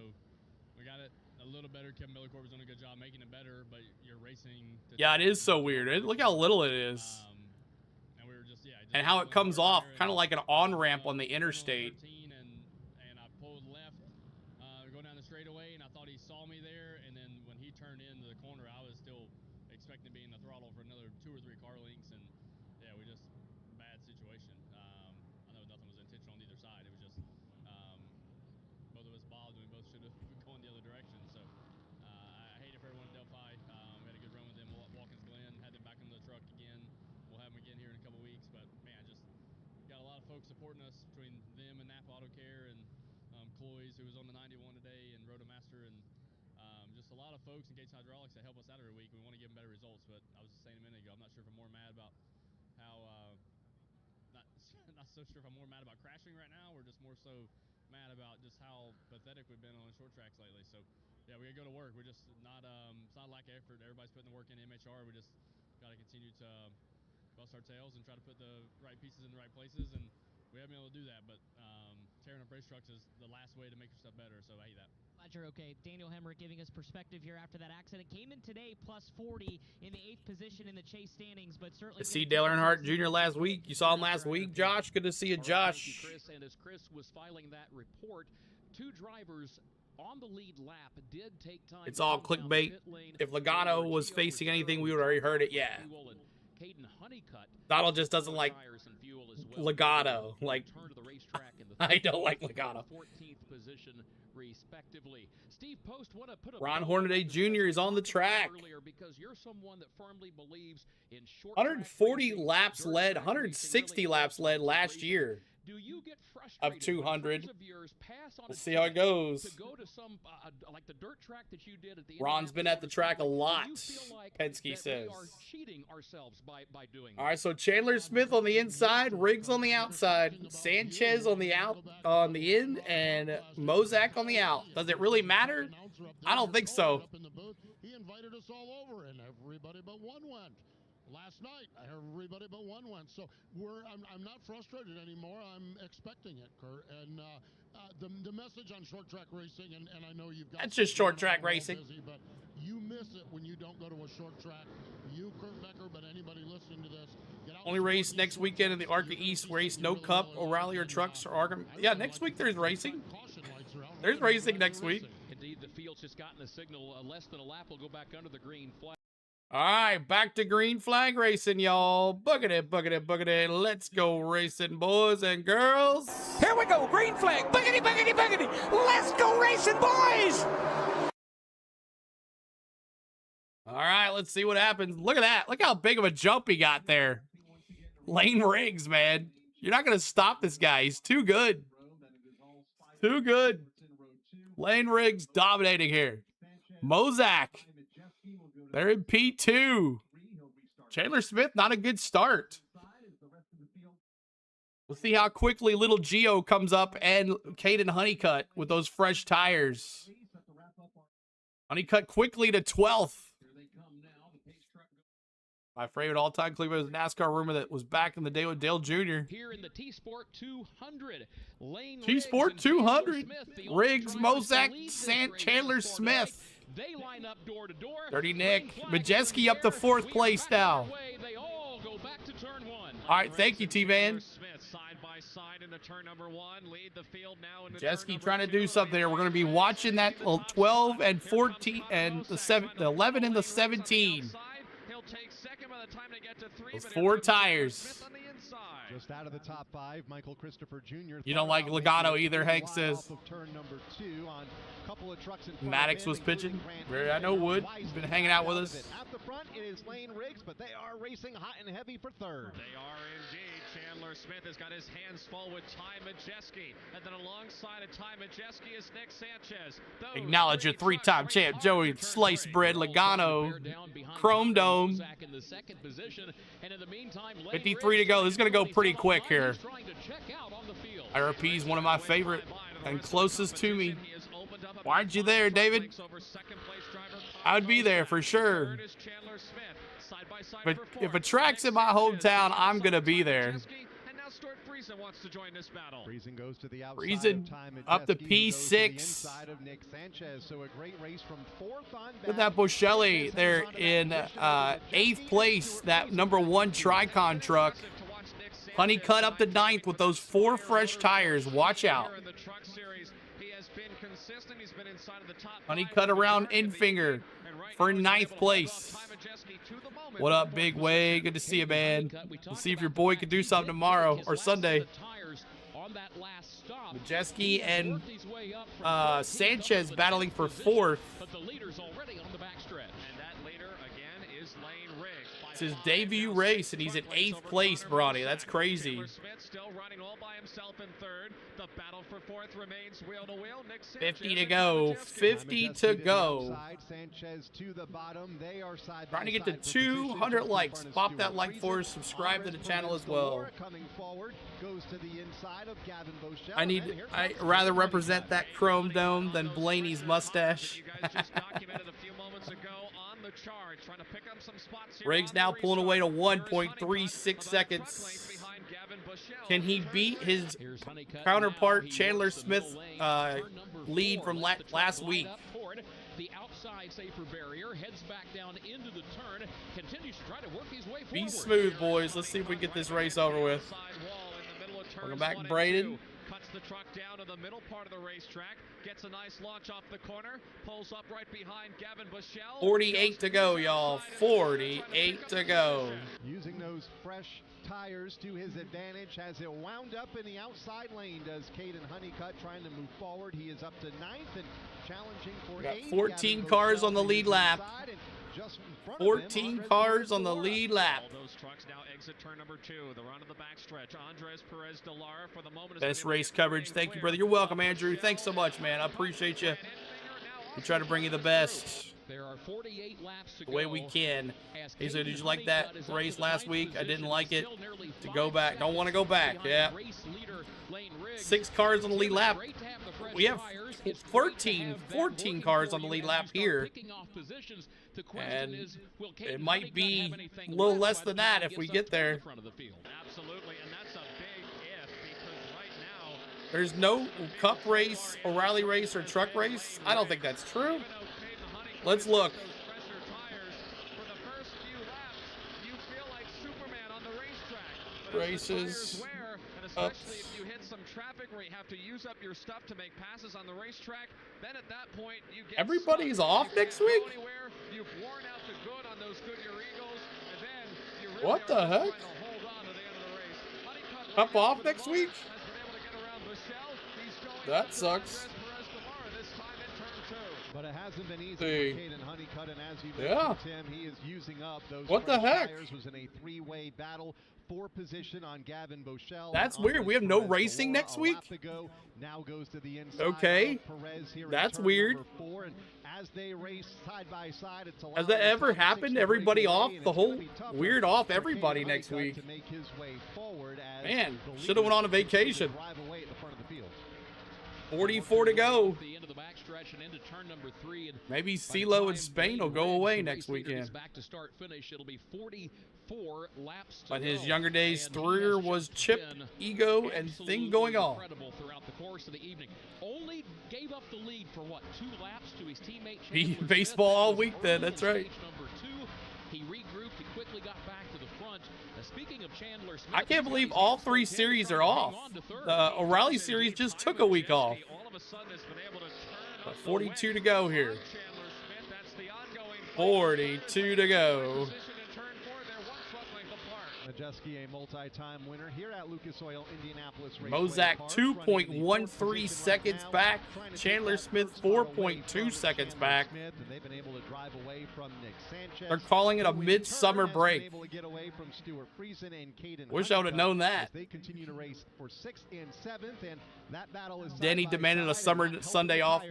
we got it a little better. Kevin Millicorp was doing a good job making it better, but you're racing. Yeah, it is so weird. Look how little it is. And we were just and how it comes off, kind of like an on-ramp on the interstate. And I pulled left, going down the straightaway, and I thought he saw me there. And then when he turned into the corner, I was still expecting to be in the throttle for another 2 or 3 car lengths. And yeah, we just bad situation. I know nothing was intentional on either side. It was just both of us bobbed, and we both should have gone the other direction. So I hate it for everyone at Delphi. We had a good run with them. Watkins Glen had them back in the truck again. We'll have them again here in a couple weeks. But man, just got a lot of folks supporting us between them and Napa Auto Care and Cloyes, who was on the 91 today, and Rotomaster, and just a lot of folks in Gates Hydraulics that help us out every week. We want to give them better results, but I was just saying a minute ago, I'm not sure if I'm more mad about how not so sure if I'm more mad about crashing right now, or just more so mad about just how pathetic we've been on short tracks lately. So yeah, we gotta go to work. We're just not it's not lack of effort. Everybody's putting the work in MHR. We just gotta continue to bust our tails and try to put the right pieces in the right places, and we haven't been able to do that. But tearing up race trucks is the last way to make yourself better, so I hate that. Glad you're okay. Daniel Hemrick giving us perspective here after that accident. Came in today plus 40 in the 8th position in the chase standings, but certainly. I see Dale Earnhardt Jr. last week. You saw him last week, Josh. Good to see you, Josh. Thank you, Chris. And as Chris was filing that report, 2 drivers on the lead lap did take time. It's all clickbait. If Logano was facing anything, we would already heard it. Yeah. Donald just doesn't like Logano. Like, I don't like Logano. 14th position, respectively. Steve Post, Ron Hornaday Jr. is on the track. Because you're someone that firmly believes in short 140 laps led, 160 laps led last year. Do you get frustrated? Of 200. Of yours pass on We'll see how it goes. To go to some like the dirt track that you did at the Ron's been at the track a lot, like Penske says. We are cheating ourselves by doing All right, so Chandler Smith on the inside, Riggs on the outside, Sanchez on the in, and Mozak on the out. Does it really matter? I don't think so. He invited us all over, and everybody but one went. Last night, everybody but one went. So I'm not frustrated anymore. I'm expecting it, Kurt. And the message on short track racing, and I know you've got... That's just short track racing. Busy, but you miss it when you don't go to a short track. You, Kurt Becker, but anybody listening to this... Only race next weekend in the ARCA East race. No Cup, O'Reilly, or Trucks, or ARCA. Yeah, next week there's racing. There's racing next week. Indeed, the field's just gotten a signal. Less than a lap will go back under the green flag. All right, back to green flag racing, y'all. Boogity, boogity, boogity. Let's go racing, boys and girls. Here we go, green flag. Boogity, boogity, boogity. Let's go racing, boys. All right, let's see what happens. Look at that. Look how big of a jump he got there. Lane Riggs, man. You're not going to stop this guy. He's too good. Too good. Lane Riggs dominating here. Mozak. They're in P2. Chandler Smith, not a good start. We'll see how quickly little Gio comes up and Caden Honeycutt with those fresh tires. Honeycutt quickly to 12th. My favorite all-time Cleveland NASCAR rumor that was back in the day with Dale Jr. Here in the TSPORT 200, Lane TSPORT 200. Riggs, Mozak, Chandler Smith. They line up door to door. Dirty Nick. Majeski up to 4th place now. They all go back to turn 1. All right, thank you, T-Van. Side by side into turn number 1. Lead the field now into Majeski trying to do something here. We're going to be watching that 12 and 14 and the 11 and the 17. He'll take second by the time they get to 3. Those 4 tires. Just out of the top 5, Michael Christopher Jr. You don't like Logano either, Hank says. Turn number 2 on a couple of trucks in Maddox was pitching. I know Wood. He's been hanging out with us. At the front, it is Lane Riggs, but they are racing hot and heavy for 3rd. They are indeed. Chandler Smith has got his hands full with Ty Majeski. And then alongside of Ty Majeski is Nick Sanchez. Acknowledge your 3-time champ, Joey Slice Bread Logano. Chrome Dome. 53 to go. This is going to go pretty quick here. IRP is one of my favorite and closest to me. Why aren't you there, David? I would be there for sure. But if a track's in my hometown, I'm going to be there. Wants to join this battle. Friesen goes to the outside. Friesen up to P6. Of Nick Sanchez, so a great race from 4th on Look at that Boschelli. They're in 8th place, that number 1 Tricon truck. Honeycutt up to 9th with those 4 fresh tires. Watch out. Honeycutt around Infinger for 9th place. What up, Big Way? Good to see you, man. We'll see if your boy can do something tomorrow or Sunday. Majeski and Sanchez battling for 4th. It's his debut race, and he's in 8th place, Bronny. That's crazy. Still running all by himself in 3rd. The battle for 4th remains wheel to wheel. 50 to go. 50 to go. Sanchez to the bottom. They are side trying to get to 200 likes. Pop that like for us. Subscribe to the channel as well. Coming forward goes to the inside of Gavin Boschel. I rather represent that chrome dome than Blaney's mustache. Riggs now pulling away to 1.36 seconds. Can he beat his counterpart Chandler Smith's lead from last week? The outside safer barrier heads back down into the turn, continues to try to work his way forward. Be smooth, boys. Let's see if we get this race over with. Welcome back, Braden. Cuts the truck down to the middle part of the racetrack, gets a nice launch off the corner, pulls up right behind Gavin Boschel. 48 to go, y'all. 48 to go. Using those fresh tires to his advantage, has it wound up in the outside lane. Does Caden Honeycutt trying to move forward. He is up to 9th and challenging for 8th. Got 14 cars on the lead lap. just in front of him. 14 cars on the lead lap. All those trucks now exit turn number 2. The run of the backstretch. Andres Perez de Lara for the moment. Best race coverage. Thank you, brother. You're welcome, Andrew. Thanks so much, man. I appreciate you. We try to bring you the best There are 48 laps to the way we can. He said, did you like that race last week? I didn't like it. To go back. Don't want to go back. Yeah. 6 cars on the lead lap. We have 14 cars on the lead lap here. And it might be a little less than that if we get there. Absolutely, and that's a big if, because right now there's no cup race, O'Reilly race, or truck race. I don't think that's true. Let's look. Races. Especially if you hit some traffic where you have to use up your stuff to make passes on the racetrack, then at that point you get everybody's off next week? You've worn out the good on those Goodyear Eagles, and then you really what the heck? Hold on to the end of the race. Up off next week? That sucks. But it hasn't been easy for Caden Honeycutt, and as you mentioned, Tim, he is using up those what the heck? tires. Was in a 3-way battle for position on Gavin Bochelle. That's weird. We have no racing next week? Now goes to the inside. Okay. That's weird. As they race side by side, it's has that ever happened? Everybody off? The whole weird off everybody next week. Man, should have went on a vacation. 44 to go. Maybe CeeLo and Spain will go away next weekend. But his younger days through was chip, ego, and thing going on. Throughout the course of the evening. Only gave up the lead for what, 2 laps to his teammate. Baseball all week then, that's right. Number 2, he regrouped, he quickly got back to the front. Speaking of Chandler Smith, I can't believe all 3 series are off. The O'Reilly series just took a week off. But 42 to go here. 42 to go. Majeski, a multi-time winner here at Lucas Oil Indianapolis Raceway. Mozak 2.13 seconds back. Chandler Smith 4.2 seconds back. They're calling it a midsummer break. Wish I would have known that. They continue to race for 6th and 7th, and that battle is Danny demanded a Sunday off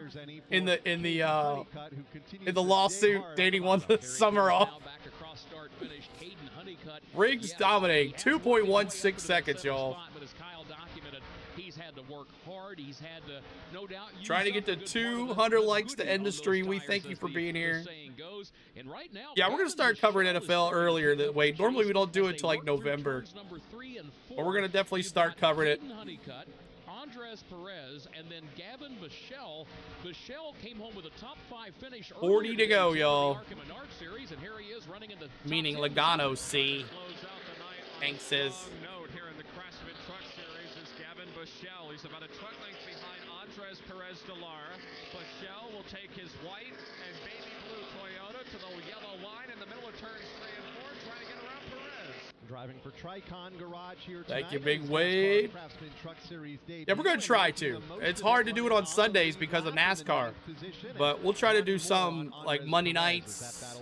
in the lawsuit. Danny won the summer off. Riggs dominating 2.16 seconds, y'all. He's had to work hard. He's had to, no doubt, trying to get to 200 likes to end the stream. We thank you for being here. Yeah, we're going to start covering NFL earlier that way. Normally we don't do it till like November. But we're going to definitely start covering it. Andres Perez and then Gavin Bochelle. Bochelle came home with a top 5 finish. 40 to go, y'all. Series, and here he is running in the meaning Logano C. Hank says. Note here in the Craftsman Truck Series is Gavin Bochelle. He's about a truck length behind Andres Perez de Lara. Bochelle will take his white and baby blue Toyota to the yellow line in the middle of turns 3 and 4, trying to get around Perez. Driving for Tricon Garage here tonight. Thank you, Big Wade. Yeah, we're going to try to. It's hard to do it on Sundays because of NASCAR. But we'll try to do some like Monday nights.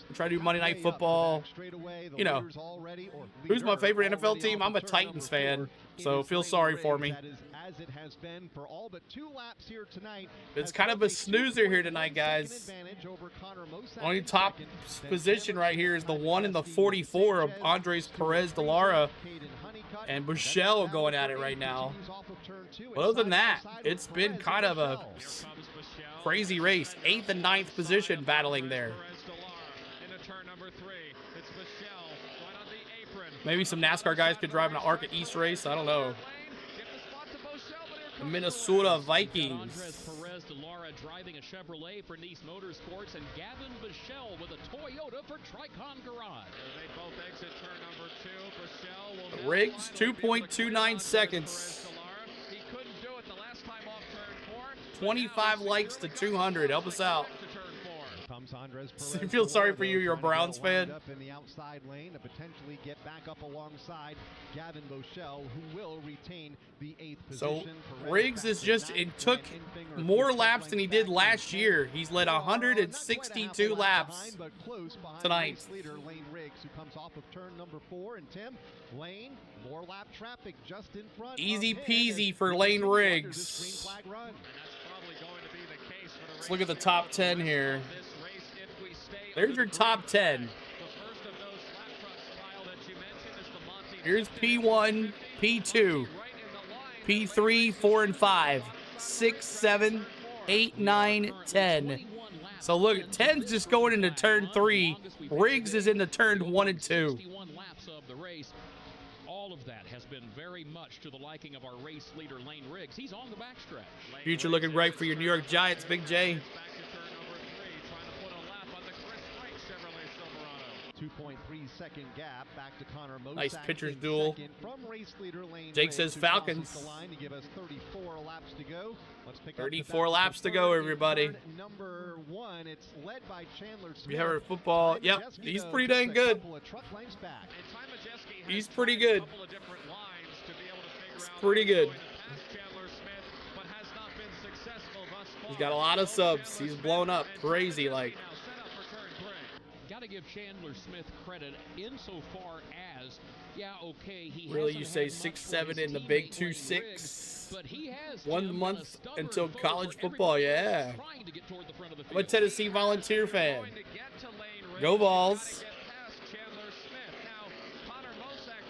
We'll try to do Monday Night Football. You know, who's my favorite NFL team? I'm a Titans fan, so feel sorry for me. It's kind of a snoozer here tonight, guys. Only top position right here is the 1 and the 44 of Andres Perez de Lara and Bochelle going at it right now. But other than that, it's been kind of a crazy race. 8th and 9th position battling there. Maybe some NASCAR guys could drive an ARCA East race. I don't know. The Minnesota Vikings. Perez de Lara driving a Chevrolet for Nice Motorsports, and Gavin Bochelle with a Toyota for Tricon Garage. They both exit turn number 2. Bochelle will Riggs 2.29 seconds. He couldn't do it the last time off turn 4. 25 likes to 200. Help us out. Comes I feel sorry for you. You're a Browns fan. Up in the outside lane to potentially get back up alongside Gavin Boschel, who will retain the 8th position. So Riggs is just, it took more laps than he did last year. He's led 162 laps tonight. Leader Lane Riggs, who comes off of turn number 4, and Tim Lane, more lap traffic just in front. Easy peasy for Lane Riggs. Let's look at the top 10 here. There's your top 10. Here's P1, P2, P3, 4, and 5, 6, 7, 8, 9, 10. So look, 10's just going into turn 3. Riggs is into turn 1 and 2. All of that has been very much to the liking of our race leader, Lane Riggs. He's on the backstretch. Future looking bright for your New York Giants, Big J. 2.3-second gap back to Connor Mosak. Nice pitcher's duel. From race leader Lane Jake Riggs, says who Falcons. crosses the line to give us 34 laps to go. Let's pick 34 up laps to go, everybody. Number 1, it's led by Chandler Smith. We have our football. Yep, he's pretty dang good. He's pretty good. It's pretty good. He's got a lot of subs. He's blown up crazy like. Got to give Chandler Smith credit insofar as, yeah, okay, he really, you say 6'7" in the big 2'6". But he has 1 month until college football, yeah. I'm a Tennessee Volunteer fan. Go Vols.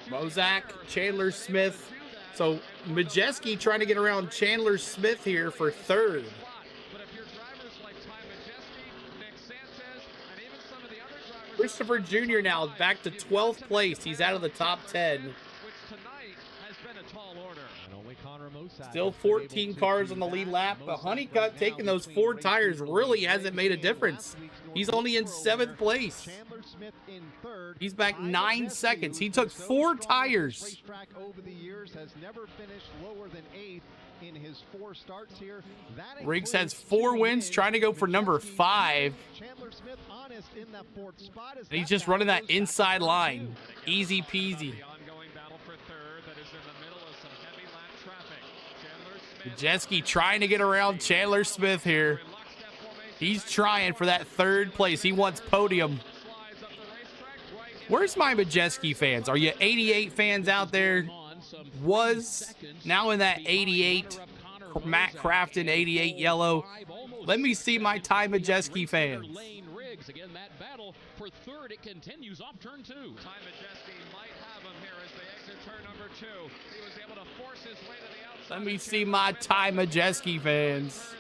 Mosak, Chandler Smith. So Majeski trying to get around Chandler Smith here for 3rd. Christopher Jr. now back to 12th place. He's out of the top 10. Still 14 cars on the lead lap, but Honeycutt taking those 4 tires really hasn't made a difference. He's only in 7th place. He's back 9 seconds. He took 4 tires. In his 4 starts here. Riggs has 4 wins, trying to go for number 5. And he's just running that inside line. Easy peasy. Majeski trying to get around Chandler Smith here. He's trying for that 3rd place. He wants podium. Where's my Majeski fans? Are you 88 fans out there? Was now in that 88 Matt Crafton 88 yellow. Let me see my Ty Majeski fans. Again, that battle for 3rd, it continues off turn 2. Ty Majeski might have him here as they exit turn number 2. He was able to force his way to the outside. Let me see my Ty Majeski fans.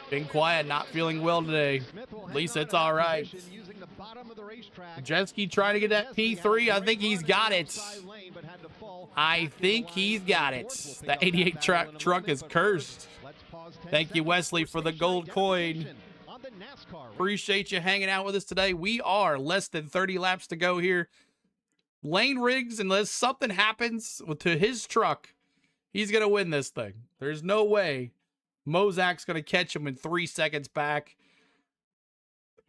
Been quiet, not feeling well today. At least it's all right. Majeski trying to get that P3. I think he's got it. I think he's got it. That 88 truck is cursed. Thank you, Wesley, for the gold coin. Appreciate you hanging out with us today. We are less than 30 laps to go here. Lane Riggs, unless something happens to his truck, he's going to win this thing. There's no way Mosak's going to catch him in 3 seconds back.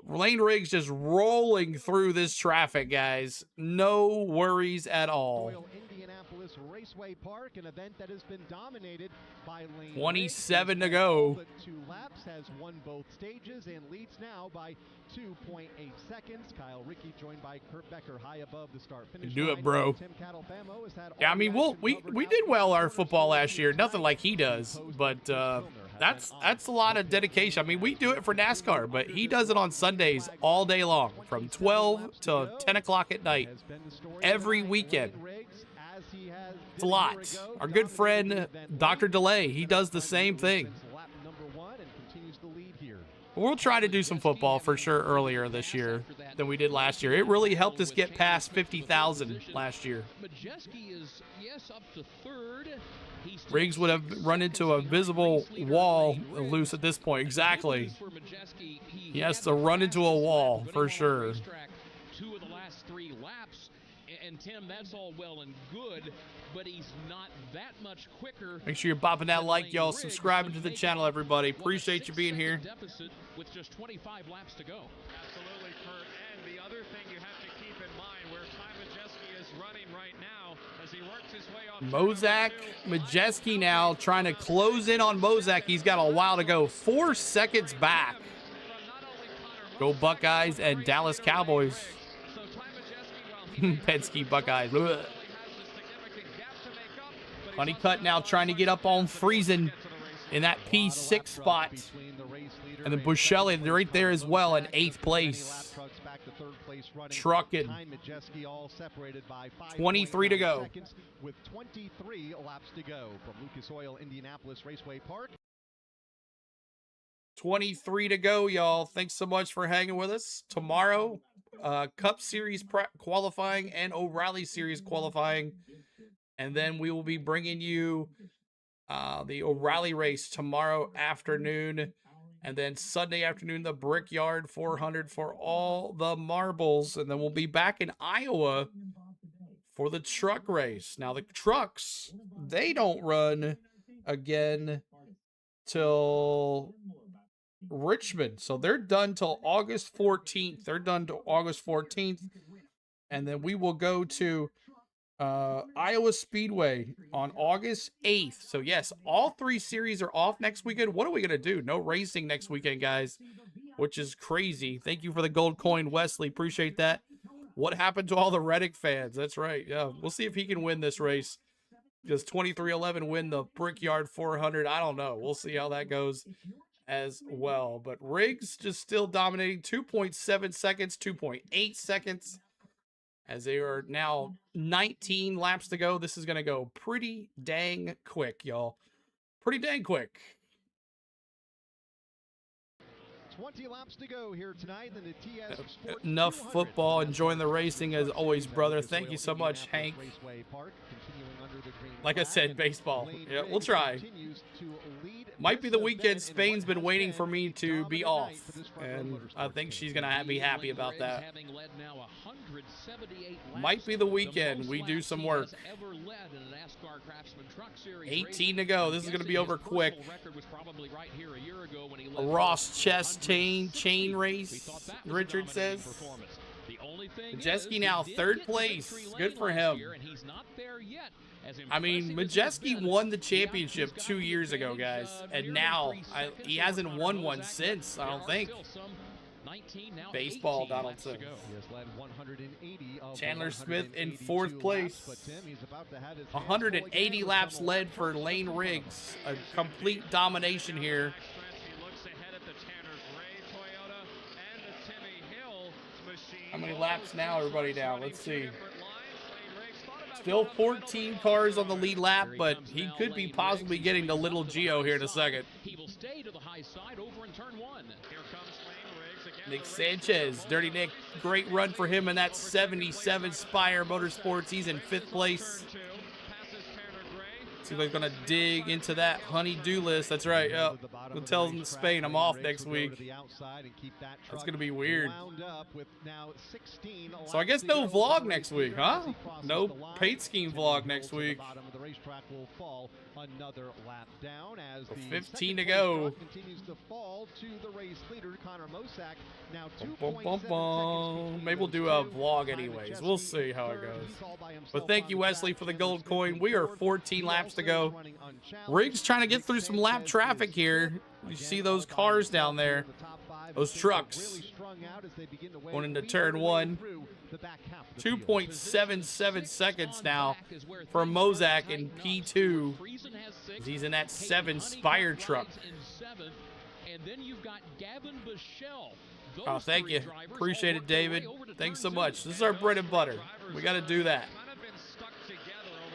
Lane Riggs just rolling through this traffic, guys. No worries at all. Indianapolis Raceway Park, an event that has been dominated by Lane 27 to go. 2 laps, has won both stages and leads now by 2.8 seconds. Kyle Rickey joined by Kurt Becker high above the start finish. Do it, bro. Tim Catalfamo has had Yeah, I mean, we did well our football last year. Nothing like he does, but that's a lot of dedication. I mean, we do it for NASCAR, but he does it on Sundays all day long, from 12 to 10 o'clock at night, every weekend. It's a lot. Our good friend, Dr. DeLay, he does the same thing. We'll try to do some football for sure earlier this year than we did last year. It really helped us get past 50,000 last year. Majeski is, yes, up to 3rd. Riggs would have run into a visible wall loose at this point. Exactly. He has to run into a wall for sure. 2 of the last 3 laps. And Tim, that's all well and good, but he's not that much quicker. Make sure you're bopping that like, y'all. Subscribing to the channel, everybody. Appreciate you being here. Deficit with just 25 laps to go. Absolutely, Kurt. And the other thing you have to keep in mind, where Ty Majeski is running right now, as he works his way off. Mozak, Majeski now trying to close in on Mozak. He's got a while to go. 4 seconds back. Go Buckeyes and Dallas Cowboys. Penske Buckeyes. Ugh. Honeycutt now trying to get up on Friesen in that P6 spot. And then Buscelli right there as well in 8th place. Trucking. 23 to go. With 23 laps to go from Lucas Oil Indianapolis Raceway Park. 23 to go, y'all. Thanks so much for hanging with us. Tomorrow, Cup Series qualifying and O'Reilly Series qualifying. And then we will be bringing you the O'Reilly race tomorrow afternoon. And then Sunday afternoon, the Brickyard 400 for all the marbles. And then we'll be back in Iowa for the truck race. Now, the trucks, they don't run again till Richmond. So they're done till August 14th. They're done till August 14th. And then we will go to Iowa Speedway on August 8th. So yes, all 3 series are off next weekend. What are we going to do? No racing next weekend, guys, which is crazy. Thank you for the gold coin, Wesley. Appreciate that. What happened to all the Reddick fans? That's right. Yeah, we'll see if he can win this race. Does 2311 win the Brickyard 400? I don't know. We'll see how that goes as well. But Riggs just still dominating. 2.7 seconds, 2.8 seconds. As they are now 19 laps to go. This is going to go pretty dang quick, y'all. Pretty dang quick. 20 laps to go here tonight in the TSPORT. Enough football. Enjoying the racing as always, brother. Thank you so much, Hank. Like I said, baseball. Yeah, we'll try. Might be the weekend. Spain's been waiting for me to be off, and I think she's going to be happy about that. Might be the weekend we do some work. 18 to go. This is going to be over quick. A Ross chest chain race, Richard says. Majeski now 3rd place. Good for him. I mean, Majeski won the championship 2 years ago, guys. And now he hasn't won one since, I don't think. Baseball, Donaldson. Chandler Smith in 4th place. 180 laps led for Lane Riggs. A complete domination here. How many laps now, everybody down? Let's see. Still 14 cars on the lead lap, but he could be possibly getting to Little Geo here in a second. He will stay to the high side over in turn 1. Here comes Lane Riggs again. Nick Sanchez, Dirty Nick, great run for him in that 77 Spire Motorsports. He's in 5th place. Seems like he's going to dig into that honey-do list. That's right. Yep. It tells him Spain I'm off next week. That's going to be weird. So I guess no vlog next week, huh? No paint scheme vlog next week. 15 to go. Maybe we'll do a vlog anyways. We'll see how it goes. But thank you, Wesley, for the gold coin. We are 14 laps to go. Riggs trying to get through some lap traffic here. You see those cars down there, those trucks going into turn 1. 2.77 seconds now for Mozak in P2. He's in that 7 Spire truck. And then you've got Gavin Bichelle. Oh, thank you. Appreciate it, David. Thanks so much. This is our bread and butter. We got to do that.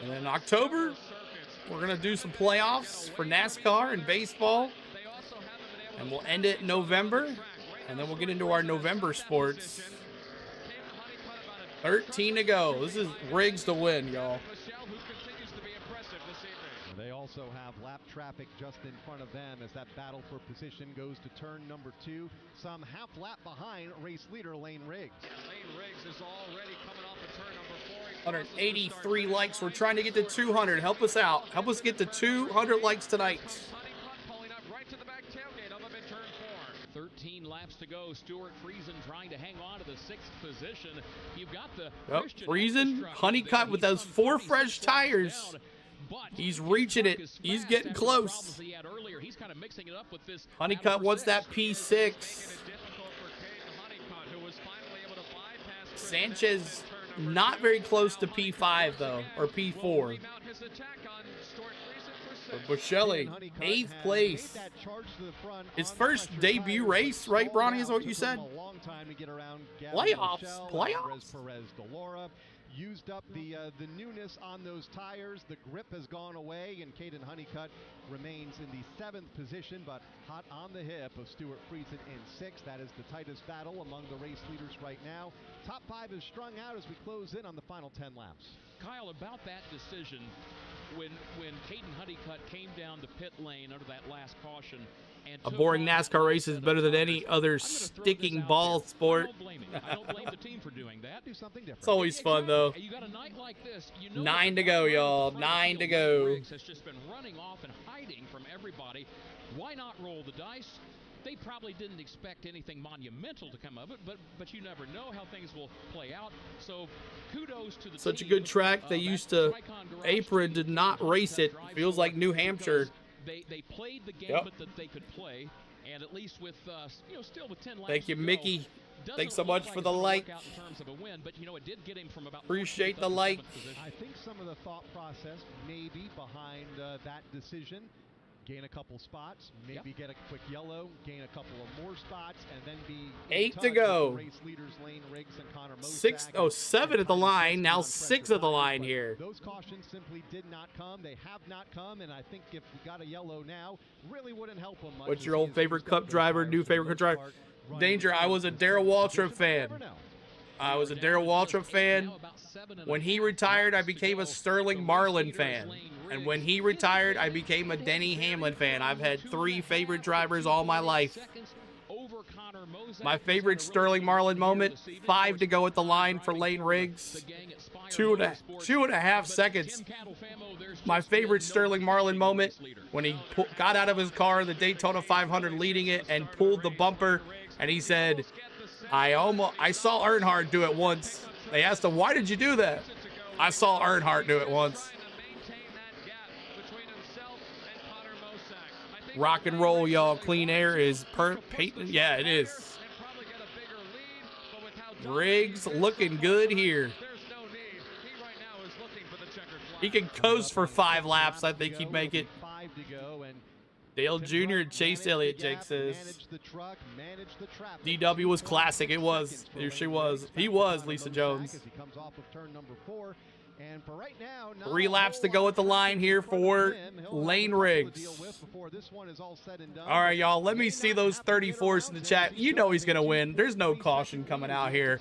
And then in October, we're going to do some playoffs for NASCAR and baseball. And we'll end it in November. And then we'll get into our November sports. 13 to go. This is Riggs to win, y'all. They also have lap traffic just in front of them as that battle for position goes to turn number 2. Some half lap behind race leader Lane Riggs. Lane Riggs is already coming off of turn number 4. 183 likes. We're trying to get to 200. Help us out. Help us get to 200 likes tonight. 13 laps to go. Stuart Friesen trying to hang on to the 6th position. You've got the Friesen, Honeycutt with those 4 fresh tires. He's reaching it. He's getting close. Honeycutt wants that P6. Sanchez not very close to P5 though, or P4. Buscelli, 8th place. His first debut race, right, Bronny, is what you said? Playoffs? Used up the newness on those tires. The grip has gone away, and Caden Honeycutt remains in the 7th position, but hot on the hip of Stuart Friesen in 6th. That is the tightest battle among the race leaders right now. Top 5 is strung out as we close in on the final 10 laps. Kyle, about that decision, when Caden Honeycutt came down the pit lane under that last caution, and a boring NASCAR race is better than any other sticking ball sport. I don't blame the team for doing that. Do something different. It's always fun though. You got a night like this, 9 to go, y'all. 9 to go. Has just been running off and hiding from everybody. Why not roll the dice? They probably didn't expect anything monumental to come of it, but you never know how things will play out. So kudos to the Such team. A good track. They used to apron, did not race it. Feels like New Hampshire. They played the game that they could play, and at least with still with 10 laps. Thank you, Mickey. Thanks so much for the like. Appreciate the like. I think some of the thought process may be behind that decision. Gain a couple spots, maybe get a quick yellow, gain a couple of more spots, and then be 8 to go. Race leaders Lane Riggs and Connor Mossack. 7 at the line, now 6 at the line here. Those cautions simply did not come. They have not come, and I think if we got a yellow now, really wouldn't help them much. What's your old favorite Cup driver, new favorite Cup driver? Danger, I was a Darrell Waltrip fan. I was a Darrell Waltrip fan. When he retired, I became a Sterling Marlin fan. And when he retired, I became a Denny Hamlin fan. I've had 3 favorite drivers all my life. My favorite Sterling Marlin moment, 5 to go at the line for Lane Riggs. 2.5 seconds. My favorite Sterling Marlin moment, when he got out of his car in the Daytona 500 leading it and pulled the bumper, and he said, I saw Earnhardt do it once. They asked him, why did you do that? I saw Earnhardt do it once. Rock and roll, y'all. Clean air is patent. Yeah, it is. Riggs looking good here. He can coast for 5 laps. I think he'd make it. Dale Jr. and Chase Elliott, Jake says. DW was classic. It was. Here she was. He was, Lisa Jones. And for right now, 3 laps to go at the line here for Lane Riggs. All right, y'all. Let me see those 34s in the chat. You know he's going to win. There's no caution coming out here.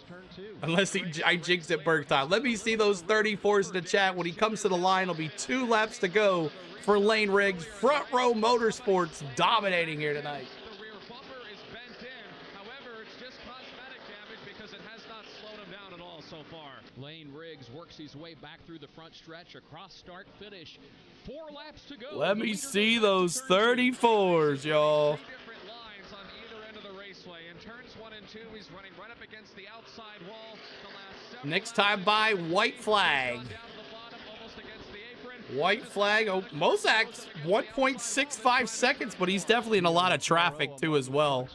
Unless I jinxed it Berg time. Let me see those 34s in the chat. When he comes to the line, it'll be 2 laps to go for Lane Riggs. Front Row Motorsports dominating here tonight. The rear bumper is bent in. However, it's just cosmetic damage because it has not slowed him down at all so far. Lane Riggs works his way back through the front stretch across start finish. 4 laps to go. Let me see those 34s, y'all. 3 different lines on either end of the raceway. In turns 1 and 2, he's running right up against the outside wall. Next time by, white flag. White flag. Oh, Mossack's 1.65 seconds, but he's definitely in a lot of traffic too as well.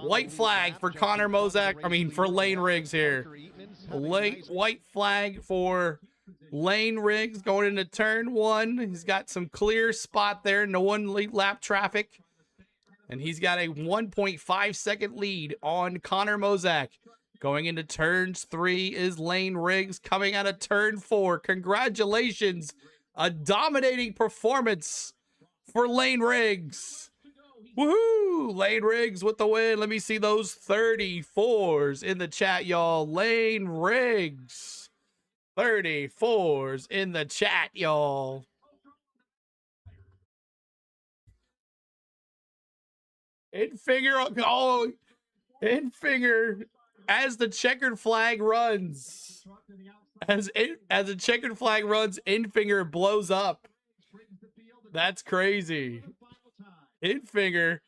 White flag for Connor Mossack. I mean, for Lane Riggs here. White flag for Lane Riggs going into turn 1. He's got some clear spot there. No one lap traffic. And he's got a 1.5 second lead on Connor Mossack. Going into turns 3 is Lane Riggs coming out of turn 4. Congratulations. A dominating performance for Lane Riggs. Woohoo! Lane Riggs with the win. Let me see those 34s in the chat, y'all. Lane Riggs. 34s in the chat, y'all. In finger. Oh, in finger. as the checkered flag runs, as the checkered flag runs, Infinger blows up. That's crazy. Infinger,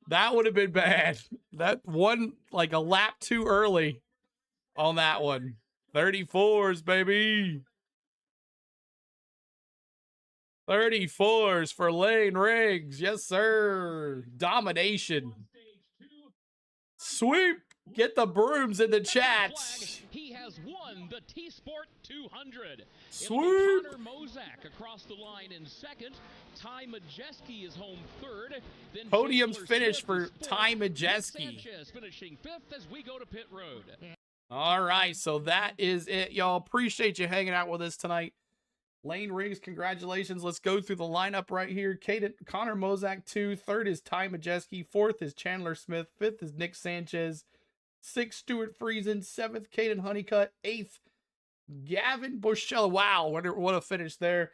that would have been bad. That one, like a lap too early on that one. 34s, baby. 34s for Lane Riggs. Yes, sir. Domination. Sweep. Get the brooms in the chat. He has won the TSPORT 200. Sweep. Connor Mozak across the line in second. Ty Majeski is home third. Then Podium's Chandler finished Smith for is Ty fourth. Majeski. Sanchez finishing fifth as we go to pit road. All right, so that is it, y'all. Appreciate you hanging out with us tonight. Lane Riggs, congratulations. Let's go through the lineup right here. Connor Mozak, 2. Third is Ty Majeski. 4th is Chandler Smith. 5th is Nick Sanchez. 6th, Stuart Friesen. 7th, Caden Honeycutt. 8th, Gavin Bushell. Wow, what a finish there.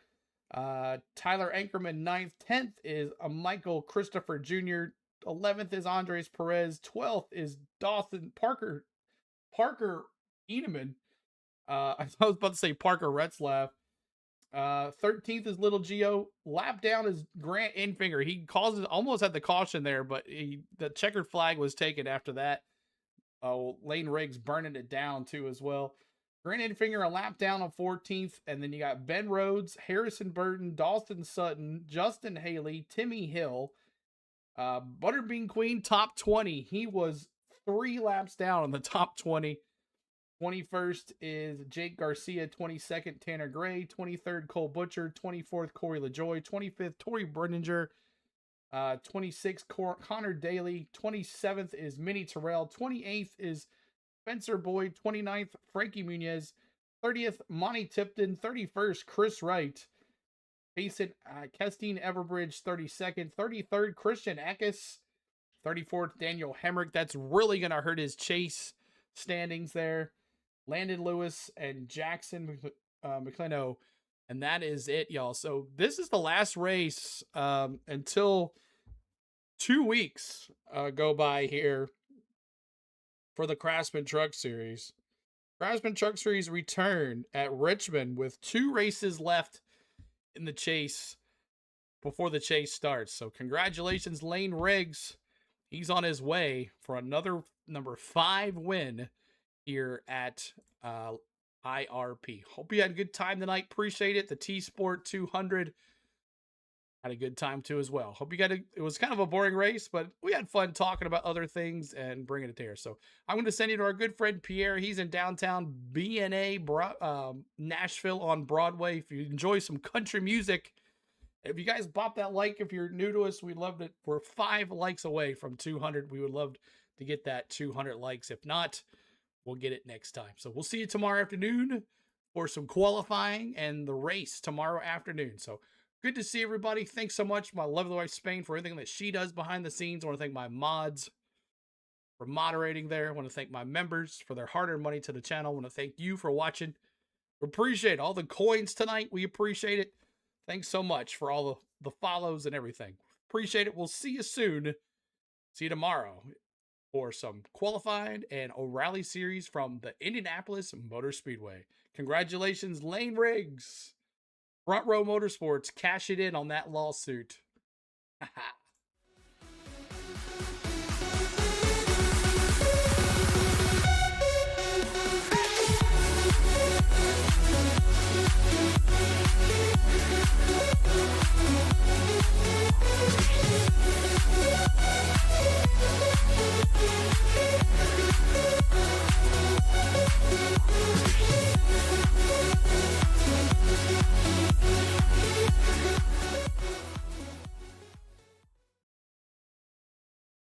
Tyler Ankerman, 9th. 10th is Michael Christopher Jr. 11th is Andres Perez. 12th is Dawson Parker Eneman. I was about to say Parker Retzlaff. 13th is Little Gio. Lap down is Grant Infinger. He almost had the caution there, but the checkered flag was taken after that. Lane Riggs burning it down too as well. Grant Infinger a lap down on 14th, and then you got Ben Rhodes, Harrison Burton, Dawson Sutton, Justin Haley, Timmy Hill, Butterbean Queen top 20. He was 3 laps down on the top 20. 21st is Jake Garcia, 22nd Tanner Gray, 23rd Cole Butcher, 24th Corey LaJoy, 25th Tori Brenninger, 26th Connor Daly, 27th is Minnie Terrell, 28th is Spencer Boyd, 29th Frankie Muniz, 30th Monty Tipton, 31st Chris Wright, Jason Kestine Everbridge, 32nd, 33rd Christian Eckes, 34th Daniel Hemrick. That's really going to hurt his chase standings there. Landon Lewis and Jackson McCleno. And that is it, y'all. So this is the last race until 2 weeks go by here for the Craftsman Truck Series. Craftsman Truck Series return at Richmond with 2 races left in the chase before the chase starts. So congratulations, Lane Riggs. He's on his way for another number 5 win here at IRP. Hope you had a good time tonight. Appreciate it. The TSPORT 200 had a good time too as well. Hope you got it was kind of a boring race, but we had fun talking about other things and bringing it there. So I'm going to send you to our good friend Pierre. He's in downtown BNA, Nashville on Broadway. If you enjoy some country music, if you guys bop that like, if you're new to us, we'd love it. We're 5 likes away from 200. We would love to get that 200 likes. If not, we'll get it next time. So we'll see you tomorrow afternoon for some qualifying and the race tomorrow afternoon. So good to see everybody. Thanks so much, my lovely wife Spain, for everything that she does behind the scenes. I want to thank my mods for moderating there. I want to thank my members for their hard-earned money to the channel. I want to thank you for watching. We appreciate all the coins tonight. We appreciate it. Thanks so much for all the follows and everything. Appreciate it. We'll see you soon. See you tomorrow for some qualifying and O'Reilly series from the Indianapolis Motor Speedway. Congratulations, Lane Riggs. Front Row Motorsports, cash it in on that lawsuit.